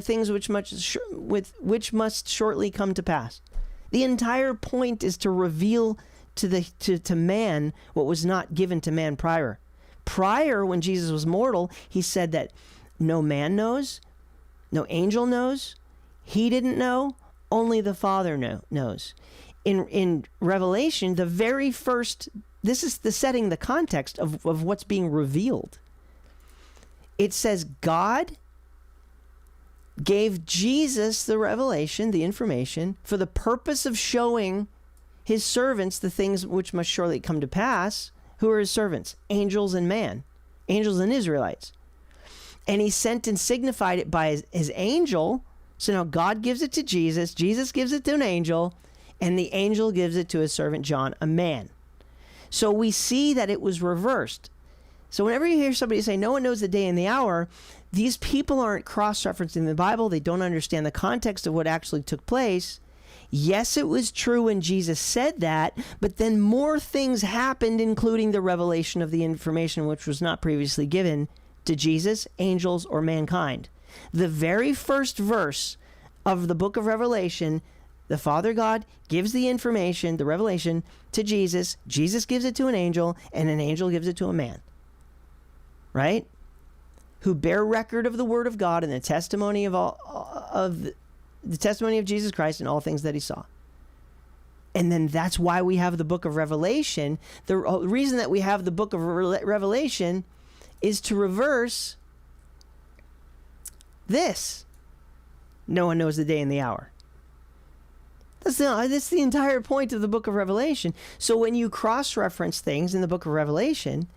things which must shortly come to pass. The entire point is to reveal to man what was not given to man prior. Prior, when Jesus was mortal, he said that no man knows, no angel knows, he didn't know, only the Father knows. In Revelation, the very first, this is setting the context of what's being revealed. It says God gave Jesus the revelation, the information, for the purpose of showing his servants the things which must surely come to pass. Who are his servants? Angels and man. Angels and Israelites. And he sent and signified it by his angel. So now God gives it to Jesus. Jesus gives it to an angel. And the angel gives it to his servant John, a man. So we see that it was reversed. So whenever you hear somebody say, no one knows the day and the hour, these people aren't cross-referencing the Bible. They don't understand the context of what actually took place. Yes, it was true when Jesus said that, but then more things happened, including the revelation of the information which was not previously given to Jesus, angels, or mankind. The very first verse of the book of Revelation, the Father God gives the information, the revelation, to Jesus. Jesus gives it to an angel, and an angel gives it to a man. Right? Who bear record of the word of God and the testimony the testimony of Jesus Christ and all things that he saw. And then that's why we have the book of Revelation. The reason that we have the book of Revelation is to reverse this. No one knows the day and the hour. That's the entire point of the book of Revelation. So when you cross-reference things in the book of Revelation,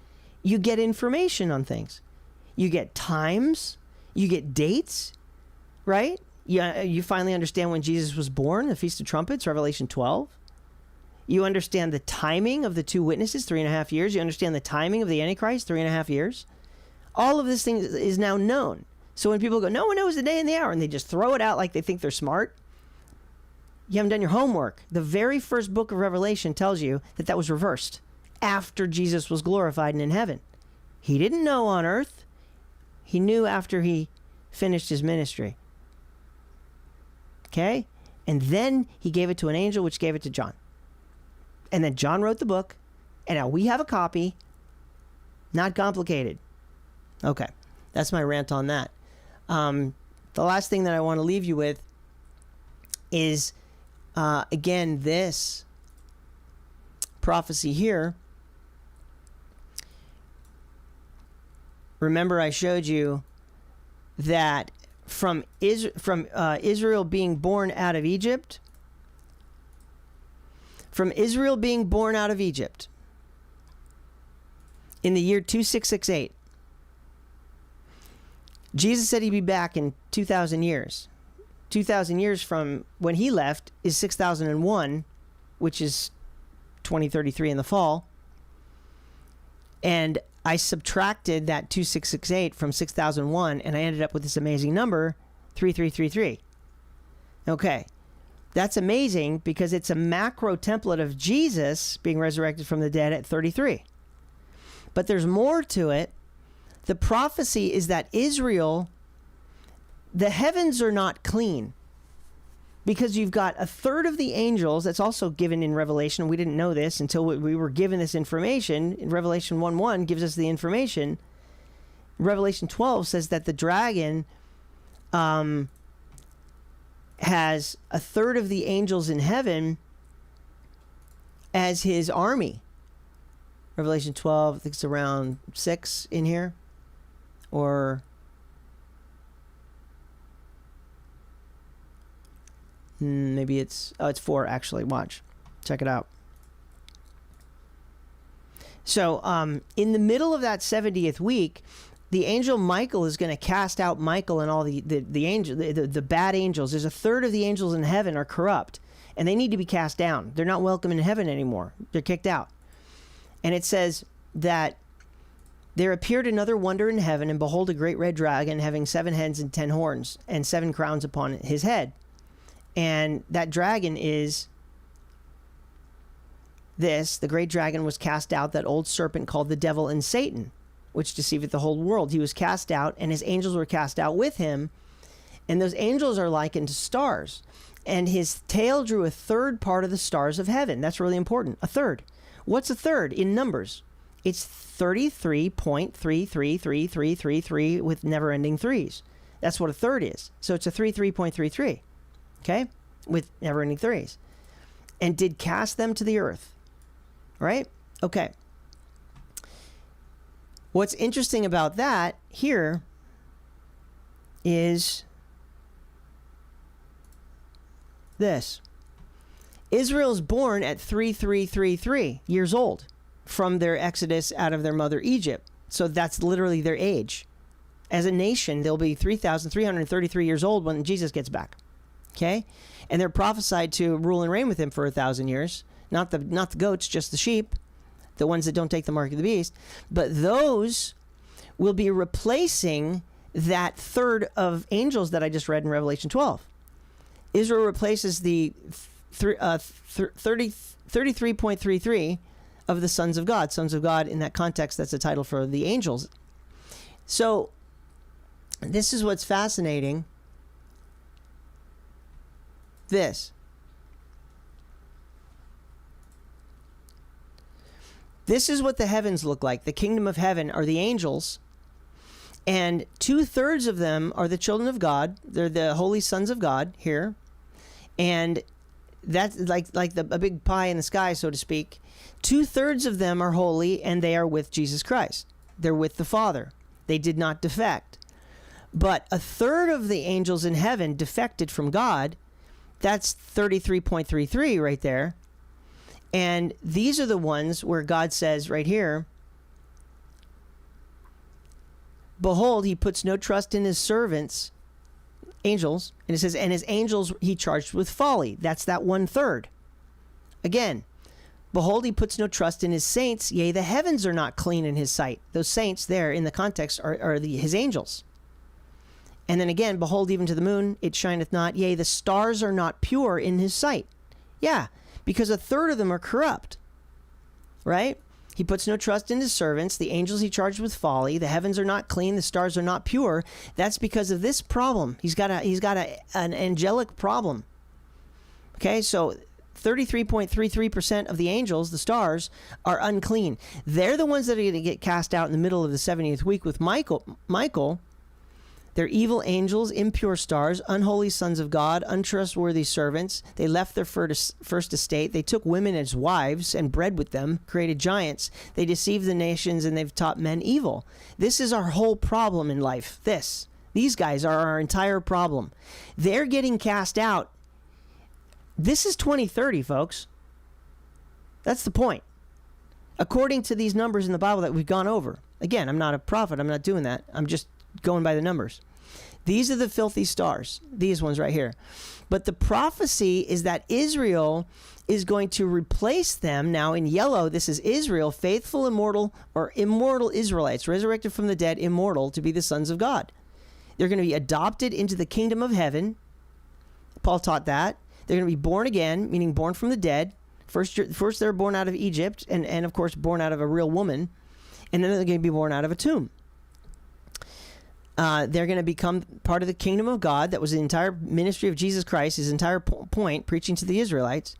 you get information on things. You get times, you get dates, right? You finally understand when Jesus was born, the Feast of Trumpets, Revelation 12. You understand the timing of the two witnesses, 3.5 years. You understand the timing of the Antichrist, 3.5 years. All of this thing is now known. So when people go, no one knows the day and the hour, and they just throw it out like they think they're smart, you haven't done your homework. The very first book of Revelation tells you that was reversed after Jesus was glorified and in heaven. He didn't know on earth. He knew after he finished his ministry. Okay? And then he gave it to an angel, which gave it to John. And then John wrote the book, and now we have a copy. Not complicated. Okay. That's my rant on that. The last thing that I want to leave you with is, again, this prophecy here. Remember, I showed you that from Israel being born out of Egypt, in the year 2668, Jesus said he'd be back in 2,000 years. 2,000 years from when he left is 6,001, which is 2033 in the fall. And I subtracted that 2668 from 6,001, and I ended up with this amazing number, 3333. Okay. That's amazing because it's a macro template of Jesus being resurrected from the dead at 33. But there's more to it. The prophecy is that Israel, the heavens are not clean because you've got a third of the angels. That's also given in Revelation. We didn't know this until we were given this information. In Revelation 1:1 gives us the information. Revelation 12 says that the dragon has a third of the angels in heaven as his army. Revelation 12, I think it's around 6 in here. Or maybe it's 4 actually. Watch. Check it out. So in the middle of that 70th week, the angel Michael is going to cast out Michael and all the bad angels. There's a third of the angels in heaven are corrupt, and they need to be cast down. They're not welcome in heaven anymore. They're kicked out. And it says that there appeared another wonder in heaven, and behold, a great red dragon having 7 heads and 10 horns and 7 crowns upon his head. And that dragon is this. The great dragon was cast out, that old serpent called the devil and Satan, which deceiveth the whole world. He was cast out, and his angels were cast out with him. And those angels are likened to stars. And his tail drew a third part of the stars of heaven. That's really important. A third. What's a third in numbers? It's 33.333333 with never-ending threes. That's what a third is. So it's a 33.33, okay, with never-ending threes. And did cast them to the earth, right? Okay. What's interesting about that here is this. Israel's born at 3333 years old from their exodus out of their mother Egypt. So that's literally their age. As a nation, they'll be 3,333 years old when Jesus gets back. Okay? And they're prophesied to rule and reign with him for 1,000 years. Not the goats, just the sheep, the ones that don't take the mark of the beast. But those will be replacing that third of angels that I just read in Revelation 12. Israel replaces the 33.33 of the sons of God. Sons of God, in that context, that's a title for the angels. So this is what's fascinating. This is what the heavens look like. The kingdom of heaven are the angels, and 2/3 of them are the children of God. They're the holy sons of God here, and that's like a big pie in the sky, so to speak. 2/3 of them are holy, and they are with Jesus Christ. They're with the Father. They did not defect. But 1/3 of the angels in heaven defected from God. That's 33.33 right there. And these are the ones where God says right here, behold, he puts no trust in his servants, angels. And it says, and his angels he charged with folly. That's that 1/3. Again, behold, he puts no trust in his saints. Yea, the heavens are not clean in his sight. Those saints there in the context are his angels. And then again, behold, even to the moon, it shineth not. Yea, the stars are not pure in his sight. Yeah, because 1/3 of them are corrupt, right? He puts no trust in his servants. The angels he charged with folly. The heavens are not clean. The stars are not pure. That's because of this problem. He's got an angelic problem. Okay, so 33.33% of the angels, the stars, are unclean. They're the ones that are going to get cast out in the middle of the 70th week with Michael. They're evil angels, impure stars, unholy sons of God, untrustworthy servants. They left their first estate. They took women as wives and bred with them, created giants. They deceived the nations, and they've taught men evil. This is our whole problem in life. These guys are our entire problem. They're getting cast out. This is 2030, folks. That's the point. According to these numbers in the Bible that we've gone over. Again, I'm not a prophet. I'm not doing that. I'm just going by the numbers. These are the filthy stars, these ones right here. But the prophecy is that Israel is going to replace them. Now in yellow, this is Israel, faithful, immortal, or immortal Israelites, resurrected from the dead, immortal, to be the sons of God. They're going to be adopted into the kingdom of heaven. Paul taught that. They're going to be born again, meaning born from the dead. First they're born out of Egypt, and of course born out of a real woman. And then they're going to be born out of a tomb. They're going to become part of the kingdom of God. That was the entire ministry of Jesus Christ, his entire point, preaching to the Israelites.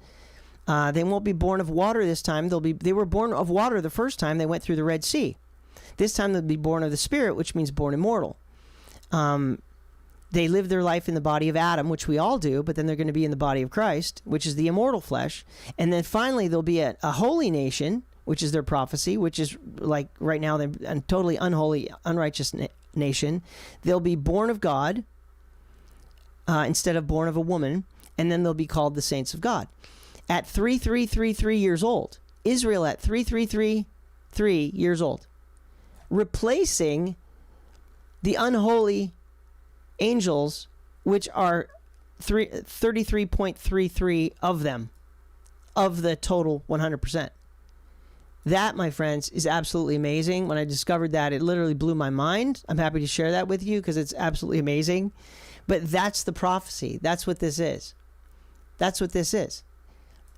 They won't be born of water this time. They were born of water the first time they went through the Red Sea. This time they'll be born of the Spirit, which means born immortal. They live their life in the body of Adam, which we all do, but then they're going to be in the body of Christ, which is the immortal flesh. And then finally there'll be a holy nation, which is their prophecy, which is like right now they're a totally unholy, unrighteous nation. They'll be born of God instead of born of a woman, and then they'll be called the saints of God. At 3333 years old, Israel at 3333 years old, replacing the unholy angels, which are 33.33 of them, of the total 100%. That, my friends, is absolutely amazing. When I discovered that, it literally blew my mind. I'm happy to share that with you because it's absolutely amazing. But that's the prophecy. That's what this is. That's what this is.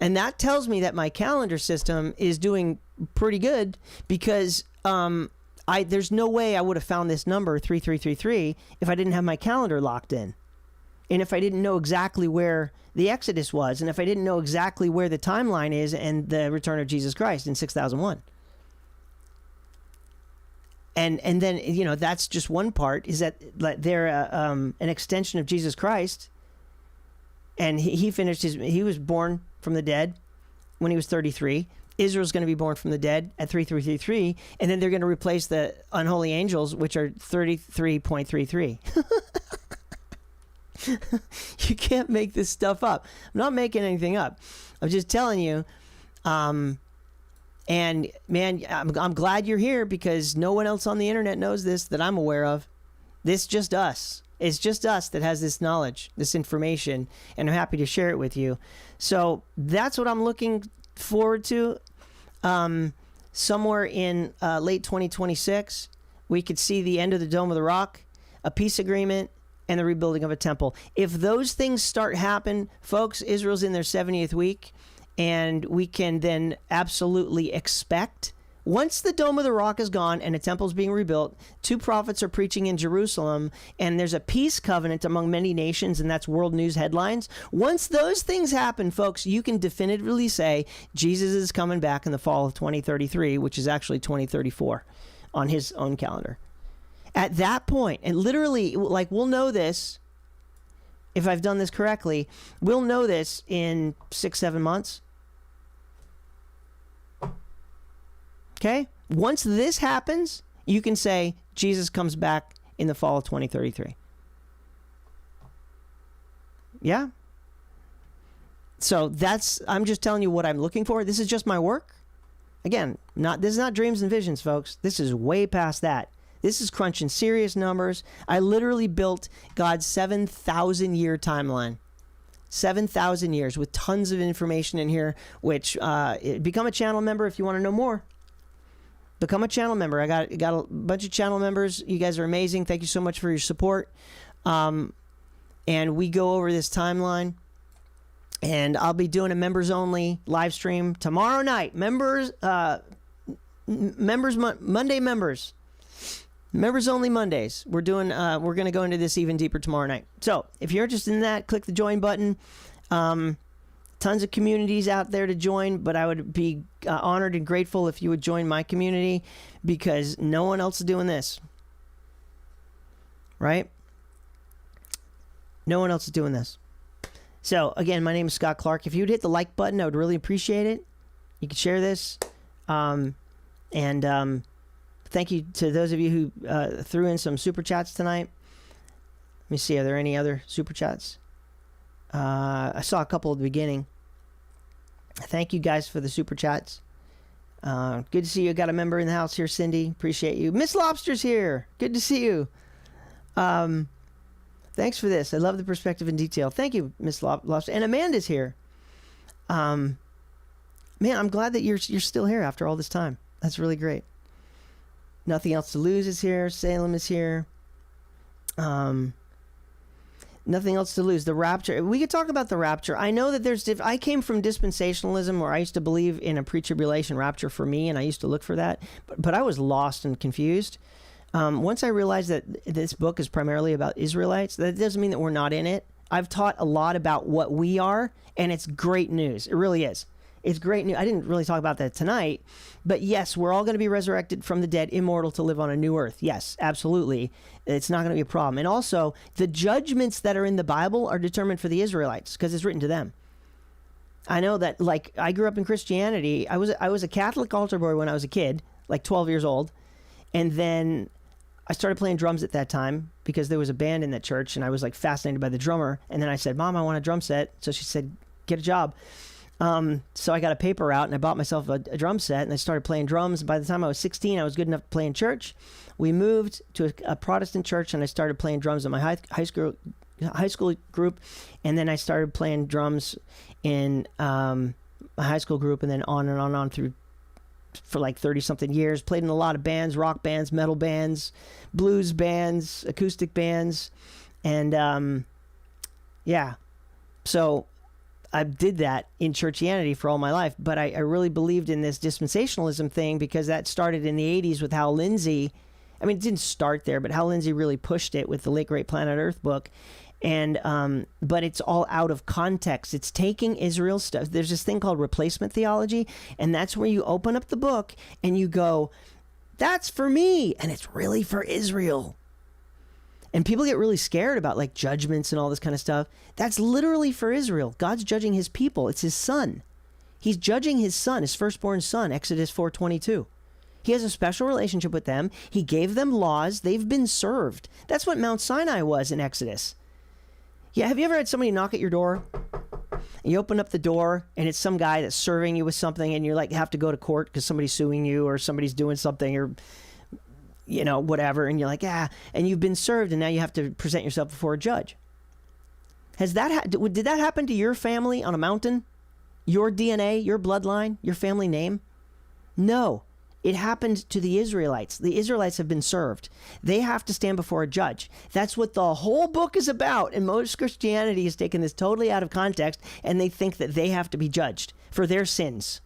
And that tells me that my calendar system is doing pretty good because there's no way I would have found this number, 3333, if I didn't have my calendar locked in. And if I didn't know exactly where the Exodus was, and if I didn't know exactly where the timeline is and the return of Jesus Christ in 6001. And then, you know, that's just one part, is that they're an extension of Jesus Christ. And he was born from the dead when he was 33. Israel's going to be born from the dead at 3333. And then they're going to replace the unholy angels, which are 33.33. You can't make this stuff up. I'm not making anything up. I'm just telling you. And man, I'm glad you're here because no one else on the internet knows this that I'm aware of. This just us. It's just us that has this knowledge, this information, and I'm happy to share it with you. So that's what I'm looking forward to. Somewhere in late 2026, we could see the end of the Dome of the Rock, a peace agreement, and the rebuilding of a temple. If those things start happen, folks, Israel's in their 70th week, and we can then absolutely expect, once the Dome of the Rock is gone and a temple is being rebuilt, 2 prophets are preaching in Jerusalem, and there's a peace covenant among many nations, and that's world news headlines. Once those things happen, folks, you can definitively say Jesus is coming back in the fall of 2033, which is actually 2034 on his own calendar. At that point, and literally, like, we'll know this, if I've done this correctly, we'll know this in 6-7 months. Okay? Once this happens, you can say Jesus comes back in the fall of 2033. Yeah? So I'm just telling you what I'm looking for. This is just my work. Again, this is not dreams and visions, folks. This is way past that. This is crunching serious numbers. I literally built God's 7,000-year timeline. 7,000 years with tons of information in here, which become a channel member if you want to know more. Become a channel member. I got a bunch of channel members. You guys are amazing. Thank you so much for your support. And we go over this timeline. And I'll be doing a members only live stream tomorrow night. Members Monday members. Members only Mondays. We're going to go into this even deeper tomorrow night. So if you're interested in that, click the join button. Tons of communities out there to join, but I would be honored and grateful if you would join my community, because no one else is doing this. Right? No one else is doing this. So, again, my name is Scott Clark. If you would hit the like button, I would really appreciate it. You could share this. Thank you to those of you who threw in some super chats tonight. Let me see. Are there any other super chats? I saw a couple at the beginning. Thank you guys for the super chats. Good to see you. Got a member in the house here, Cindy. Appreciate you. Miss Lobster's here. Good to see you. Thanks for this. I love the perspective and detail. Thank you, Miss Lobster. And Amanda's here. Man, I'm glad that you're still here after all this time. That's really great. Nothing Else to Lose is here. Salem is here. Nothing Else to Lose. The rapture. We could talk about the rapture. I know that I came from dispensationalism, where I used to believe in a pre-tribulation rapture for me, and I used to look for that. But I was lost and confused. Once I realized that this book is primarily about Israelites, that doesn't mean that we're not in it. I've taught a lot about what we are, and it's great news. It really is. It's great news. I didn't really talk about that tonight, but yes, we're all going to be resurrected from the dead, immortal, to live on a new earth. Yes, absolutely. It's not going to be a problem. And also, the judgments that are in the Bible are determined for the Israelites because it's written to them. I know that, like, I grew up in Christianity. I was a Catholic altar boy when I was a kid, like 12 years old, and then I started playing drums at that time because there was a band in that church, and I was like fascinated by the drummer. And then I said, "Mom, I want a drum set." So she said, "Get a job." So I got a paper out and I bought myself a drum set, and I started playing drums. By the time I was 16, I was good enough to play in church. We moved to a Protestant church, and I started playing drums in my high school group, and then I started playing drums in my high school group, and then on through for like 30-something years. Played in a lot of bands, rock bands, metal bands, blues bands, acoustic bands, and yeah. So I did that in churchianity for all my life, but I really believed in this dispensationalism thing because that started in the 80s with Hal Lindsey. I mean, it didn't start there, but Hal Lindsey really pushed it with the Late Great Planet Earth book. And but it's all out of context. It's taking Israel stuff. There's this thing called replacement theology, and that's where you open up the book and you go, "That's for me," and it's really for Israel. And people get really scared about like judgments and all this kind of stuff. That's literally for Israel. God's judging his people. It's his son. He's judging his son, his firstborn son, Exodus 4:22. He has a special relationship with them. He gave them laws. They've been served. That's what Mount Sinai was in Exodus. Yeah, have you ever had somebody knock at your door? And you open up the door, and it's some guy that's serving you with something, and you like have to go to court because somebody's suing you or somebody's doing something or, you know, whatever, and you're like, and you've been served, and now you have to present yourself before a judge. Did that happen to your family on a mountain? Your DNA, your bloodline, your family name? No. It happened to the Israelites. The Israelites have been served. They have to stand before a judge. That's what the whole book is about. And most Christianity has taken this totally out of context, and they think that they have to be judged for their sins.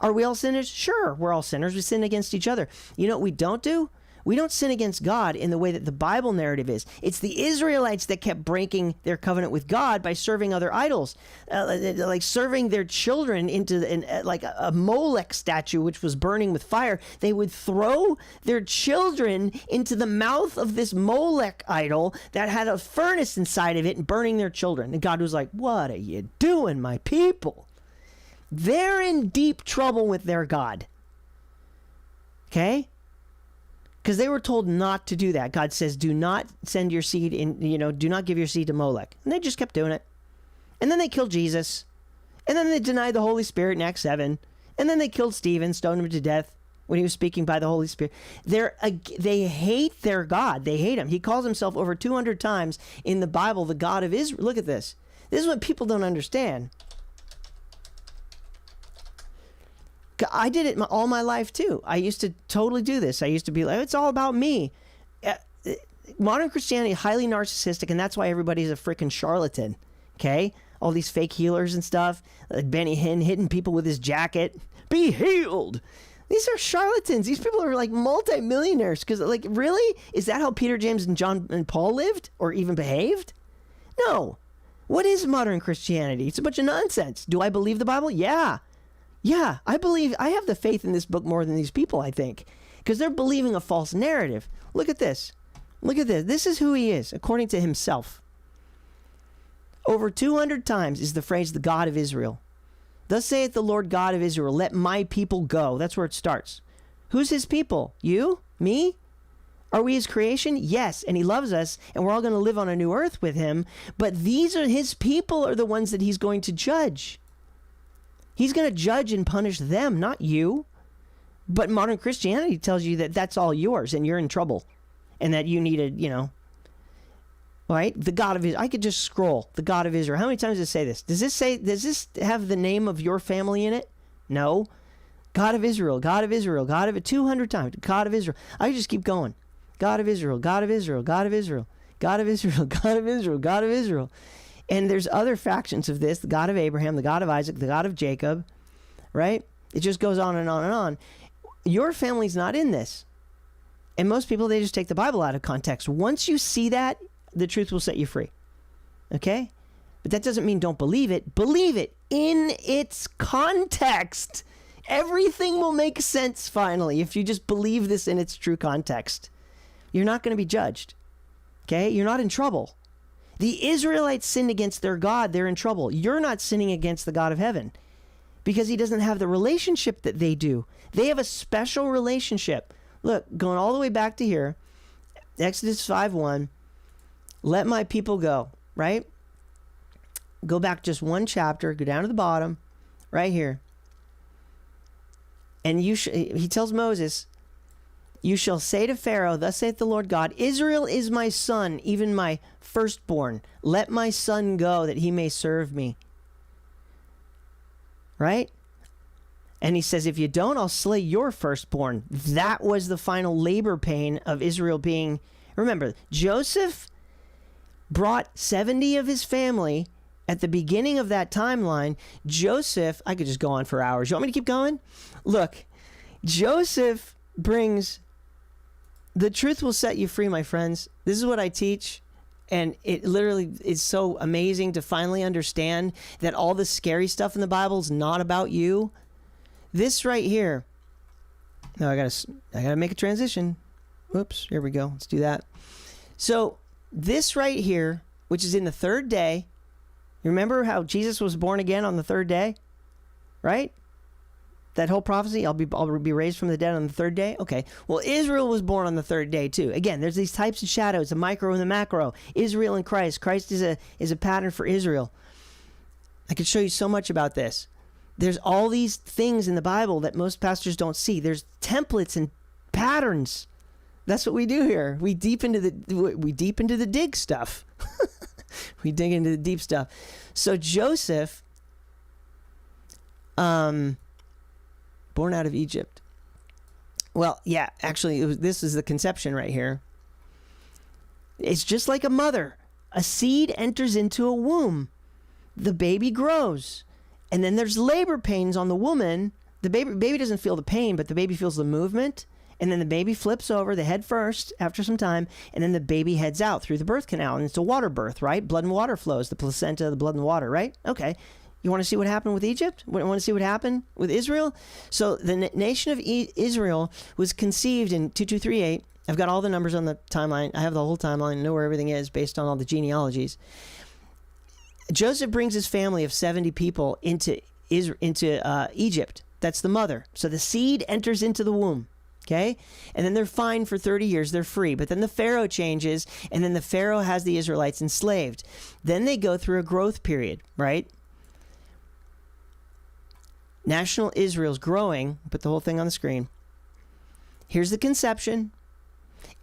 Are we all sinners? Sure, we're all sinners. We sin against each other. You know what we don't do? We don't sin against God in the way that the Bible narrative is. It's the Israelites that kept breaking their covenant with God by serving other idols, like serving their children into like a Molech statue, which was burning with fire. They would throw their children into the mouth of this Molech idol that had a furnace inside of it and burning their children. And God was like, "What are you doing, my people?" They're in deep trouble with their God. Okay? Because they were told not to do that. God says, do not send your seed in, do not give your seed to Molech. And they just kept doing it. And then they killed Jesus. And then they denied the Holy Spirit in Acts 7. And then they killed Stephen, stoned him to death when he was speaking by the Holy Spirit. They hate their God. They hate him. He calls himself over 200 times in the Bible the God of Israel. Look at this. This is what people don't understand. I did it all my life too. I used to totally do this. I used to be like, it's all about me. Modern Christianity, highly narcissistic, and that's why everybody's a freaking charlatan. Okay? All these fake healers and stuff. Benny Hinn hitting people with his jacket. Be healed. These are charlatans. These people are like multi-millionaires. Because, like, really? Is that how Peter, James, and John and Paul lived? Or even behaved? No. What is modern Christianity? It's a bunch of nonsense. Do I believe the Bible? Yeah. Yeah, I have the faith in this book more than these people, I think. Because they're believing a false narrative. Look at this. Look at this. This is who he is, according to himself. Over 200 times is the phrase, the God of Israel. Thus saith the Lord God of Israel, let my people go. That's where it starts. Who's his people? You? Me? Are we his creation? Yes, and he loves us, and we're all going to live on a new earth with him. But these are his people, are the ones that he's going to judge. He's going to judge and punish them, not you. But modern Christianity tells you that that's all yours and you're in trouble. And that you need a, right? The God of Israel. I could just scroll. The God of Israel. How many times does it say this? Does this have the name of your family in it? No. God of Israel, God of Israel, God of it. 200 times. God of Israel. I could just keep going. God of Israel, God of Israel, God of Israel, God of Israel, God of Israel, God of Israel. And there's other factions of this, the God of Abraham, the God of Isaac, the God of Jacob, right? It just goes on and on and on. Your family's not in this. And most people, they just take the Bible out of context. Once you see that, the truth will set you free. Okay? But that doesn't mean don't believe it. Believe it in its context. Everything will make sense finally if you just believe this in its true context. You're not going to be judged. Okay? You're not in trouble. The Israelites sinned against their God. They're in trouble. You're not sinning against the God of heaven because he doesn't have the relationship that they do. They have a special relationship. Look, going all the way back to here, Exodus 5:1, let my people go, right? Go back just one chapter, go down to the bottom, right here. And he tells Moses, you shall say to Pharaoh, thus saith the Lord God, Israel is my son, even my firstborn. Let my son go that he may serve me. Right? And he says, if you don't, I'll slay your firstborn. That was the final labor pain of Israel being... Remember, Joseph brought 70 of his family at the beginning of that timeline. Joseph... I could just go on for hours. You want me to keep going? Look, Joseph brings... The truth will set you free, my friends. This is what I teach. And it literally is so amazing to finally understand that all the scary stuff in the Bible is not about you. This right here. No, I gotta make a transition. Whoops, here we go. Let's do that. So this right here, which is in the third day. You remember how Jesus was born again on the third day? Right? That whole prophecy, I'll be raised from the dead on the third day? Okay. Well, Israel was born on the third day too. Again, there's these types of shadows, the micro and the macro. Israel and Christ. Christ is a pattern for Israel. I could show you so much about this. There's all these things in the Bible that most pastors don't see. There's templates and patterns. That's what we do here. We deep into the dig stuff. We dig into the deep stuff. So Joseph, born out of Egypt. Well, yeah, actually, this is the conception right here. It's just like a mother. A seed enters into a womb. The baby grows. And then there's labor pains on the woman. The baby doesn't feel the pain, but the baby feels the movement. And then the baby flips over, the head first, after some time. And then the baby heads out through the birth canal. And it's a water birth, right? Blood and water flows. The placenta, the blood and water, right? Okay. You want to see what happened with Egypt? Want to see what happened with Israel? So the nation of Israel was conceived in 2238. I've got all the numbers on the timeline. I have the whole timeline. I know where everything is based on all the genealogies. Joseph brings his family of 70 people into Egypt. That's the mother. So the seed enters into the womb. Okay? And then they're fine for 30 years. They're free. But then the Pharaoh changes, and then the Pharaoh has the Israelites enslaved. Then they go through a growth period, right? National Israel's growing. Put the whole thing on the screen. Here's the conception.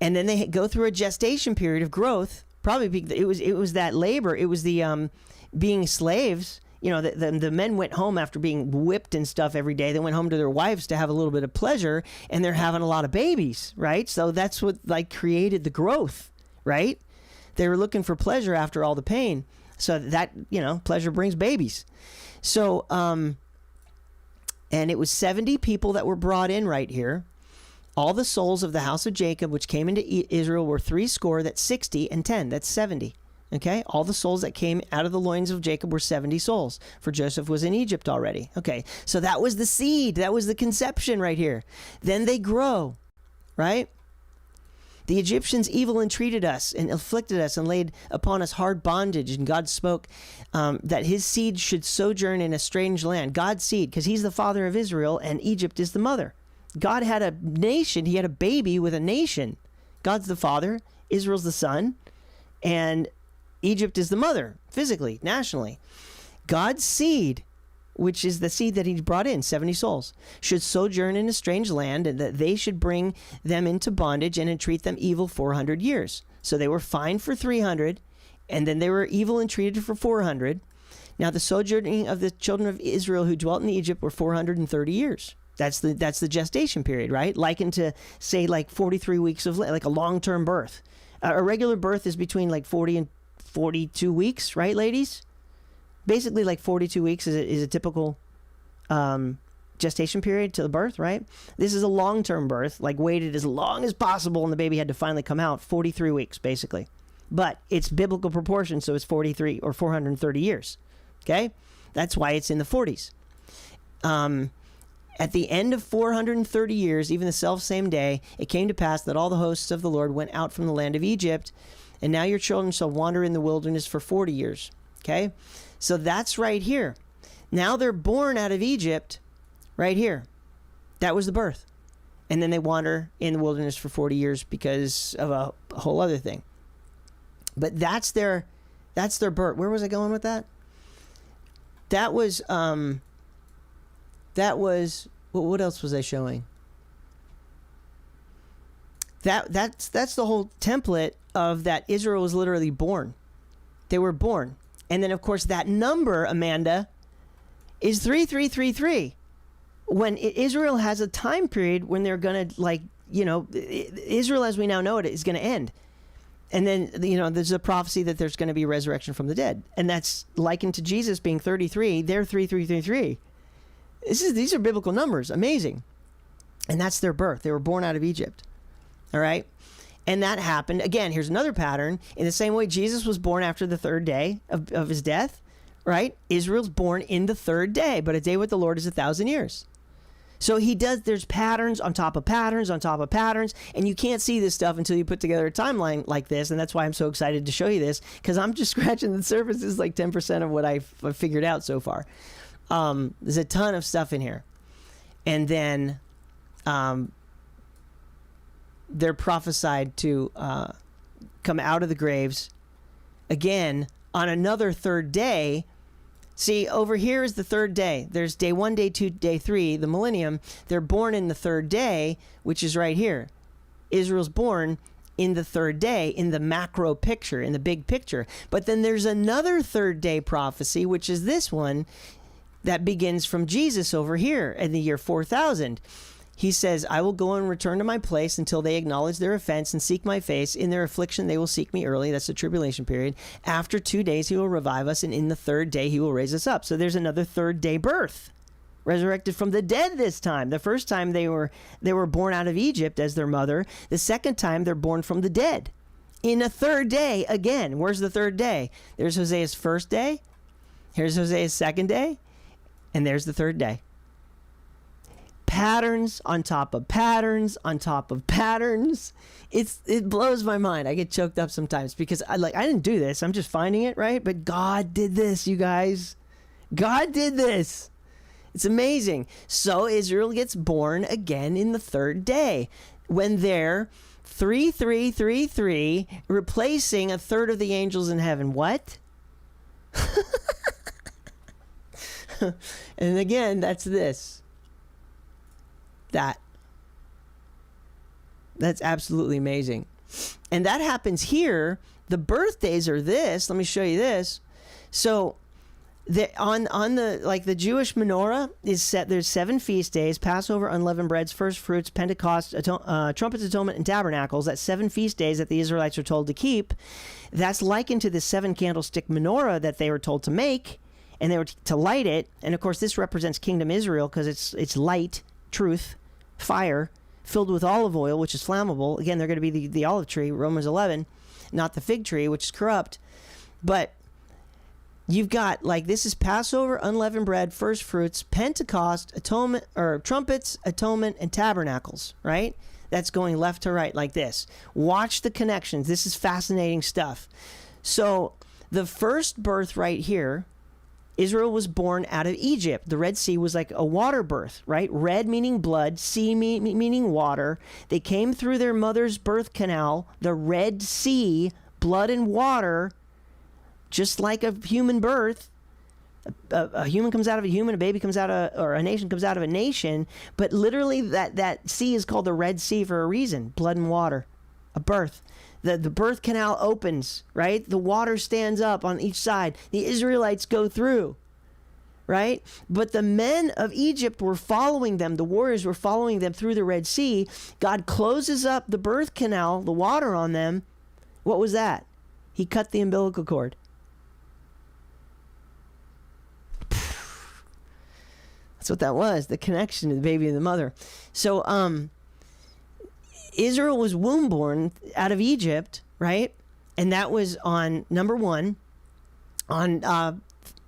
And then they go through a gestation period of growth. Probably it was that labor. It was the being slaves. You know, the men went home after being whipped and stuff every day. They went home to their wives to have a little bit of pleasure, and they're having a lot of babies, right? So that's what like created the growth, right? They were looking for pleasure after all the pain. So that, you know, pleasure brings babies. So, and it was 70 people that were brought in right here. All the souls of the house of Jacob, which came into Israel, were 60, that's 60, and 10, that's 70. Okay, all the souls that came out of the loins of Jacob were 70 souls, for Joseph was in Egypt already. Okay, so that was the seed, that was the conception right here. Then they grow, right? The Egyptians evil entreated us and afflicted us and laid upon us hard bondage. And God spoke that his seed should sojourn in a strange land. God's seed, because he's the father of Israel and Egypt is the mother. God had a nation. He had a baby with a nation. God's the father. Israel's the son. And Egypt is the mother, physically, nationally. God's seed, which is the seed that he brought in, 70 souls, should sojourn in a strange land, and that they should bring them into bondage and entreat them evil 400 years. So they were fined for 300, and then they were evil entreated for 400. Now the sojourning of the children of Israel who dwelt in Egypt were 430 years. That's the gestation period, right? Likened to, say, like 43 weeks of, like a long-term birth. A regular birth is between like 40 and 42 weeks, right, ladies? Basically, like 42 weeks is a typical gestation period to the birth, right? This is a long-term birth, like waited as long as possible, and the baby had to finally come out, 43 weeks, basically. But it's biblical proportion, so it's 43 or 430 years, okay? That's why it's in the 40s. At the end of 430 years, even the self-same day, it came to pass that all the hosts of the Lord went out from the land of Egypt, and now your children shall wander in the wilderness for 40 years. Okay? So that's right here. Now they're born out of Egypt right here. That was the birth. And then they wander in the wilderness for 40 years because of a whole other thing. But that's their birth. Where was I going with that? That was what else was I showing? That's the whole template of that Israel was literally born. They were born. And then, of course, that number, Amanda, is 3333. When Israel has a time period when they're going to, like, you know, Israel as we now know it is going to end. And then, you know, there's a prophecy that there's going to be resurrection from the dead. And that's likened to Jesus being 33. They're 3333. These are biblical numbers. Amazing. And that's their birth. They were born out of Egypt. All right? And that happened. Again, here's another pattern. In the same way Jesus was born after the third day of his death, right? Israel's born in the third day, but a day with the Lord is 1,000 years. So there's patterns on top of patterns on top of patterns, and you can't see this stuff until you put together a timeline like this, and that's why I'm so excited to show you this, because I'm just scratching the surface. This is like 10% of what I've figured out so far. There's a ton of stuff in here. And then they're prophesied to come out of the graves again on another third day. See, over here is the third day. There's day 1, day 2, day 3, the millennium. They're born in the third day, which is right here. Israel's born in the third day, in the macro picture, in the big picture. But then there's another third day prophecy, which is this one, that begins from Jesus over here in the year 4000. He says, I will go and return to my place until they acknowledge their offense and seek my face. In their affliction, they will seek me early. That's the tribulation period. After 2 days, he will revive us, and in the third day, he will raise us up. So there's another third day birth, resurrected from the dead this time. The first time they were born out of Egypt as their mother. The second time, they're born from the dead. In a third day, again, where's the third day? There's Hosea's first day. Here's Hosea's second day. And there's the third day. Patterns on top of patterns on top of patterns. It blows my mind. I get choked up sometimes because I didn't do this. I'm just finding it, right? But God did this, you guys. God did this. It's amazing. So Israel gets born again in the third day when they're 3333, replacing a third of the angels in heaven. What? And again, that's this. That's absolutely amazing. And that happens here. The birthdays are this. Let me show you this. So on the Jewish menorah is set. There's 7 feast days: Passover, unleavened breads, first fruits, Pentecost, trumpets, atonement, and tabernacles. That's 7 feast days that the Israelites are told to keep. That's likened to the 7 candlestick menorah that they were told to make, and they were to light it. And of course, this represents Kingdom Israel because it's light, truth, fire, filled with olive oil, which is flammable. Again, they're going to be the olive tree, Romans 11, not the fig tree, which is corrupt. But you've got, like, this is Passover, unleavened bread, first fruits, Pentecost, atonement, or trumpets, atonement, and tabernacles, right? That's going left to right like this. Watch the connections. This is fascinating stuff. So the first birth right here, Israel was born out of Egypt. The Red Sea was like a water birth, right? Red meaning blood, sea meaning water. They came through their mother's birth canal, the Red Sea, blood and water, just like a human birth. A human comes out of a human, a baby comes out of, or a nation comes out of a nation. But literally that sea is called the Red Sea for a reason. Blood and water, a birth. The birth canal opens, right? The water stands up on each side. The Israelites go through, right? But the men of Egypt were following them. The warriors were following them through the Red Sea. God closes up the birth canal, the water on them. What was that? He cut the umbilical cord. That's what that was, the connection to the baby and the mother. So, Israel was womb born out of Egypt, right? And that was on, number 1, on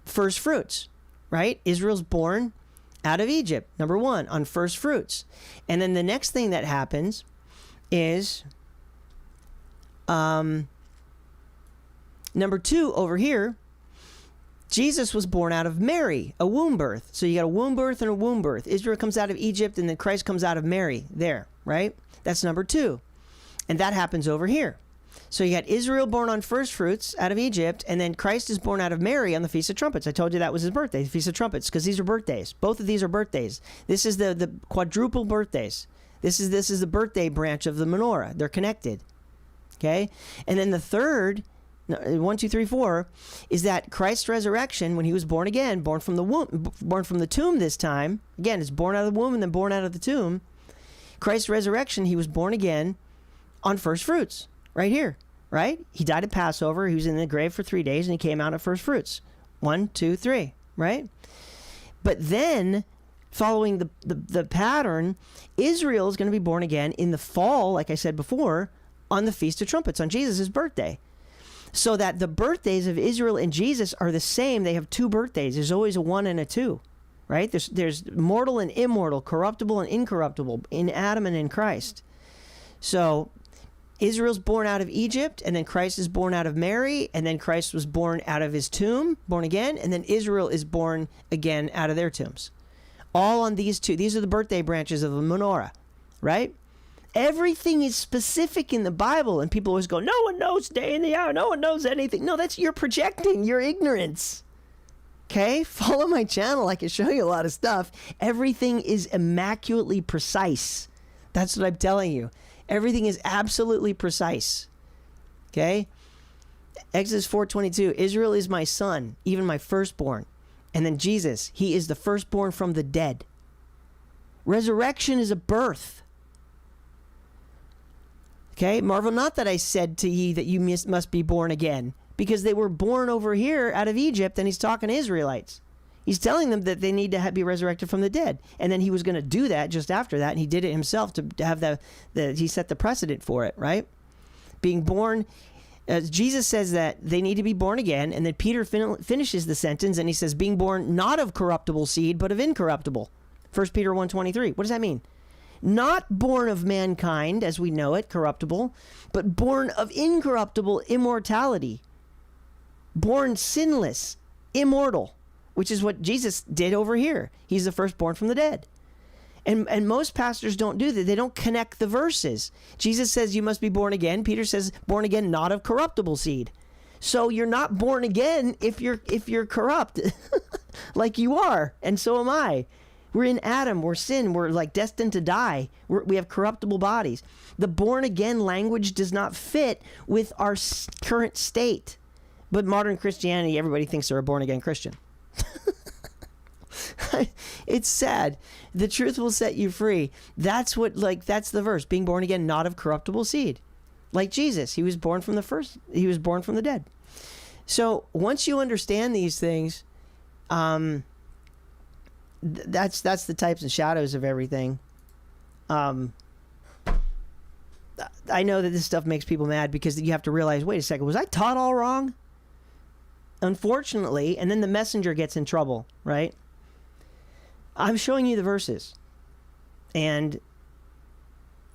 first fruits, right? Israel's born out of Egypt, number 1, on first fruits. And then the next thing that happens is number 2 over here. Jesus was born out of Mary, a womb birth. So you got a womb birth and a womb birth. Israel comes out of Egypt, and then Christ comes out of Mary there, right? That's number 2. And that happens over here. So you got Israel born on first fruits out of Egypt, and then Christ is born out of Mary on the Feast of Trumpets. I told you that was his birthday, the Feast of Trumpets, because these are birthdays. Both of these are birthdays. This is the quadruple birthdays. This is the birthday branch of the menorah. They're connected. Okay? And then the third, 1, 2, 3, 4, is that Christ's resurrection, when he was born again, born from the womb, born from the tomb this time. Again, it's born out of the womb and then born out of the tomb. Christ's resurrection, he was born again on first fruits, right here, right? He died at Passover. He was in the grave for 3 days, and he came out at first fruits. 1, 2, 3, right? But then, following the pattern, Israel is going to be born again in the fall, like I said before, on the Feast of Trumpets, on Jesus' birthday. So that the birthdays of Israel and Jesus are the same. They have 2 birthdays. There's always a 1 and a 2, right? There's mortal and immortal, corruptible and incorruptible in Adam and in Christ. So Israel's born out of Egypt, and then Christ is born out of Mary, and then Christ was born out of his tomb, born again, and then Israel is born again out of their tombs. All on these 2. These are the birthday branches of the menorah, right? Everything is specific in the Bible, and people always go, no one knows day and the hour. No one knows anything. No, that's you're projecting your ignorance. Okay? Follow my channel. I can show you a lot of stuff. Everything is immaculately precise. That's what I'm telling you. Everything is absolutely precise. Okay? Exodus 4:22, Israel is my son, even my firstborn. And then Jesus, he is the firstborn from the dead. Resurrection is a birth. Okay, marvel not that I said to ye that you must be born again, because they were born over here out of Egypt, and he's talking to Israelites. He's telling them that they need to be resurrected from the dead, and then he was going to do that just after that, and he did it himself to have he set the precedent for it, right? Being born, Jesus says that they need to be born again, and then Peter finishes the sentence, and he says, being born not of corruptible seed, but of incorruptible. 1 Peter 1:23. What does that mean? Not born of mankind as we know it, corruptible, but born of incorruptible immortality. Born sinless, immortal, which is what Jesus did over here. He's the firstborn from the dead. And most pastors don't do that. They don't connect the verses. Jesus says you must be born again. Peter says born again, not of corruptible seed. So you're not born again if you're corrupt. like you are, and so am I. We're in Adam, we're sin, we're like destined to die. We have corruptible bodies. The born again language does not fit with our current state. But modern Christianity, everybody thinks they're a born again Christian. It's sad. The truth will set you free. That's that's the verse. Being born again, not of corruptible seed. Like Jesus, he was born from the dead. So once you understand these things, that's the types and shadows of everything. I know that this stuff makes people mad because you have to realize, wait a second, was I taught all wrong? Unfortunately, and then the messenger gets in trouble, right? I'm showing you the verses. And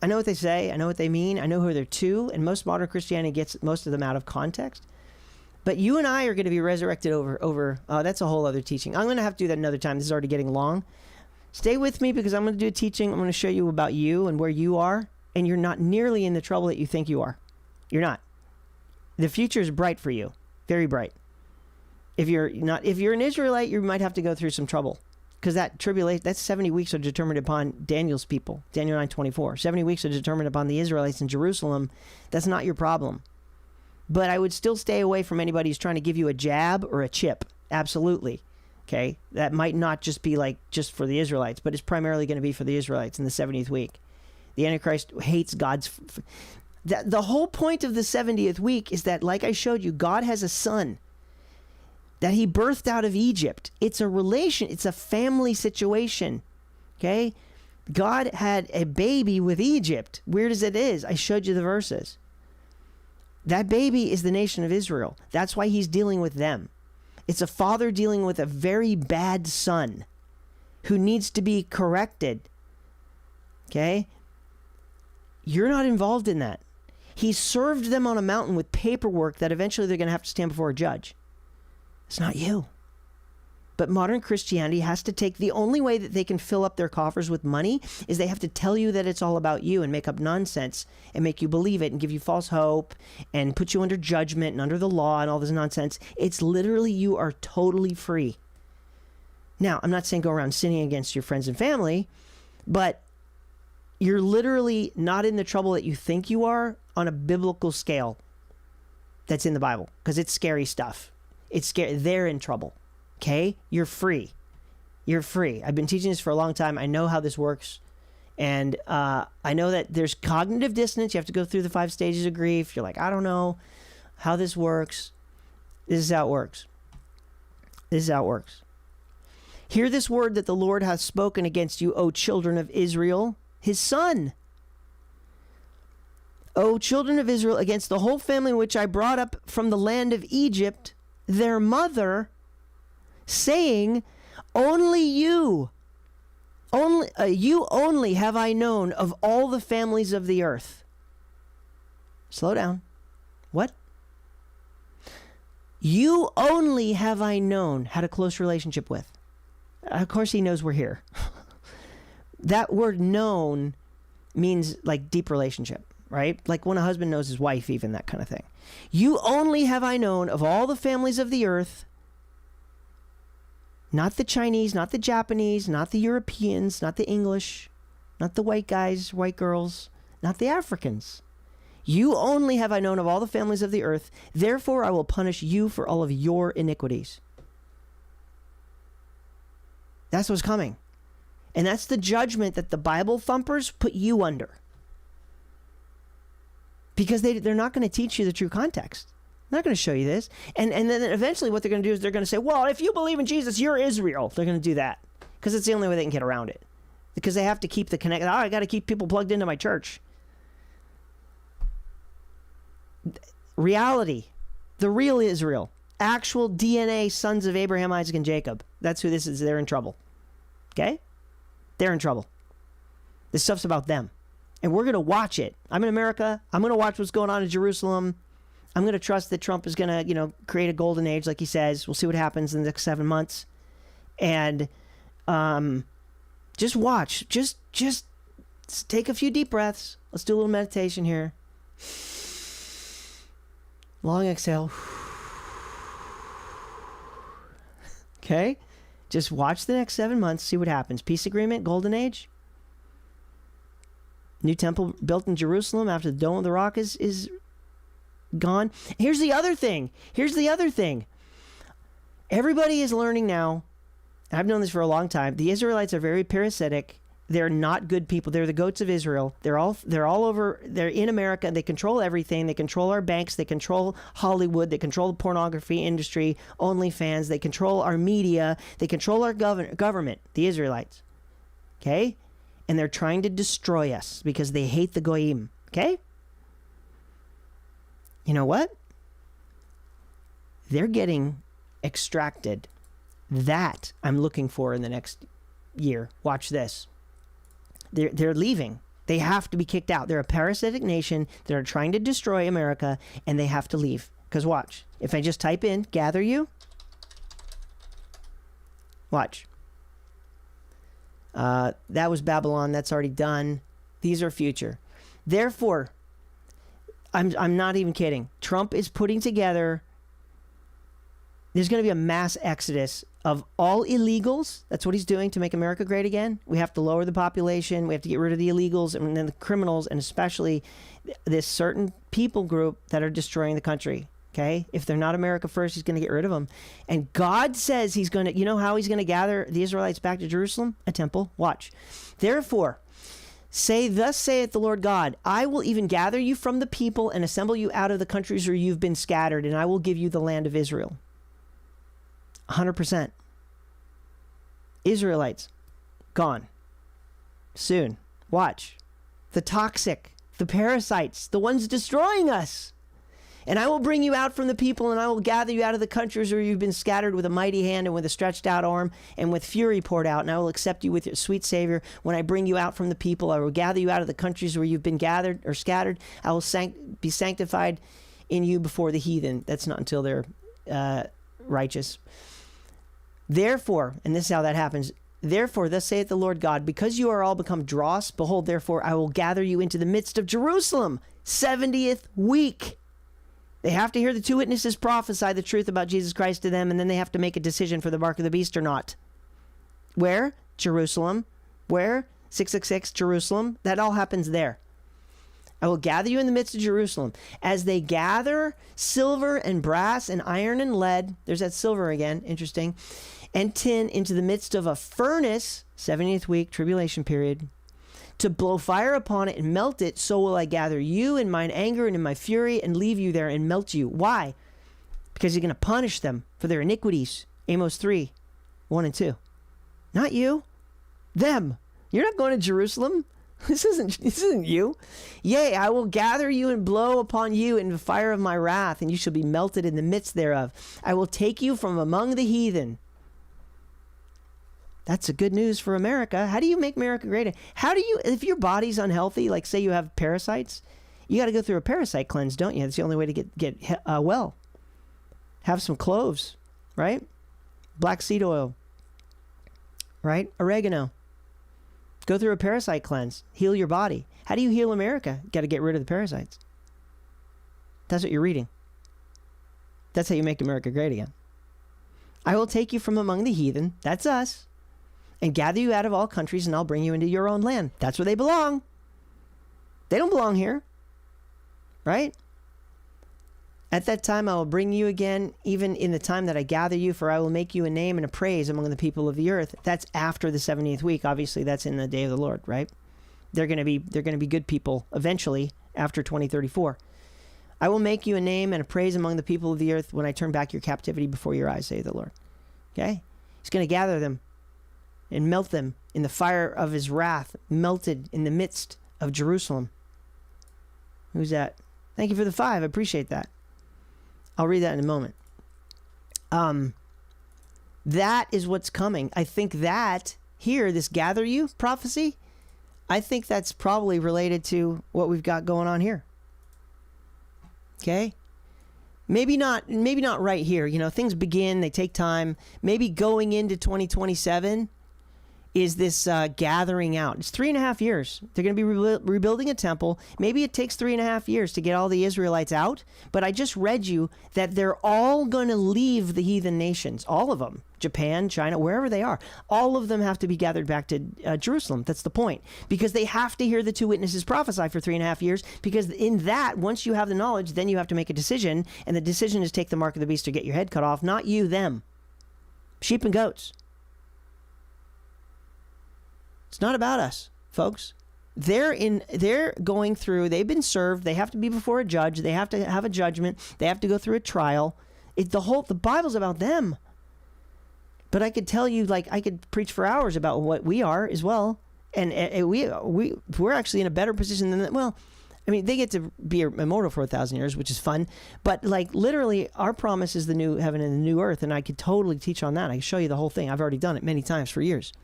I know what they say, I know what they mean, I know who they're to, and most modern Christianity gets most of them out of context. But you and I are going to be resurrected over that's a whole other teaching. I'm going to have to do that another time. This is already getting long. Stay with me because I'm going to do a teaching. I'm going to show you about you and where you are, and you're not nearly in the trouble that you think you are. You're not. The future is bright for you. Very bright. If you're an Israelite, you might have to go through some trouble. Because that tribulation, that's 70 weeks are determined upon Daniel's people. Daniel 9:24. 70 weeks are determined upon the Israelites in Jerusalem. That's not your problem. But I would still stay away from anybody who's trying to give you a jab or a chip. Absolutely. Okay? That might not just be just for the Israelites, but it's primarily going to be for the Israelites in the 70th week. The Antichrist hates God's... The whole point of the 70th week is that, like I showed you, God has a son that he birthed out of Egypt. It's a relation. It's a family situation. Okay? God had a baby with Egypt. Weird as it is, I showed you the verses. That baby is the nation of Israel. That's why he's dealing with them. It's a father dealing with a very bad son who needs to be corrected. Okay? You're not involved in that. He served them on a mountain with paperwork that eventually they're going to have to stand before a judge. It's not you. But modern Christianity has to take, the only way that they can fill up their coffers with money is they have to tell you that it's all about you and make up nonsense and make you believe it and give you false hope and put you under judgment and under the law and all this nonsense. It's literally, you are totally free. Now, I'm not saying go around sinning against your friends and family, but you're literally not in the trouble that you think you are on a biblical scale that's in the Bible, because it's scary stuff. It's scary. They're in trouble. Okay? You're free. You're free. I've been teaching this for a long time. I know how this works. And I know that there's cognitive dissonance. You have to go through the 5 stages of grief. You're like, I don't know how this works. This is how it works. This is how it works. Hear this word that the Lord hath spoken against you, O children of Israel, his son. O children of Israel, against the whole family which I brought up from the land of Egypt, their mother, saying, only you only have I known of all the families of the earth. Slow down. What? You only have I known, had a close relationship with. Of course he knows we're here. That word known means like deep relationship, right? Like when a husband knows his wife, even, that kind of thing. You only have I known of all the families of the earth. Not the Chinese, not the Japanese, not the Europeans, not the English, not the white guys, white girls, not the Africans. You only have I known of all the families of the earth. Therefore I will punish you for all of your iniquities. That's what's coming. And that's the judgment that the Bible thumpers put you under. Because they're not going to teach you the true context. They're not going to show you this. And then eventually what they're going to do is they're going to say, well, if you believe in Jesus, you're Israel. They're going to do that. Because it's the only way they can get around it. Because they have to keep the connection. I got to keep people plugged into my church. Reality. The real Israel. Actual DNA sons of Abraham, Isaac, and Jacob. That's who this is. They're in trouble. Okay? They're in trouble. This stuff's about them. And we're going to watch it. I'm in America. I'm going to watch what's going on in Jerusalem. I'm going to trust that Trump is going to, create a golden age like he says. We'll see what happens in the next 7 months. And just watch. Just take a few deep breaths. Let's do a little meditation here. Long exhale. Okay? Just watch the next 7 months, see what happens. Peace agreement, golden age. New temple built in Jerusalem after the Dome of the Rock is gone. Here's the other thing. Everybody is learning now. I've known this for a long time. The Israelites are very parasitic. They're not good people. They're the goats of Israel. They're all over. They're in America. They control everything. They control our banks. They control Hollywood. They control the pornography industry, OnlyFans. They control our media. They control our government, the Israelites. Okay? And they're trying to destroy us because they hate the Goyim. Okay? You know what? They're getting extracted. That I'm looking for in the next year. Watch this. They're leaving. They have to be kicked out. They're a parasitic nation. They're trying to destroy America, and they have to leave. Because watch. If I just type in, gather you. Watch. That was Babylon. That's already done. These are future. Therefore, I'm not even kidding. Trump is putting together... There's going to be a mass exodus of all illegals. That's what he's doing to make America great again. We have to lower the population. We have to get rid of the illegals and then the criminals, and especially this certain people group that are destroying the country. Okay? If they're not America first, he's going to get rid of them. And God says he's going to, you know how he's going to gather the Israelites back to Jerusalem? A temple. Watch. Therefore, say, thus saith the Lord God, I will even gather you from the people and assemble you out of the countries where you've been scattered, and I will give you the land of Israel. 100%. Israelites, gone. Soon. Watch. The toxic, the parasites, the ones destroying us. And I will bring you out from the people, and I will gather you out of the countries where you've been scattered with a mighty hand and with a stretched out arm and with fury poured out. And I will accept you with your sweet Savior. When I bring you out from the people, I will gather you out of the countries where you've been gathered or scattered. I will be sanctified in you before the heathen. That's not until they're righteous. Therefore, and this is how that happens, therefore, thus saith the Lord God, because you are all become dross, behold, therefore, I will gather you into the midst of Jerusalem, 70th week. They have to hear the two witnesses prophesy the truth about Jesus Christ to them, and then they have to make a decision for the mark of the beast or not. Where? Jerusalem. Where? 666, Jerusalem. That all happens there. I will gather you in the midst of Jerusalem. As they gather silver and brass and iron and lead, there's that silver again, interesting, and tin into the midst of a furnace, 70th week, tribulation period, to blow fire upon it and melt it, so will I gather you in mine anger and in my fury and leave you there and melt you. Why? Because he's going to punish them for their iniquities. Amos 3, 1 and 2. Not you. Them. You're not going to Jerusalem. This isn't you. Yea, I will gather you and blow upon you in the fire of my wrath, and you shall be melted in the midst thereof. I will take you from among the heathen. That's a good news for America. How do you make America great? How do you, if your body's unhealthy, like say you have parasites, you got to go through a parasite cleanse, don't you? That's the only way to get well. Have some cloves, right? Black seed oil, right? Oregano. Go through a parasite cleanse. Heal your body. How do you heal America? Got to get rid of the parasites. That's what you're reading. That's how you make America great again. I will take you from among the heathen. That's us. And gather you out of all countries, and I'll bring you into your own land. That's where they belong. They don't belong here. Right? At that time I will bring you again, even in the time that I gather you, for I will make you a name and a praise among the people of the earth. That's after the 70th week. Obviously, that's in the day of the Lord, right? They're going to be good people eventually after 2034. I will make you a name and a praise among the people of the earth when I turn back your captivity before your eyes, say the Lord. Okay? He's going to gather them and melt them in the fire of his wrath, melted in the midst of Jerusalem. Who's that? Thank you for the 5. I appreciate that. I'll read that in a moment. That is what's coming. I think that here, this gather you prophecy, I think that's probably related to what we've got going on here. Okay? Maybe not right here. You know, things begin, they take time. Maybe going into 2027 is this gathering out. It's 3.5 years. They're going to be rebuilding a temple. Maybe it takes 3.5 years to get all the Israelites out, but I just read you that they're all going to leave the heathen nations, all of them, Japan, China, wherever they are. All of them have to be gathered back to Jerusalem. That's the point, because they have to hear the two witnesses prophesy for 3.5 years, because in that, once you have the knowledge, then you have to make a decision, and the decision is take the mark of the beast or get your head cut off, not you, them. Sheep and goats. It's not about us, folks. They're going through, they've been served, they have to be before a judge, they have to have a judgment, they have to go through a trial. The Bible's about them. But I could tell you, like, I could preach for hours about what we are as well. And we're actually in a better position than that. Well, I mean, they get to be immortal for 1,000 years, which is fun. But, like, literally, our promise is the new heaven and the new earth. And I could totally teach on that. I can show you the whole thing. I've already done it many times for years.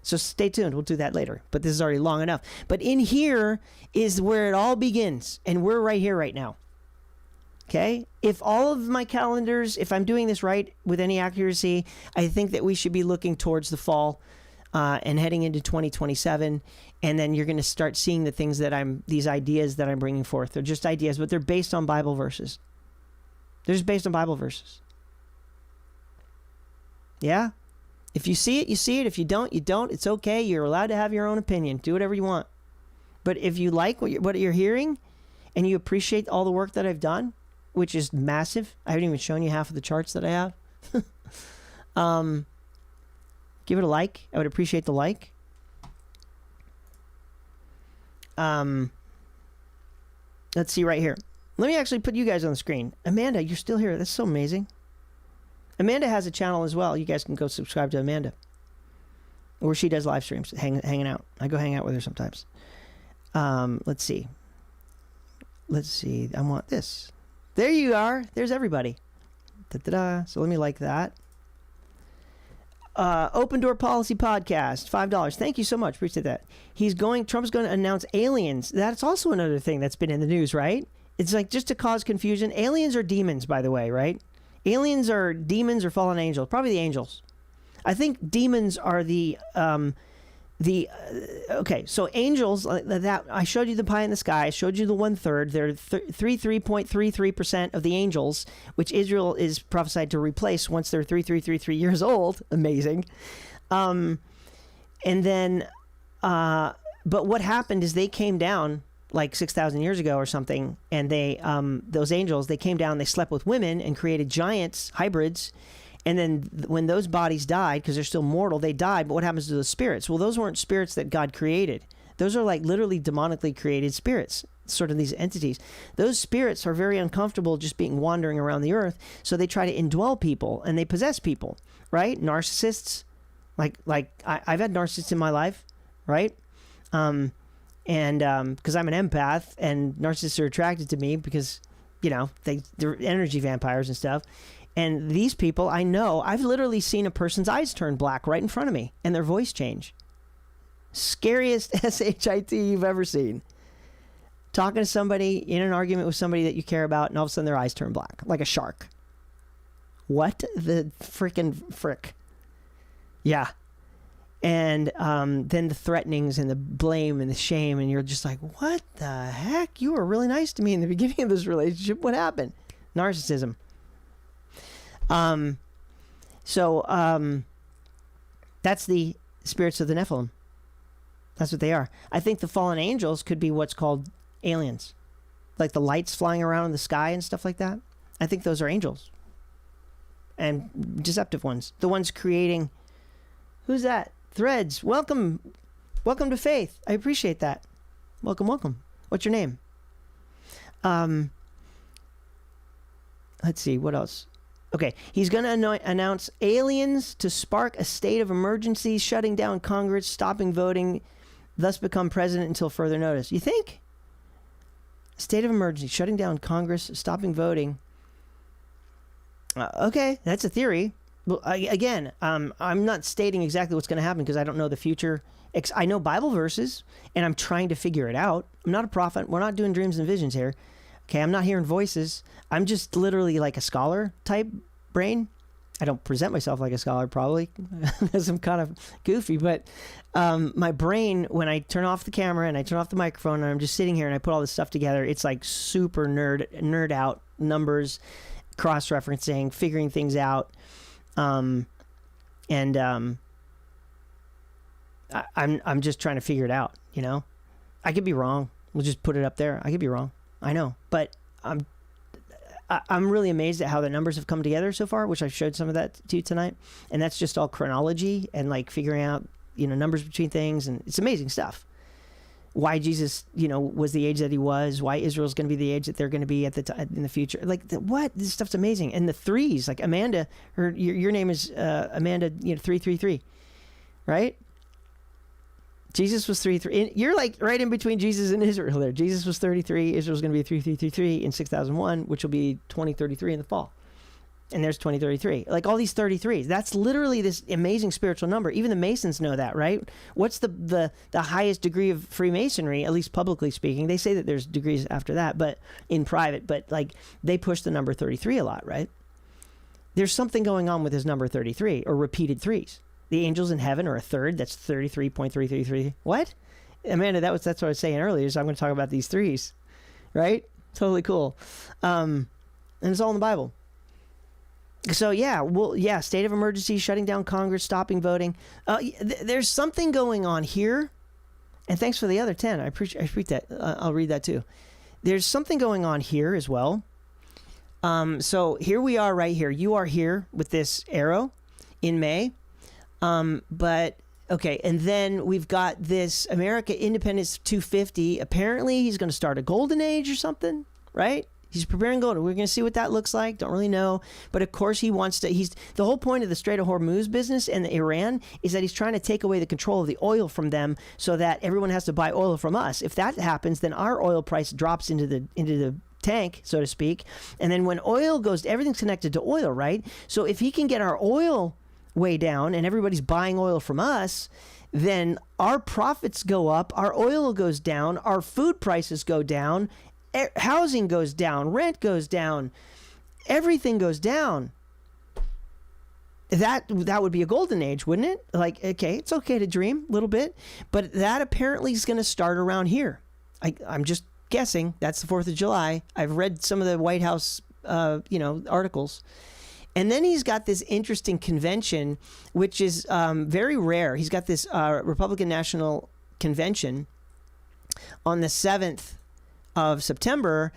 So stay tuned. We'll do that later. But this is already long enough. But in here is where it all begins. And we're right here right now. Okay? If all of my calendars, if I'm doing this right with any accuracy, I think that we should be looking towards the fall and heading into 2027. And then you're going to start seeing the things that these ideas that I'm bringing forth. They're just ideas, but they're based on Bible verses. They're just based on Bible verses. Yeah? If you see it, you see it. If you don't, you don't. It's okay. You're allowed to have your own opinion. Do whatever you want. But if you like what you're hearing and you appreciate all the work that I've done, which is massive. I haven't even shown you half of the charts that I have. Give it a like. I would appreciate the like. Let's see right here. Let me actually put you guys on the screen. Amanda, you're still here. That's so amazing. Amanda has a channel as well. You guys can go subscribe to Amanda, where she does live streams, hanging out. I go hang out with her sometimes. Let's see. I want this. There you are. There's everybody. Da-da-da. So let me like that. Open Door Policy Podcast, $5. Thank you so much. Appreciate that. Trump's going to announce aliens. That's also another thing that's been in the news, right? It's like, just to cause confusion. Aliens are demons, by the way, right? Aliens are demons or fallen angels. Probably the angels. I think demons are okay, so angels, that I showed you the pie in the sky. I showed you the 1/3. They're 33.33% of the angels, which Israel is prophesied to replace once they're 3333 years old. Amazing. And then, but what happened is they came down like 6,000 years ago or something, and they, those angels, they came down, they slept with women and created giants, hybrids. And then when those bodies died, because they're still mortal, they died. But what happens to those spirits? Well, those weren't spirits that God created. Those are like literally demonically created spirits, sort of these entities. Those spirits are very uncomfortable just being wandering around the earth. So they try to indwell people and they possess people, right? Narcissists, like I've had narcissists in my life, right? And because I'm an empath and narcissists are attracted to me because, you know, they're energy vampires and stuff. And these people, I know, I've literally seen a person's eyes turn black right in front of me and their voice change. Scariest SHIT you've ever seen. Talking to somebody, in an argument with somebody that you care about, and all of a sudden their eyes turn black, like a shark. What the frickin' frick? Yeah. And then the threatenings and the blame and the shame, and you're just like, what the heck? You were really nice to me in the beginning of this relationship. What happened? Narcissism. That's the spirits of the Nephilim. That's what they are. I think the fallen angels could be what's called aliens, like the lights flying around in the sky and stuff like that. I think those are angels and deceptive ones. The ones creating. Who's that? Threads. Welcome to Faith. I appreciate that. Welcome. What's your name? Let's see. What else? Okay, he's going to announce aliens to spark a state of emergency, shutting down Congress, stopping voting, thus become president until further notice. You think? State of emergency, shutting down Congress, stopping voting. Okay, that's a theory. Well, again, I'm not stating exactly what's going to happen because I don't know the future. I know Bible verses, and I'm trying to figure it out. I'm not a prophet. We're not doing dreams and visions here. Okay, I'm not hearing voices. I'm just literally like a scholar type brain. I don't present myself like a scholar, probably, because I'm kind of goofy. But my brain, when I turn off the camera and I turn off the microphone and I'm just sitting here and I put all this stuff together, it's like super nerd out, numbers, cross-referencing, figuring things out. I'm just trying to figure it out, you know? I could be wrong. We'll just put it up there. I could be wrong. I know. But I'm really amazed at how the numbers have come together so far, which I showed some of that to you tonight. And that's just all chronology and like figuring out, you know, numbers between things. And it's amazing stuff. Why Jesus, you know, was the age that he was, why Israel's going to be the age that they're going to be at in the future. Like, what? This stuff's amazing. And the threes, like Amanda, your name is Amanda, you know, 333, right? Jesus was 33. You're like right in between Jesus and Israel there. Jesus was 33. Israel's going to be 3333 in 6001, which will be 2033 in the fall. And there's 2033. Like all these 33s. That's literally this amazing spiritual number. Even the Masons know that, right? What's the highest degree of Freemasonry, at least publicly speaking? They say that there's degrees after that, but in private. But like they push the number 33 a lot, right? There's something going on with this number 33 or repeated threes. The angels in heaven are a third. That's 33.333. What? Amanda, that's what I was saying earlier. So I'm going to talk about these threes, right? Totally cool. And it's all in the Bible. So yeah, state of emergency, shutting down Congress, stopping voting. There's something going on here. And thanks for the other 10. I appreciate that. I'll read that too. There's something going on here as well. So here we are right here. You are here with this arrow in May. But okay, and then we've got this America Independence 250. Apparently, he's going to start a golden age or something, right? He's preparing gold. We're going to see what that looks like. Don't really know, but of course he wants to. The whole point of the Strait of Hormuz business and Iran is that he's trying to take away the control of the oil from them, so that everyone has to buy oil from us. If that happens, then our oil price drops into the tank, so to speak, and then when oil goes, everything's connected to oil, right? So if he can get our oil way down and everybody's buying oil from us, then our profits go up, our oil goes down, our food prices go down, housing goes down, rent goes down, everything goes down. That would be a golden age, wouldn't it? Like, okay, it's okay to dream a little bit, but that apparently is going to start around here. I'm just guessing. That's the 4th of July. I've read some of the White House articles. And then he's got this interesting convention, which is very rare. He's got this Republican National Convention on the 7th of September.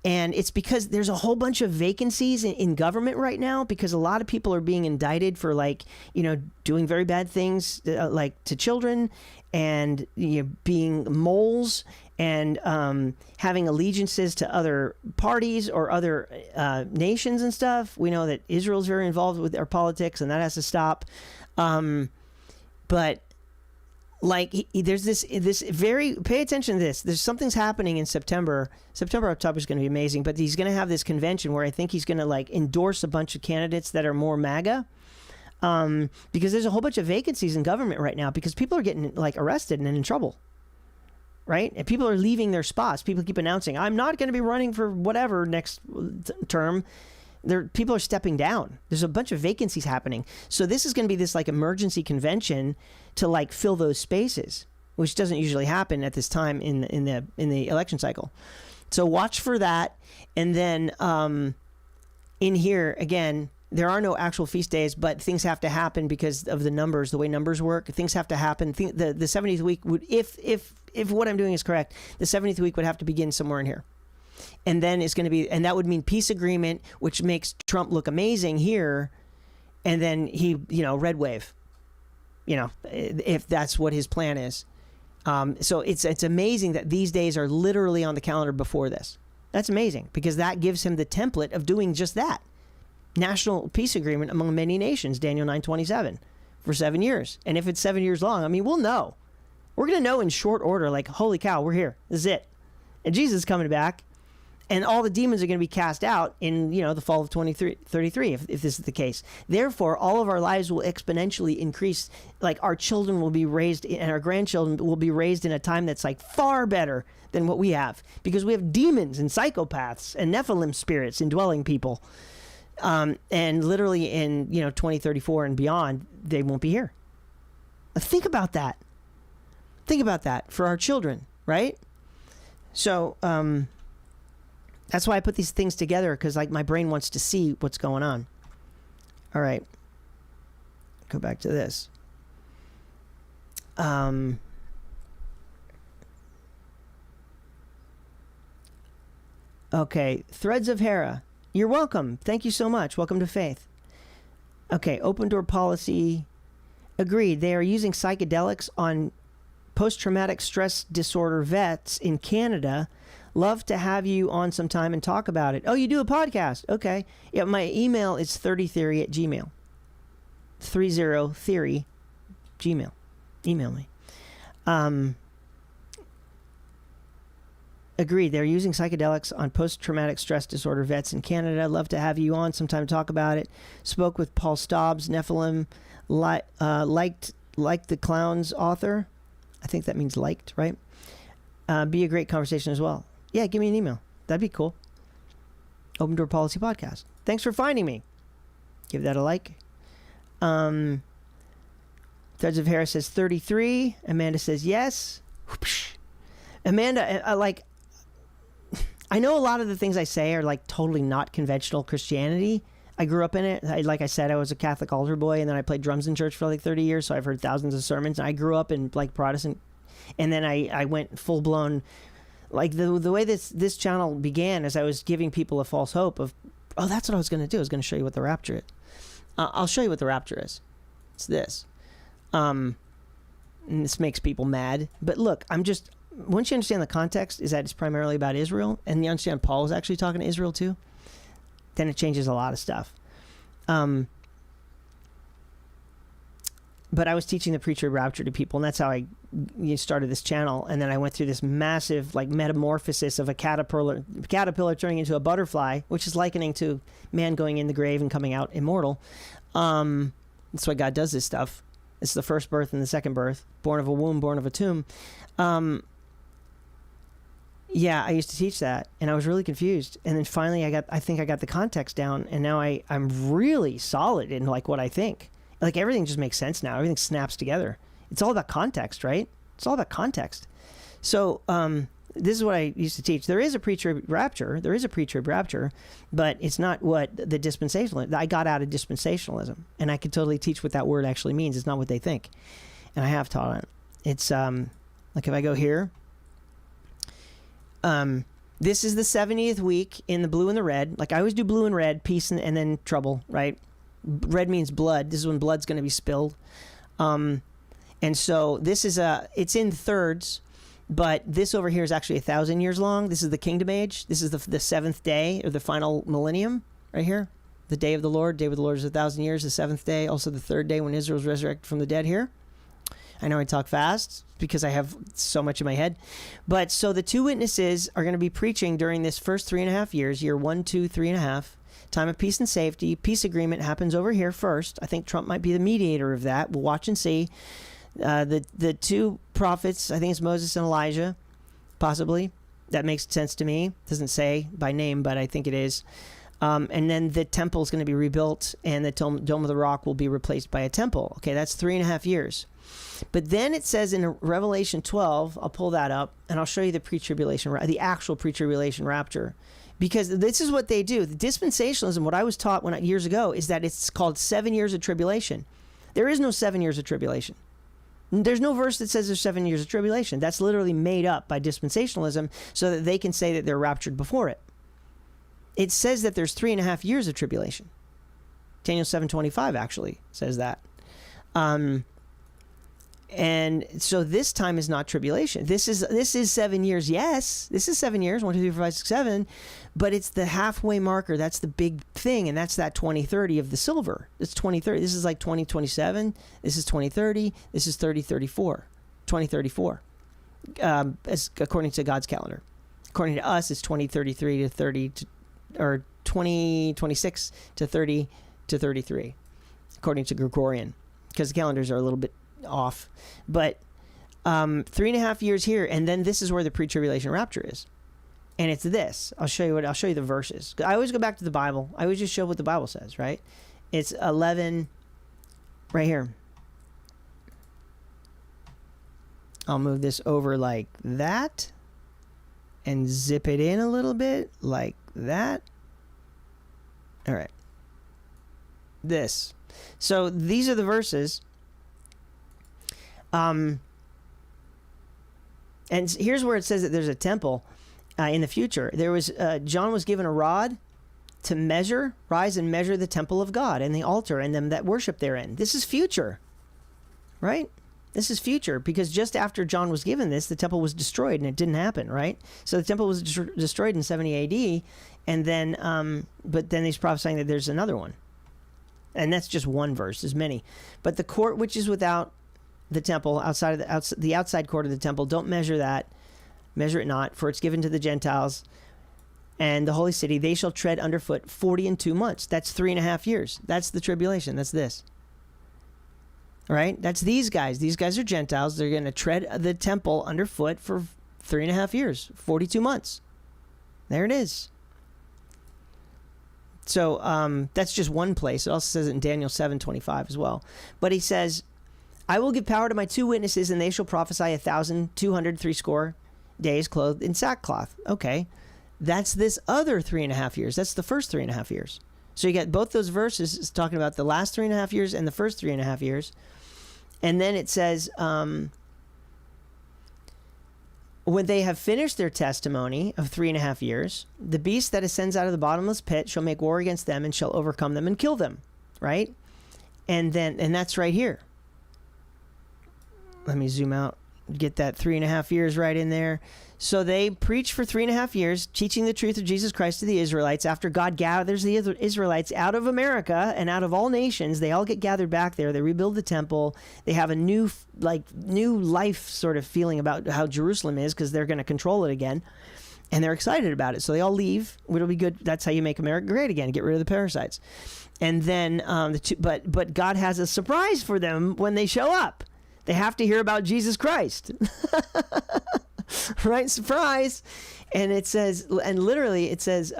And it's because there's a whole bunch of vacancies in government right now, because a lot of people are being indicted for, like, you know, doing very bad things like to children, and, you know, being moles, and having allegiances to other parties or other nations and stuff. We know that Israel's very involved with our politics, and that has to stop. But like, there's this very, pay attention to this. There's something's happening in September. October is going to be amazing, but he's going to have this convention where I think he's going to like endorse a bunch of candidates that are more MAGA. Because there's a whole bunch of vacancies in government right now because people are getting like arrested and in trouble. Right? And people are leaving their spots. People keep announcing, I'm not going to be running for whatever next term. People are stepping down. There's a bunch of vacancies happening. So this is going to be this like emergency convention to like fill those spaces, which doesn't usually happen at this time in the election cycle. So watch for that. And then in here, again, there are no actual feast days, but things have to happen because of the numbers, the way numbers work. Things have to happen. The 70th week would, if what I'm doing is correct, the 70th week would have to begin somewhere in here. And then it's going to be, and that would mean peace agreement, which makes Trump look amazing here. And then he, red wave, if that's what his plan is. So it's amazing that these days are literally on the calendar before this. That's amazing because that gives him the template of doing just that. National peace agreement among many nations, Daniel 9:27, for 7 years. And if it's 7 years long, I mean, we'll know. We're going to know in short order, like, holy cow, we're here. This is it. And Jesus is coming back. And all the demons are going to be cast out in, the fall of 2033, if this is the case. Therefore, all of our lives will exponentially increase. Like, our children will be raised, and our grandchildren will be raised in a time that's, like, far better than what we have. Because we have demons and psychopaths and Nephilim spirits indwelling people. And literally in 2034 and beyond, they won't be here. Think about that. Think about that for our children, right? So that's why I put these things together, because like my brain wants to see what's going on. All right, go back to this. Okay, Threads of Hera. You're welcome. Thank you so much. Welcome to Faith. Okay, open door policy. Agreed. They are using psychedelics on post-traumatic stress disorder vets in Canada. Love to have you on sometime and talk about it. Oh, you do a podcast? Okay. Yeah, my email is 30theory@gmail. 30theory Gmail. Email me. Agreed. They're using psychedelics on post-traumatic stress disorder vets in Canada. Love to have you on sometime to talk about it. Spoke with Paul Stobbs, Nephilim, liked the Clown's author. I think that means liked, right? Be a great conversation as well. Yeah, give me an email. That'd be cool. Open Door Policy Podcast. Thanks for finding me. Give that a like. Threads of Hera says 33. Amanda says yes. Whoopsh. Amanda, I know a lot of the things I say are like totally not conventional Christianity. I grew up in it. Like I said, I was a Catholic altar boy, and then I played drums in church for like 30 years, so I've heard thousands of sermons. I grew up in like Protestant, and then I went full blown. Like the way this channel began is I was giving people a false hope of, oh, that's what I was going to do. I was going to show you what the rapture is. I'll show you what the rapture is. It's this. And this makes people mad. But look, once you understand the context is that it's primarily about Israel, and you understand Paul is actually talking to Israel too, then it changes a lot of stuff. But I was teaching the pre-trib rapture to people, and that's how I started this channel. And then I went through this massive like metamorphosis of a caterpillar turning into a butterfly, which is likening to man going in the grave and coming out immortal. That's why God does this stuff. It's the first birth and the second birth, born of a womb, born of a tomb. Yeah, I used to teach that, and I was really confused. And then finally, I think I got the context down, and now I'm really solid in like what I think. Like everything just makes sense now. Everything snaps together. It's all about context, right? It's all about context. So this is what I used to teach. There is a pre-trib rapture. There is a pre-trib rapture, but it's not what the dispensationalism. I got out of dispensationalism, and I could totally teach what that word actually means. It's not what they think, and I have taught it. It's like if I go here. This is the 70th week in the blue and the red. Like I always do blue and red, peace and then trouble, right? Red means blood. This is when blood's going to be spilled. And so this is it's in thirds, but this over here is actually 1,000 years long. This is the kingdom age. This is the seventh day or the final millennium right here. The day of the Lord. Day of the Lord is 1,000 years. The seventh day, also the third day when Israel's resurrected from the dead here. I know I talk fast because I have so much in my head. But so the two witnesses are going to be preaching during this first 3.5 years, year 1, 2, 3.5, time of peace and safety. Peace agreement happens over here first. I think Trump might be the mediator of that. We'll watch and see. The two prophets, I think it's Moses and Elijah, possibly. That makes sense to me. Doesn't say by name, but I think it is. And then the temple is going to be rebuilt, and the Dome of the Rock will be replaced by a temple. Okay, that's 3.5 years. But then it says in Revelation 12, I'll pull that up, and I'll show you the actual pre-tribulation rapture. Because this is what they do. The dispensationalism, what I was taught years ago, is that it's called 7 years of tribulation. There is no 7 years of tribulation. There's no verse that says there's 7 years of tribulation. That's literally made up by dispensationalism so that they can say that they're raptured before it. It says that there's 3.5 years of tribulation. Daniel 7:25 actually says that. And so this time is not tribulation. This is 7 years. Yes, this is 7 years. 1, 2, 3, 4, 5, 6, 7. But it's the halfway marker. That's the big thing, and that's that 2030 of the silver. It's 2030. This is like 2027. This is 2030. This is 3034. 2034. As according to God's calendar. According to us, it's 2033 to 30 to, or 2026 to 30 to 33, according to Gregorian, because the calendars are a little bit off. But 3.5 years here, and then this is where the pre-tribulation rapture is. And it's this. I'll show you the verses. I always go back to the Bible. I always just show what the Bible says, right? It's 11 right here. I'll move this over like that and zip it in a little bit like that. All right. This. So these are the verses. And here's where it says that there's a temple in the future. There was John was given a rod to rise and measure the temple of God and the altar and them that worship therein. This is future, right? This is future, because just after John was given this, the temple was destroyed, and it didn't happen, right? So the temple was destroyed in 70 AD, and then, but then he's prophesying that there's another one. And that's just one verse, there's many. But the court which is without the temple, outside of the outside court of the temple, don't measure that. Measure it not, for it's given to the Gentiles and the holy city. They shall tread underfoot 40 and 2 months. That's 3.5 years. That's the tribulation. That's this. All right? That's these guys. These guys are Gentiles. They're going to tread the temple underfoot for 3.5 years, 42 months. There it is. So that's just one place. It also says it in Daniel 7:25 as well. But he says, I will give power to my 2 witnesses, and they shall prophesy 1,260 days clothed in sackcloth. Okay. That's this other 3.5 years. That's the first 3.5 years. So you got both those verses. It's talking about the last 3.5 years and the first 3.5 years. And then it says, when they have finished their testimony of 3.5 years, the beast that ascends out of the bottomless pit shall make war against them and shall overcome them and kill them. Right? And that's right here. Let me zoom out, get that 3.5 years right in there. So they preach for 3.5 years, teaching the truth of Jesus Christ to the Israelites. After God gathers the Israelites out of America and out of all nations, they all get gathered back there. They rebuild the temple. They have a new life sort of feeling about how Jerusalem is, because they're going to control it again. And they're excited about it. So they all leave. It'll be good. That's how you make America great again. Get rid of the parasites. And then, but God has a surprise for them when they show up. They have to hear about Jesus Christ. Right? Surprise. And it says, and literally it says,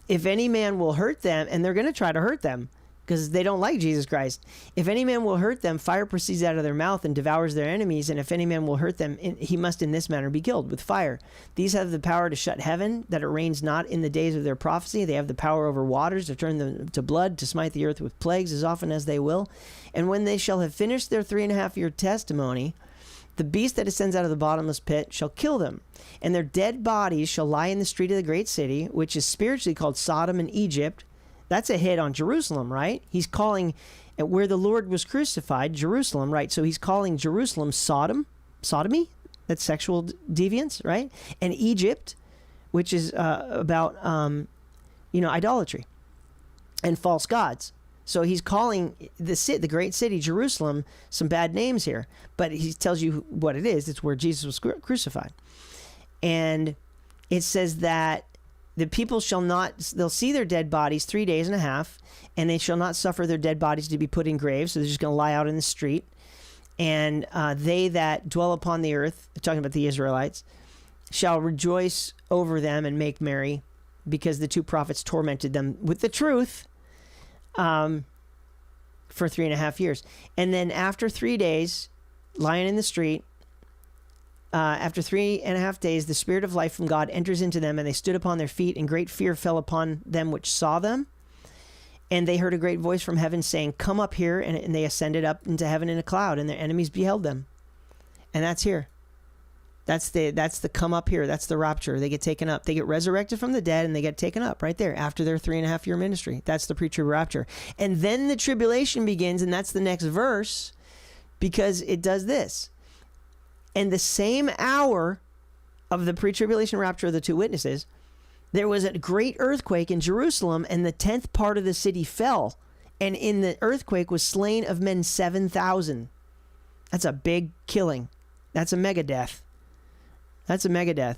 if any man will hurt them, and they're going to try to hurt them because they don't like Jesus Christ. If any man will hurt them, fire proceeds out of their mouth and devours their enemies. And if any man will hurt them, he must in this manner be killed with fire. These have the power to shut heaven, that it rains not in the days of their prophecy. They have the power over waters, to turn them to blood, to smite the earth with plagues as often as they will. And when they shall have finished their 3.5 year testimony, the beast that ascends out of the bottomless pit shall kill them, and their dead bodies shall lie in the street of the great city, which is spiritually called Sodom and Egypt. That's a hit on Jerusalem, right? He's calling where the Lord was crucified, Jerusalem, right? So he's calling Jerusalem sodomy, that's sexual deviance, right? And Egypt, which is about, idolatry and false gods. So he's calling the great city, Jerusalem, some bad names here. But he tells you what it is. It's where Jesus was crucified. And it says that the people they'll see their dead bodies 3 days and a half, and they shall not suffer their dead bodies to be put in graves. So they're just going to lie out in the street. And they that dwell upon the earth, talking about the Israelites, shall rejoice over them and make merry, because the 2 prophets tormented them with the truth. For 3.5 years. And then after 3 days, lying in the street, after 3.5 days, the Spirit of life from God enters into them, and they stood upon their feet, and great fear fell upon them which saw them. And they heard a great voice from heaven saying, come up here. And they ascended up into heaven in a cloud, and their enemies beheld them. And that's here. That's the come up here. That's the rapture. They get taken up. They get resurrected from the dead, and they get taken up right there after their 3.5 year ministry. That's the pre-trib rapture. And then the tribulation begins, and that's the next verse, because it does this. And the same hour of the pre-tribulation rapture of the 2 witnesses, there was a great earthquake in Jerusalem, and the 10th part of the city fell. And in the earthquake was slain of men 7,000. That's a big killing. That's a mega death. That's a megadeath.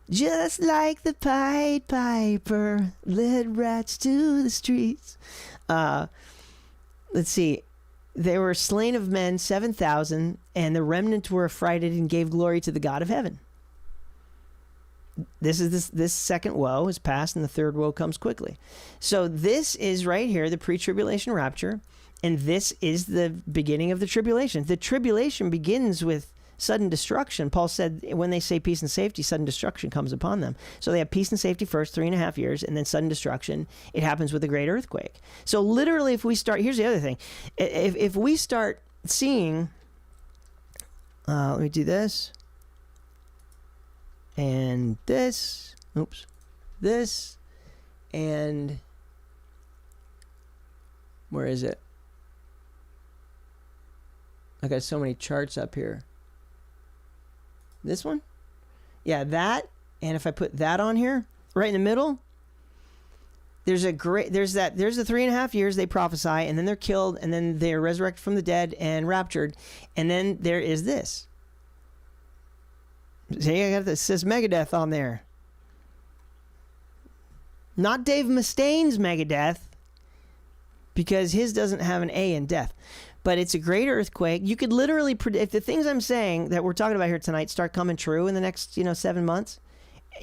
Just like the Pied Piper led rats to the streets. Let's see. They were slain of men, 7,000, and the remnant were affrighted and gave glory to the God of heaven. This second woe is past, and the third woe comes quickly. So this is right here, the pre-tribulation rapture, and this is the beginning of the tribulation. The tribulation begins with sudden destruction. Paul said when they say peace and safety, sudden destruction comes upon them. So they have peace and safety first, 3.5 years, and then sudden destruction. It happens with a great earthquake. So literally, if we start, here's the other thing. If we start seeing, let me do this. And this, this, and where is it? I got so many charts up here. This one? Yeah, that, and if I put that on here, right in the middle, there's the 3.5 years they prophesy, and then they're killed, and then they're resurrected from the dead and raptured, and then there is this. See, I got this, says Megadeth on there. Not Dave Mustaine's Megadeth, because his doesn't have an A in death. But it's a great earthquake. You could literally predict, if the things I'm saying that we're talking about here tonight start coming true in the next 7 months,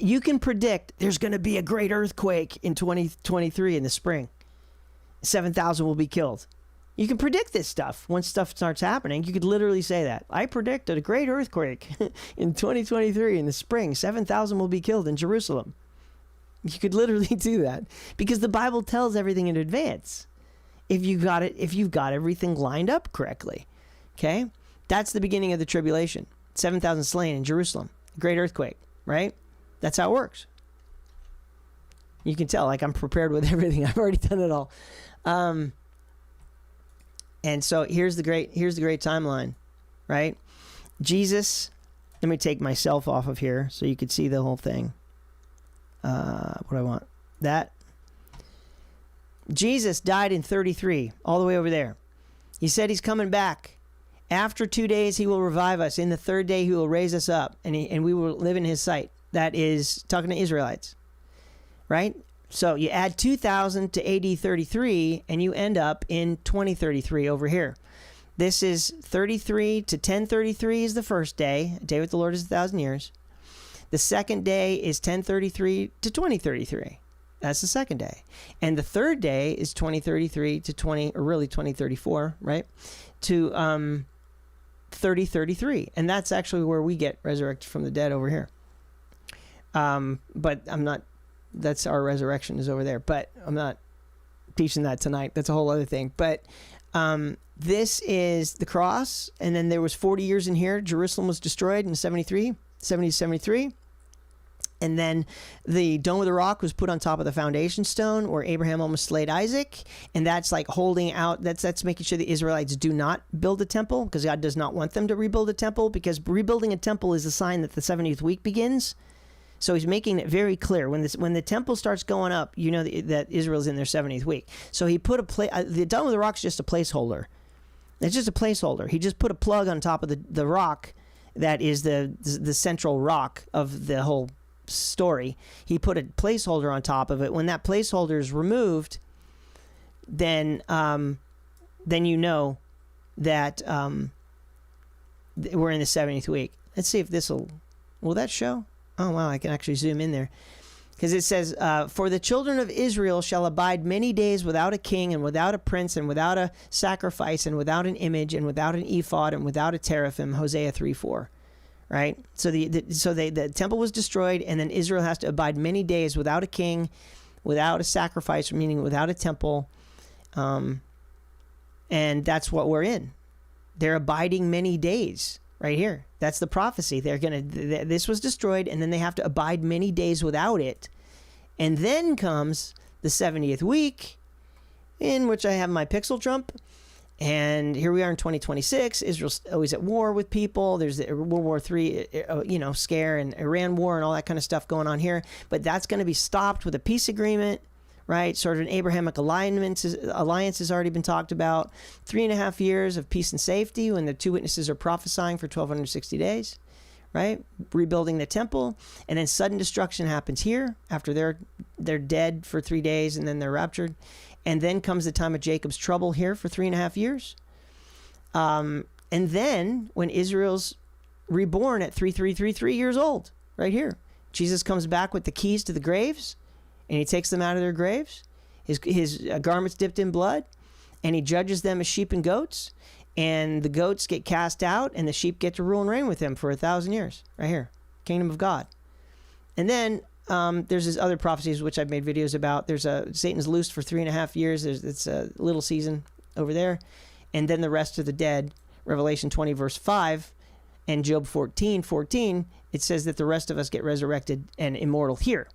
you can predict there's going to be a great earthquake in 2023 in the spring. 7,000 will be killed. You can predict this stuff. Once stuff starts happening, you could literally say that. I predicted a great earthquake in 2023 in the spring. 7,000 will be killed in Jerusalem. You could literally do that because the Bible tells everything in advance. If you've got everything lined up correctly. Okay? That's the beginning of the tribulation. 7,000 slain in Jerusalem. Great earthquake, right? That's how it works. You can tell, like, I'm prepared with everything. I've already done it all. And so here's the great timeline, right? Jesus, let me take myself off of here so you could see the whole thing. What do I want? That. Jesus died in 33, all the way over there. He said he's coming back. After 2 days, he will revive us. In the third day, he will raise us up, and we will live in his sight. That is talking to Israelites, right? So you add 2000 to AD 33, and you end up in 2033 over here. This is 33 to 1033 is the first day. A day with the Lord is 1,000 years. The second day is 1033 to 2033. That's the second day. And the third day is 2033 to 2034, right? To 3033. And that's actually where we get resurrected from the dead over here. But I'm not, that's our resurrection is over there. But I'm not teaching that tonight. That's a whole other thing. But this is the cross. And then there was 40 years in here. Jerusalem was destroyed in 70 to 73. And then the Dome of the Rock was put on top of the foundation stone where Abraham almost slayed Isaac. And that's like holding out, that's making sure the Israelites do not build a temple because God does not want them to rebuild a temple, because rebuilding a temple is a sign that the 70th week begins. So he's making it very clear when the temple starts going up, you know that Israel's in their 70th week. So he put the Dome of the Rock is just a placeholder. It's just a placeholder. He just put a plug on top of the rock that is the central rock of the whole story. He put a placeholder on top of it. When that placeholder is removed, then you know that we're in the 70th week. Let's see if will that show? Oh wow, I can actually zoom in there. Because it says, for the children of Israel shall abide many days without a king and without a prince and without a sacrifice and without an image and without an ephod and without a teraphim, Hosea 3:4. Right? So the temple was destroyed, and then Israel has to abide many days without a king, without a sacrifice, meaning without a temple. And that's what we're in. They're abiding many days right here. That's the prophecy. This was destroyed, and then they have to abide many days without it. And then comes the 70th week, in which I have my pixel Trump. And here we are in 2026. Israel's always at war with people. There's the World War III, scare, and Iran war and all that kind of stuff going on here. But that's going to be stopped with a peace agreement, right? Sort of an Abrahamic alliance has already been talked about. 3.5 years of peace and safety when the two witnesses are prophesying for 1,260 days, right? Rebuilding the temple. And then sudden destruction happens here after they're dead for 3 days and then they're raptured. And then comes the time of Jacob's trouble here for 3.5 years. And then when Israel's reborn at 3333 years old, right here, Jesus comes back with the keys to the graves, and he takes them out of their graves. His garments dipped in blood, and he judges them as sheep and goats, and the goats get cast out, and the sheep get to rule and reign with him for 1,000 years. Right here, kingdom of God. And then there's this other prophecies which I've made videos about. There's Satan's loosed for 3.5 years. It's a little season over there, and then the rest of the dead. Revelation 20 verse 5, and Job 14:14. It says that the rest of us get resurrected and immortal here.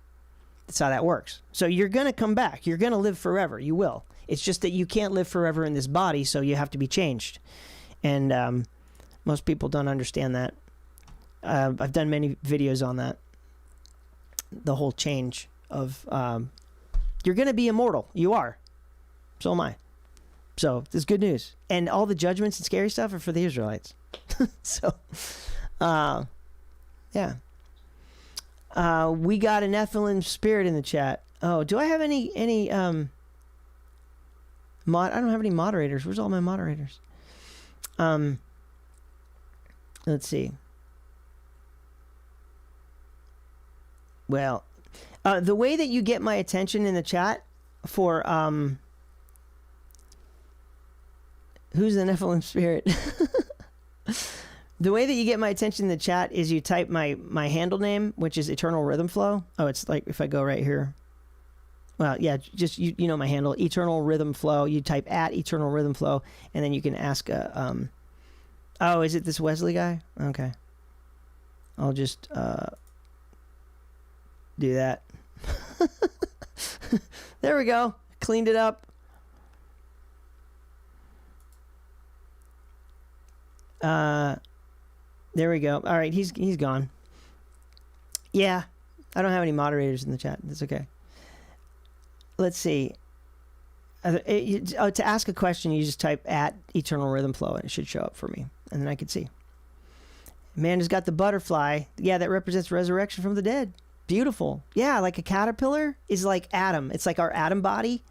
That's how that works. So you're going to come back. You're going to live forever. You will. It's just that you can't live forever in this body, so you have to be changed. And most people don't understand that. I've done many videos on that. The whole change of you're going to be immortal. You are. So am I. So this is good news. And all the judgments and scary stuff are for the Israelites. So, yeah. We got an Nephilim spirit in the chat. Oh, do I have any I don't have any moderators. Where's all my moderators? Let's see. Well, the way that you get my attention in the chat for who's the Nephilim spirit? The way that you get my attention in the chat is you type my handle name, which is Eternal Rhythm Flow. Oh, it's like if I go right here. Well, yeah, just you know my handle, Eternal Rhythm Flow. You type at Eternal Rhythm Flow, and then you can ask oh, is it this Wesley guy? Okay. I'll just do that. There we go. Cleaned it up. There we go. All right, he's gone. Yeah, I don't have any moderators in the chat. That's okay. Let's see. To ask a question, you just type at Eternal Rhythm Flow, and it should show up for me, and then I can see. Man has got the butterfly. Yeah, that represents resurrection from the dead. Beautiful. Yeah, like a caterpillar is like Adam. It's like our Adam body,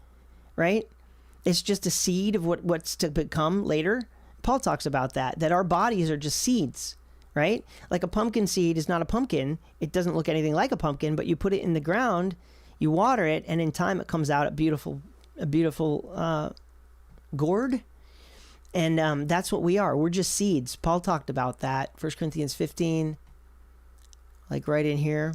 right? It's just a seed of what's to become later. Paul talks about that our bodies are just seeds, right? Like a pumpkin seed is not a pumpkin. It doesn't look anything like a pumpkin, but you put it in the ground, you water it, and in time it comes out a beautiful gourd. And that's what we are. We're just seeds. Paul talked about that. 1 Corinthians 15, like right in here.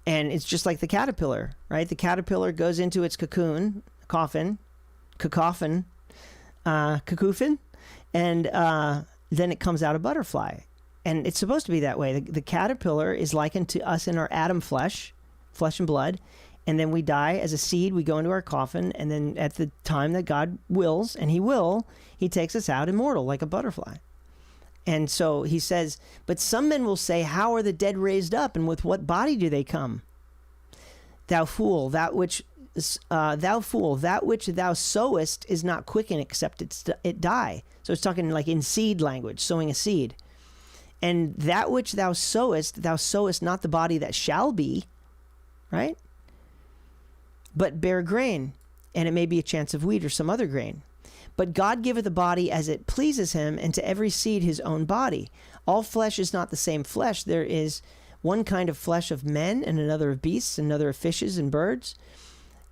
And it's just like the caterpillar, right? The caterpillar goes into its cocoon, cocoon, and then it comes out a butterfly. And it's supposed to be that way. The caterpillar is likened to us in our Adam flesh and blood, and then we die as a seed. We go into our coffin, and then at the time that God wills, and he will, he takes us out immortal like a butterfly. And so he says, but some men will say, how are the dead raised up, and with what body do they come? Thou fool, that which thou sowest is not quickened except it die. So it's talking like in seed language, sowing a seed. And that which thou sowest not the body that shall be, right? But bear grain, and it may be a chance of wheat or some other grain. But God giveth a body as it pleases him, and to every seed his own body. All flesh is not the same flesh. There is one kind of flesh of men, and another of beasts, and another of fishes and birds.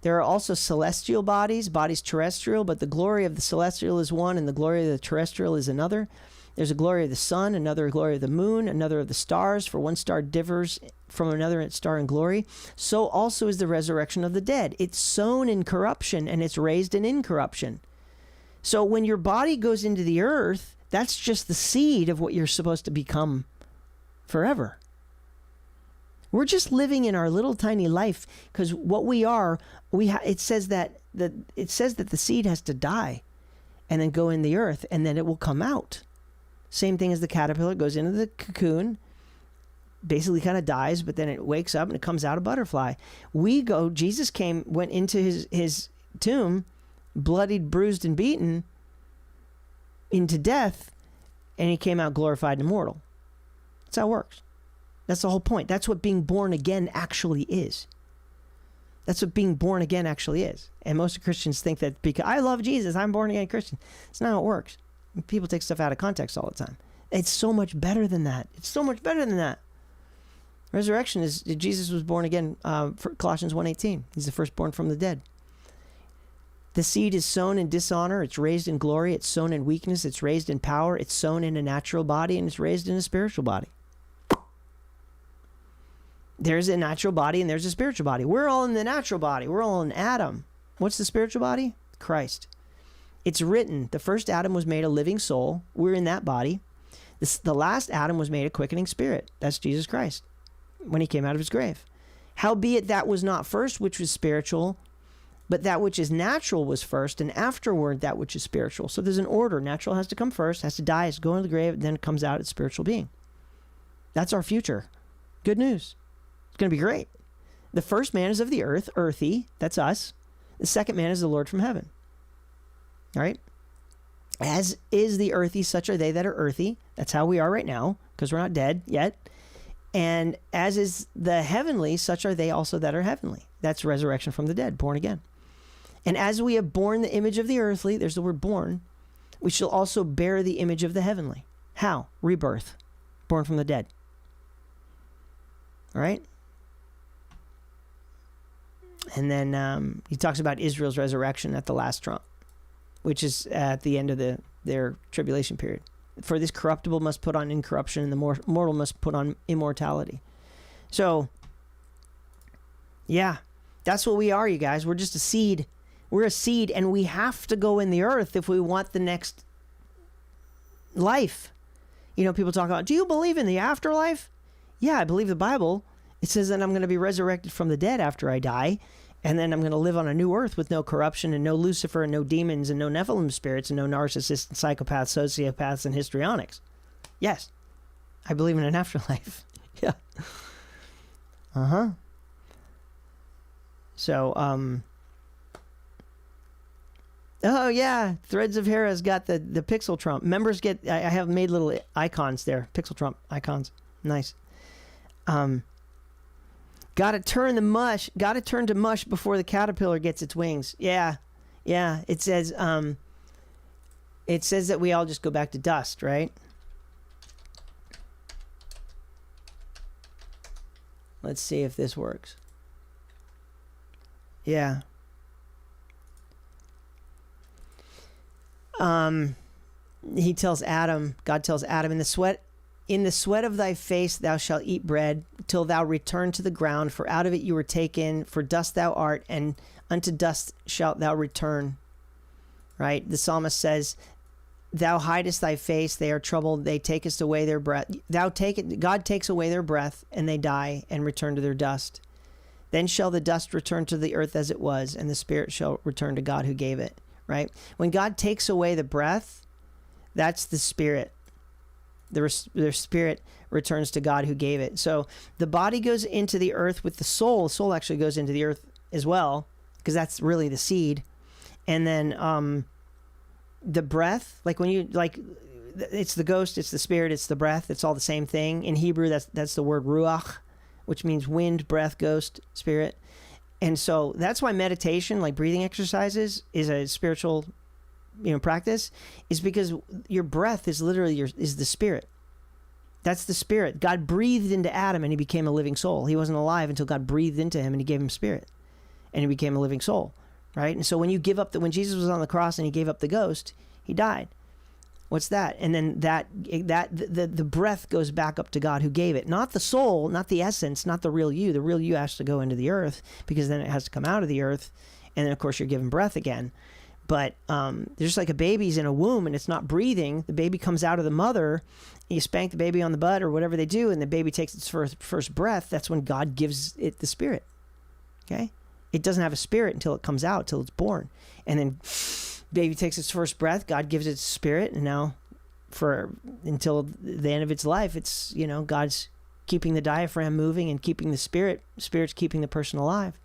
There are also celestial bodies terrestrial, but the glory of the celestial is one, and the glory of the terrestrial is another. There's a glory of the sun, another glory of the moon, another of the stars, for one star differs from another star in glory. So also is the resurrection of the dead. It's sown in corruption, and it's raised in incorruption. So when your body goes into the earth, that's just the seed of what you're supposed to become forever. We're just living in our little tiny life because what we are, it says that the seed has to die and then go in the earth, and then it will come out. Same thing as the caterpillar goes into the cocoon, basically kind of dies, but then it wakes up and it comes out a butterfly. Jesus went into his tomb, bloodied, bruised, and beaten into death, and he came out glorified and immortal. That's how it works. That's the whole point. That's what being born again actually is. That's what being born again actually is. And most Christians think that because I love Jesus, I'm born again Christian. That's not how it works. People take stuff out of context all the time. It's so much better than that. It's so much better than that. Resurrection is Jesus was born again. For Colossians 1:18. He's the firstborn from the dead. The seed is sown in dishonor. It's raised in glory. It's sown in weakness. It's raised in power. It's sown in a natural body, and it's raised in a spiritual body. There's a natural body and there's a spiritual body. We're all in the natural body. We're all in Adam. What's the spiritual body? Christ. It's written, the first Adam was made a living soul. We're in that body. The last Adam was made a quickening spirit. That's Jesus Christ when he came out of his grave. Howbeit that was not first which was spiritual, but that which is natural was first, and afterward that which is spiritual. So there's an order. Natural has to come first, has to die, has to go into the grave, and then it comes out as spiritual being. That's our future. Good news. It's going to be great. The first man is of the earth, earthy. That's us. The second man is the Lord from heaven. All right? As is the earthy, such are they that are earthy. That's how we are right now, because we're not dead yet. And as is the heavenly, such are they also that are heavenly. That's resurrection from the dead, born again. And as we have borne the image of the earthly, there's the word born, we shall also bear the image of the heavenly. How? Rebirth. Born from the dead. All right? And then he talks about Israel's resurrection at the last trump, which is at the end of their tribulation period. For this corruptible must put on incorruption, and the mortal must put on immortality. So, yeah, that's what we are, you guys. We're just a seed. We're a seed, and we have to go in the earth if we want the next life. You know, people talk about, do you believe in the afterlife? Yeah, I believe the Bible. It says that I'm going to be resurrected from the dead after I die, and then I'm going to live on a new earth with no corruption and no Lucifer and no demons and no Nephilim spirits and no narcissists and psychopaths, sociopaths, and histrionics. Yes, I believe in an afterlife. Yeah. Uh-huh. So, oh yeah, Threads of Hera's got the Pixel Trump. Members get, I have made little icons there, Pixel Trump icons. Nice. Gotta turn to mush before the caterpillar gets its wings. Yeah. It says that we all just go back to dust, right? Let's see if this works. Yeah. He tells Adam, God tells Adam, in the sweat of thy face thou shalt eat bread, till thou return to the ground, for out of it you were taken, for dust thou art, and unto dust shalt thou return. Right? The psalmist says, thou hidest thy face, they are troubled, they takest away their breath. God takes away their breath, and they die and return to their dust. Then shall the dust return to the earth as it was, and the spirit shall return to God who gave it. Right? When God takes away the breath, that's the spirit. Their spirit returns to God who gave it. So the body goes into the earth with the soul. The soul actually goes into the earth as well, because that's really the seed. And then the breath, like when you, like, it's the ghost, it's the spirit, it's the breath. It's all the same thing. In Hebrew, that's the word ruach, which means wind, breath, ghost, spirit. And so that's why meditation, like breathing exercises, is a spiritual practice, is because your breath is literally is the spirit. That's the spirit. God breathed into Adam and he became a living soul. He wasn't alive until God breathed into him and he gave him spirit and he became a living soul, right? And so when you give up when Jesus was on the cross and he gave up the ghost, he died. What's that? And then the breath goes back up to God who gave it. Not the soul, not the essence, not the real you. The real you has to go into the earth, because then it has to come out of the earth, and then of course you're given breath again. But just like a baby's in a womb and it's not breathing, the baby comes out of the mother, you spank the baby on the butt or whatever they do, and the baby takes its first breath. That's when God gives it the spirit. Okay? It doesn't have a spirit until it comes out, till it's born. And then baby takes its first breath, God gives it spirit, and now until the end of its life, it's, God's keeping the diaphragm moving and keeping the spirit's keeping the person alive.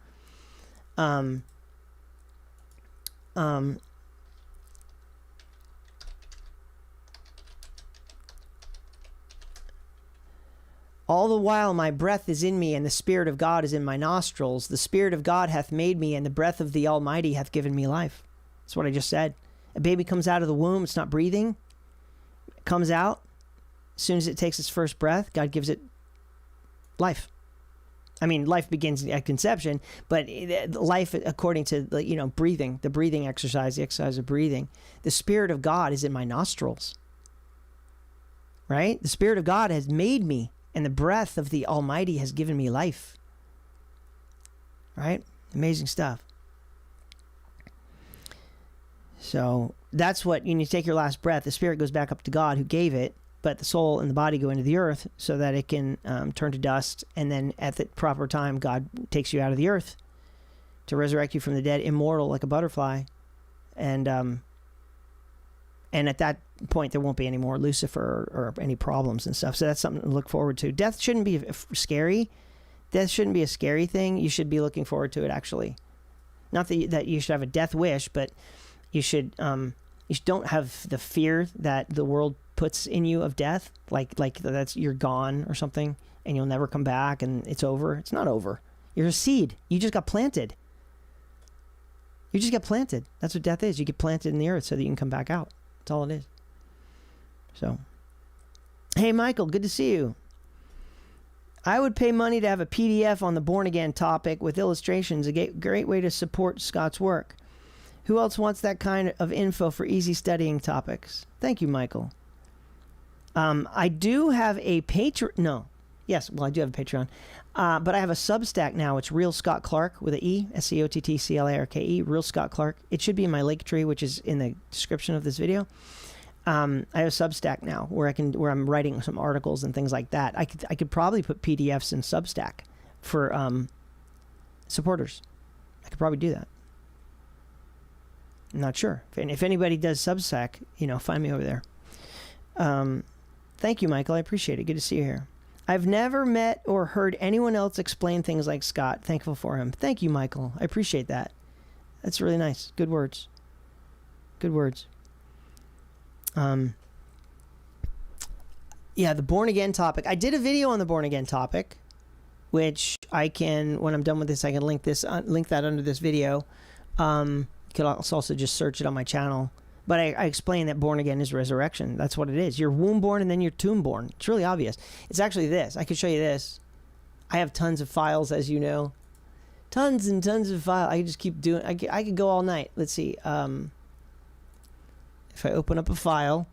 All the while my breath is in me, and the Spirit of God is in my nostrils. The Spirit of God hath made me, and the breath of the Almighty hath given me life. That's what I just said. A baby comes out of the womb, it's not breathing. comes out, as soon as it takes its first breath, God gives it life. I mean, life begins at conception, but life according to the, breathing, the breathing exercise, the exercise of breathing. The Spirit of God is in my nostrils, right? The Spirit of God has made me, and the breath of the Almighty has given me life, right? Amazing stuff. So that's what, when you take your last breath, the spirit goes back up to God who gave it, but the soul and the body go into the earth so that it can turn to dust. And then at the proper time, God takes you out of the earth to resurrect you from the dead, immortal like a butterfly. And at that point, there won't be any more Lucifer or any problems and stuff. So that's something to look forward to. Death shouldn't be scary. Death shouldn't be a scary thing. You should be looking forward to it, actually. Not that you should have a death wish, but you should don't have the fear that the world puts in you of death, like that's you're gone or something and you'll never come back and it's over. It's not over. You're a seed. You just got planted. You just get planted. That's what death is. You get planted in the earth so that you can come back out. That's all it is. So, hey, Michael, good to see you. I would pay money to have a PDF on the born again topic with illustrations. A great way to support Scott's work. Who else wants that kind of info for easy studying topics? Thank you, Michael. I do have a Patreon. No. Yes, well, I do have a Patreon. But I have a Substack now. It's Real Scott Clark with an E, SCOTTCLARKE, Real Scott Clark. It should be in my link tree, which is in the description of this video. I have a Substack now where I'm writing some articles and things like that. I could probably put PDFs in Substack for supporters. I could probably do that. I'm not sure. If anybody does Substack, find me over there. Thank you, Michael. I appreciate it. Good to see you here. I've never met or heard anyone else explain things like Scott. Thankful for him. Thank you, Michael. I appreciate that. That's really nice. Good words. Good words. Yeah, the born again topic. I did a video on the born again topic, which I can, when I'm done with this, I can link that under this video. You could also just search it on my channel. But I explain that born again is resurrection. That's what it is. You're womb born and then you're tomb born. It's really obvious. It's actually this. I could show you this. I have tons of files, as you know. Tons and tons of files. I could just keep doing. I could go all night. Let's see. If I open up a file,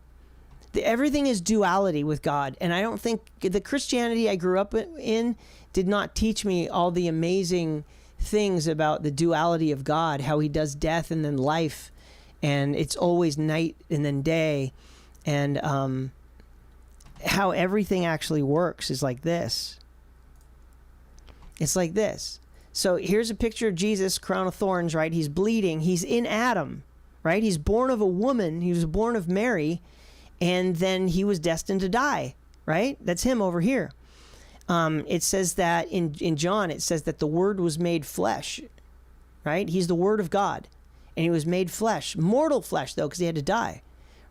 everything is duality with God. And I don't think the Christianity I grew up in did not teach me all the amazing things about the duality of God, how he does death and then life. And it's always night and then day. And how everything actually works is like this. It's like this. So here's a picture of Jesus, crown of thorns, right? He's bleeding. He's in Adam, right? He's born of a woman. He was born of Mary. And then he was destined to die, right? That's him over here. It says that in John, it says that the Word was made flesh, right? He's the Word of God. And he was made flesh, mortal flesh, though, because he had to die,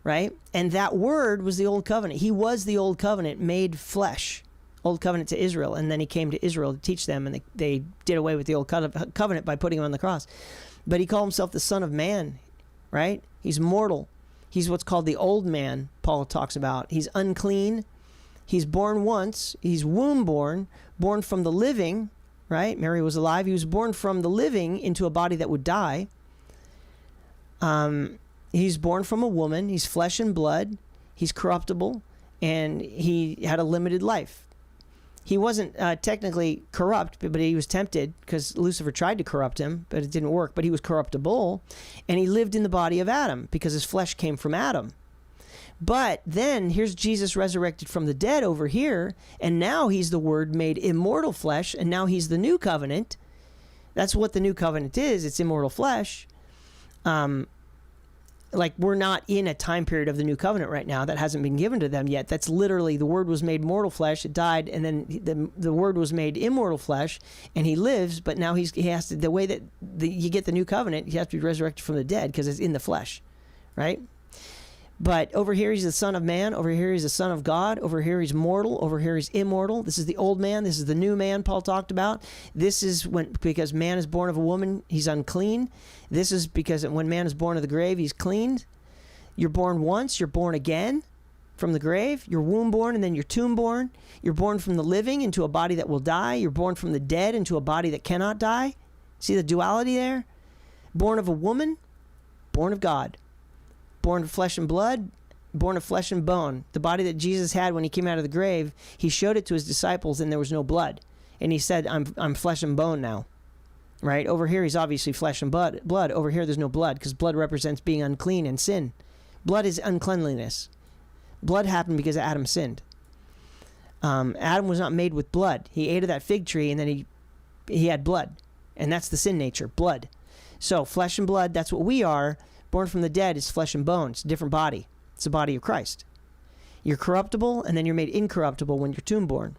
right? And that Word was the Old Covenant. He was the Old Covenant made flesh, Old Covenant to Israel. And then he came to Israel to teach them, and they did away with the Old Covenant by putting him on the cross. But he called himself the Son of Man, right? He's mortal. He's what's called the old man, Paul talks about. He's unclean. He's born once. He's womb born from the living, right? Mary was alive. He was born from the living into a body that would die. He's born from a woman. He's flesh and blood. He's corruptible, and he had a limited life. He wasn't technically corrupt, but he was tempted because Lucifer tried to corrupt him, but it didn't work. But he was corruptible, and he lived in the body of Adam because his flesh came from Adam. But then here's Jesus resurrected from the dead over here, and now he's the Word made immortal flesh, and now he's the new covenant. That's what the new covenant is. It's immortal flesh. Like we're not in a time period of the new covenant right now that hasn't been given to them yet. That's literally the Word was made mortal flesh. It died, and then the Word was made immortal flesh, and he lives. But now he has to. The way that you get the new covenant, he has to be resurrected from the dead because it's in the flesh, right? But over here he's the Son of Man. Over here he's the Son of God. Over here he's mortal. Over here he's immortal. This is the old man. This is the new man Paul talked about. This is because man is born of a woman, he's unclean. This is because when man is born of the grave, he's cleaned. You're born once. You're born again. from the grave. You're womb born and then you're tomb born. You're born from the living into a body that will die. You're born from the dead into a body that cannot die. See the duality there? Born of a woman, born of God. Born of flesh and blood, born of flesh and bone. The body that Jesus had when he came out of the grave, he showed it to his disciples and there was no blood. And he said, I'm flesh and bone now. Right? Over here, he's obviously flesh and blood. Over here, there's no blood because blood represents being unclean and sin. Blood is uncleanliness. Blood happened because Adam sinned. Adam was not made with blood. He ate of that fig tree and then he had blood. And that's the sin nature, blood. So flesh and blood, that's what we are. Born from the dead is flesh and bone. It's a different body. It's the body of Christ. You're corruptible and then you're made incorruptible when you're tomb born.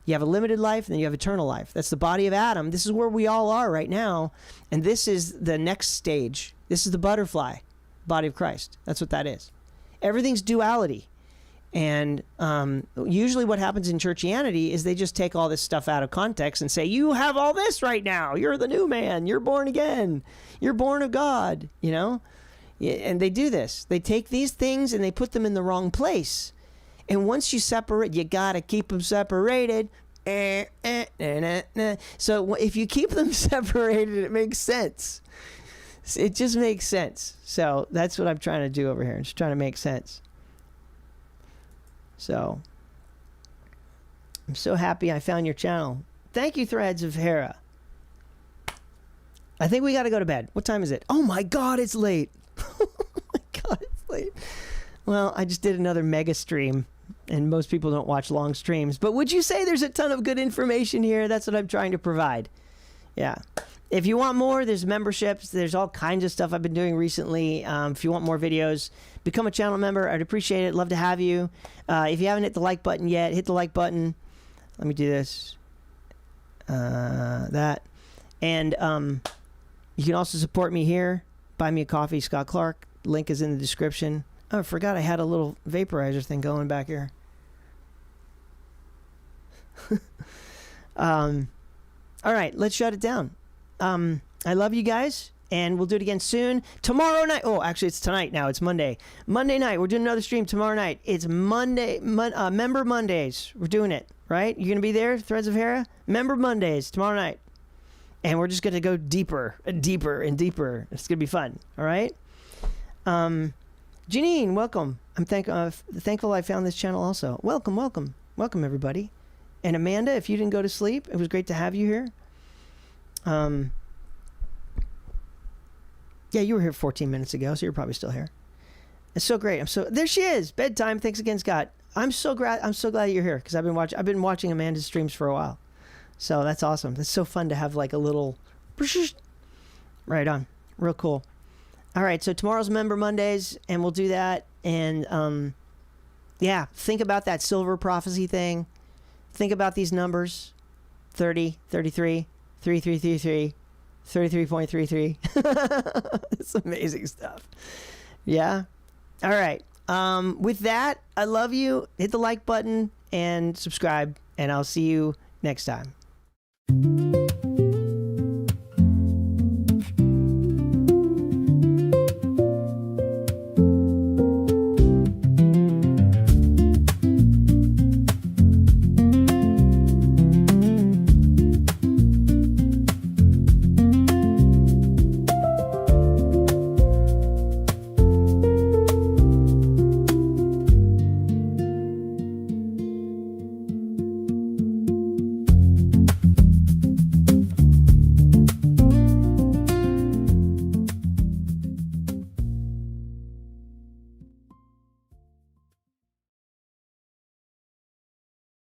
You have a limited life and then you have eternal life. That's the body of Adam. This is where we all are right now. And this is the next stage. This is the butterfly, body of Christ. That's what that is. Everything's duality. And usually what happens in churchianity is they just take all this stuff out of context and say, you have all this right now. You're the new man. You're born again. You're born of God, you know? And they do this. They take these things and they put them in the wrong place. And once you separate, you got to keep them separated. So if you keep them separated, it makes sense. It just makes sense. So that's what I'm trying to do over here. I'm just trying to make sense. So I'm so happy I found your channel. Thank you, Threads of Hera. I think we got to go to bed. What time is it? Oh my God, it's late. Oh my God, it's late. Well, I just did another mega stream. And most people don't watch long streams. But would you say there's a ton of good information here? That's what I'm trying to provide. Yeah. If you want more, there's memberships. There's all kinds of stuff I've been doing recently. If you want more videos, become a channel member. I'd appreciate it. Love to have you. If you haven't hit the like button yet, hit the like button. Let me do this. That. And you can also support me here. Buy me a coffee, Scott Clark. Link is in the description. Oh, I forgot I had a little vaporizer thing going back here. All right, let's shut it down. I love you guys, and we'll do it again soon. Tomorrow night. Oh, actually, it's tonight now. It's Monday. Monday night. We're doing another stream tomorrow night. It's Monday. Member Mondays. We're doing it, right? You're going to be there, Threads of Hera? Member Mondays tomorrow night. And we're just going to go deeper and deeper and deeper. It's going to be fun, all right? Janine, welcome. I'm thankful I found this channel also. Welcome, welcome. Welcome, everybody. And Amanda, if you didn't go to sleep, it was great to have you here. Yeah, you were here 14 minutes ago, so you're probably still here. It's so great. There she is. Bedtime. Thanks again, Scott. I'm so glad you're here because I've been watching Amanda's streams for a while. So that's awesome. That's so fun to have like a little right on. Real cool. All right, so tomorrow's Member Mondays, and we'll do that. And, yeah, think about that silver prophecy thing. Think about these numbers. 30, 33, 3333, 33.33. It's amazing stuff. Yeah? All right. With that, I love you. Hit the like button and subscribe, and I'll see you next time.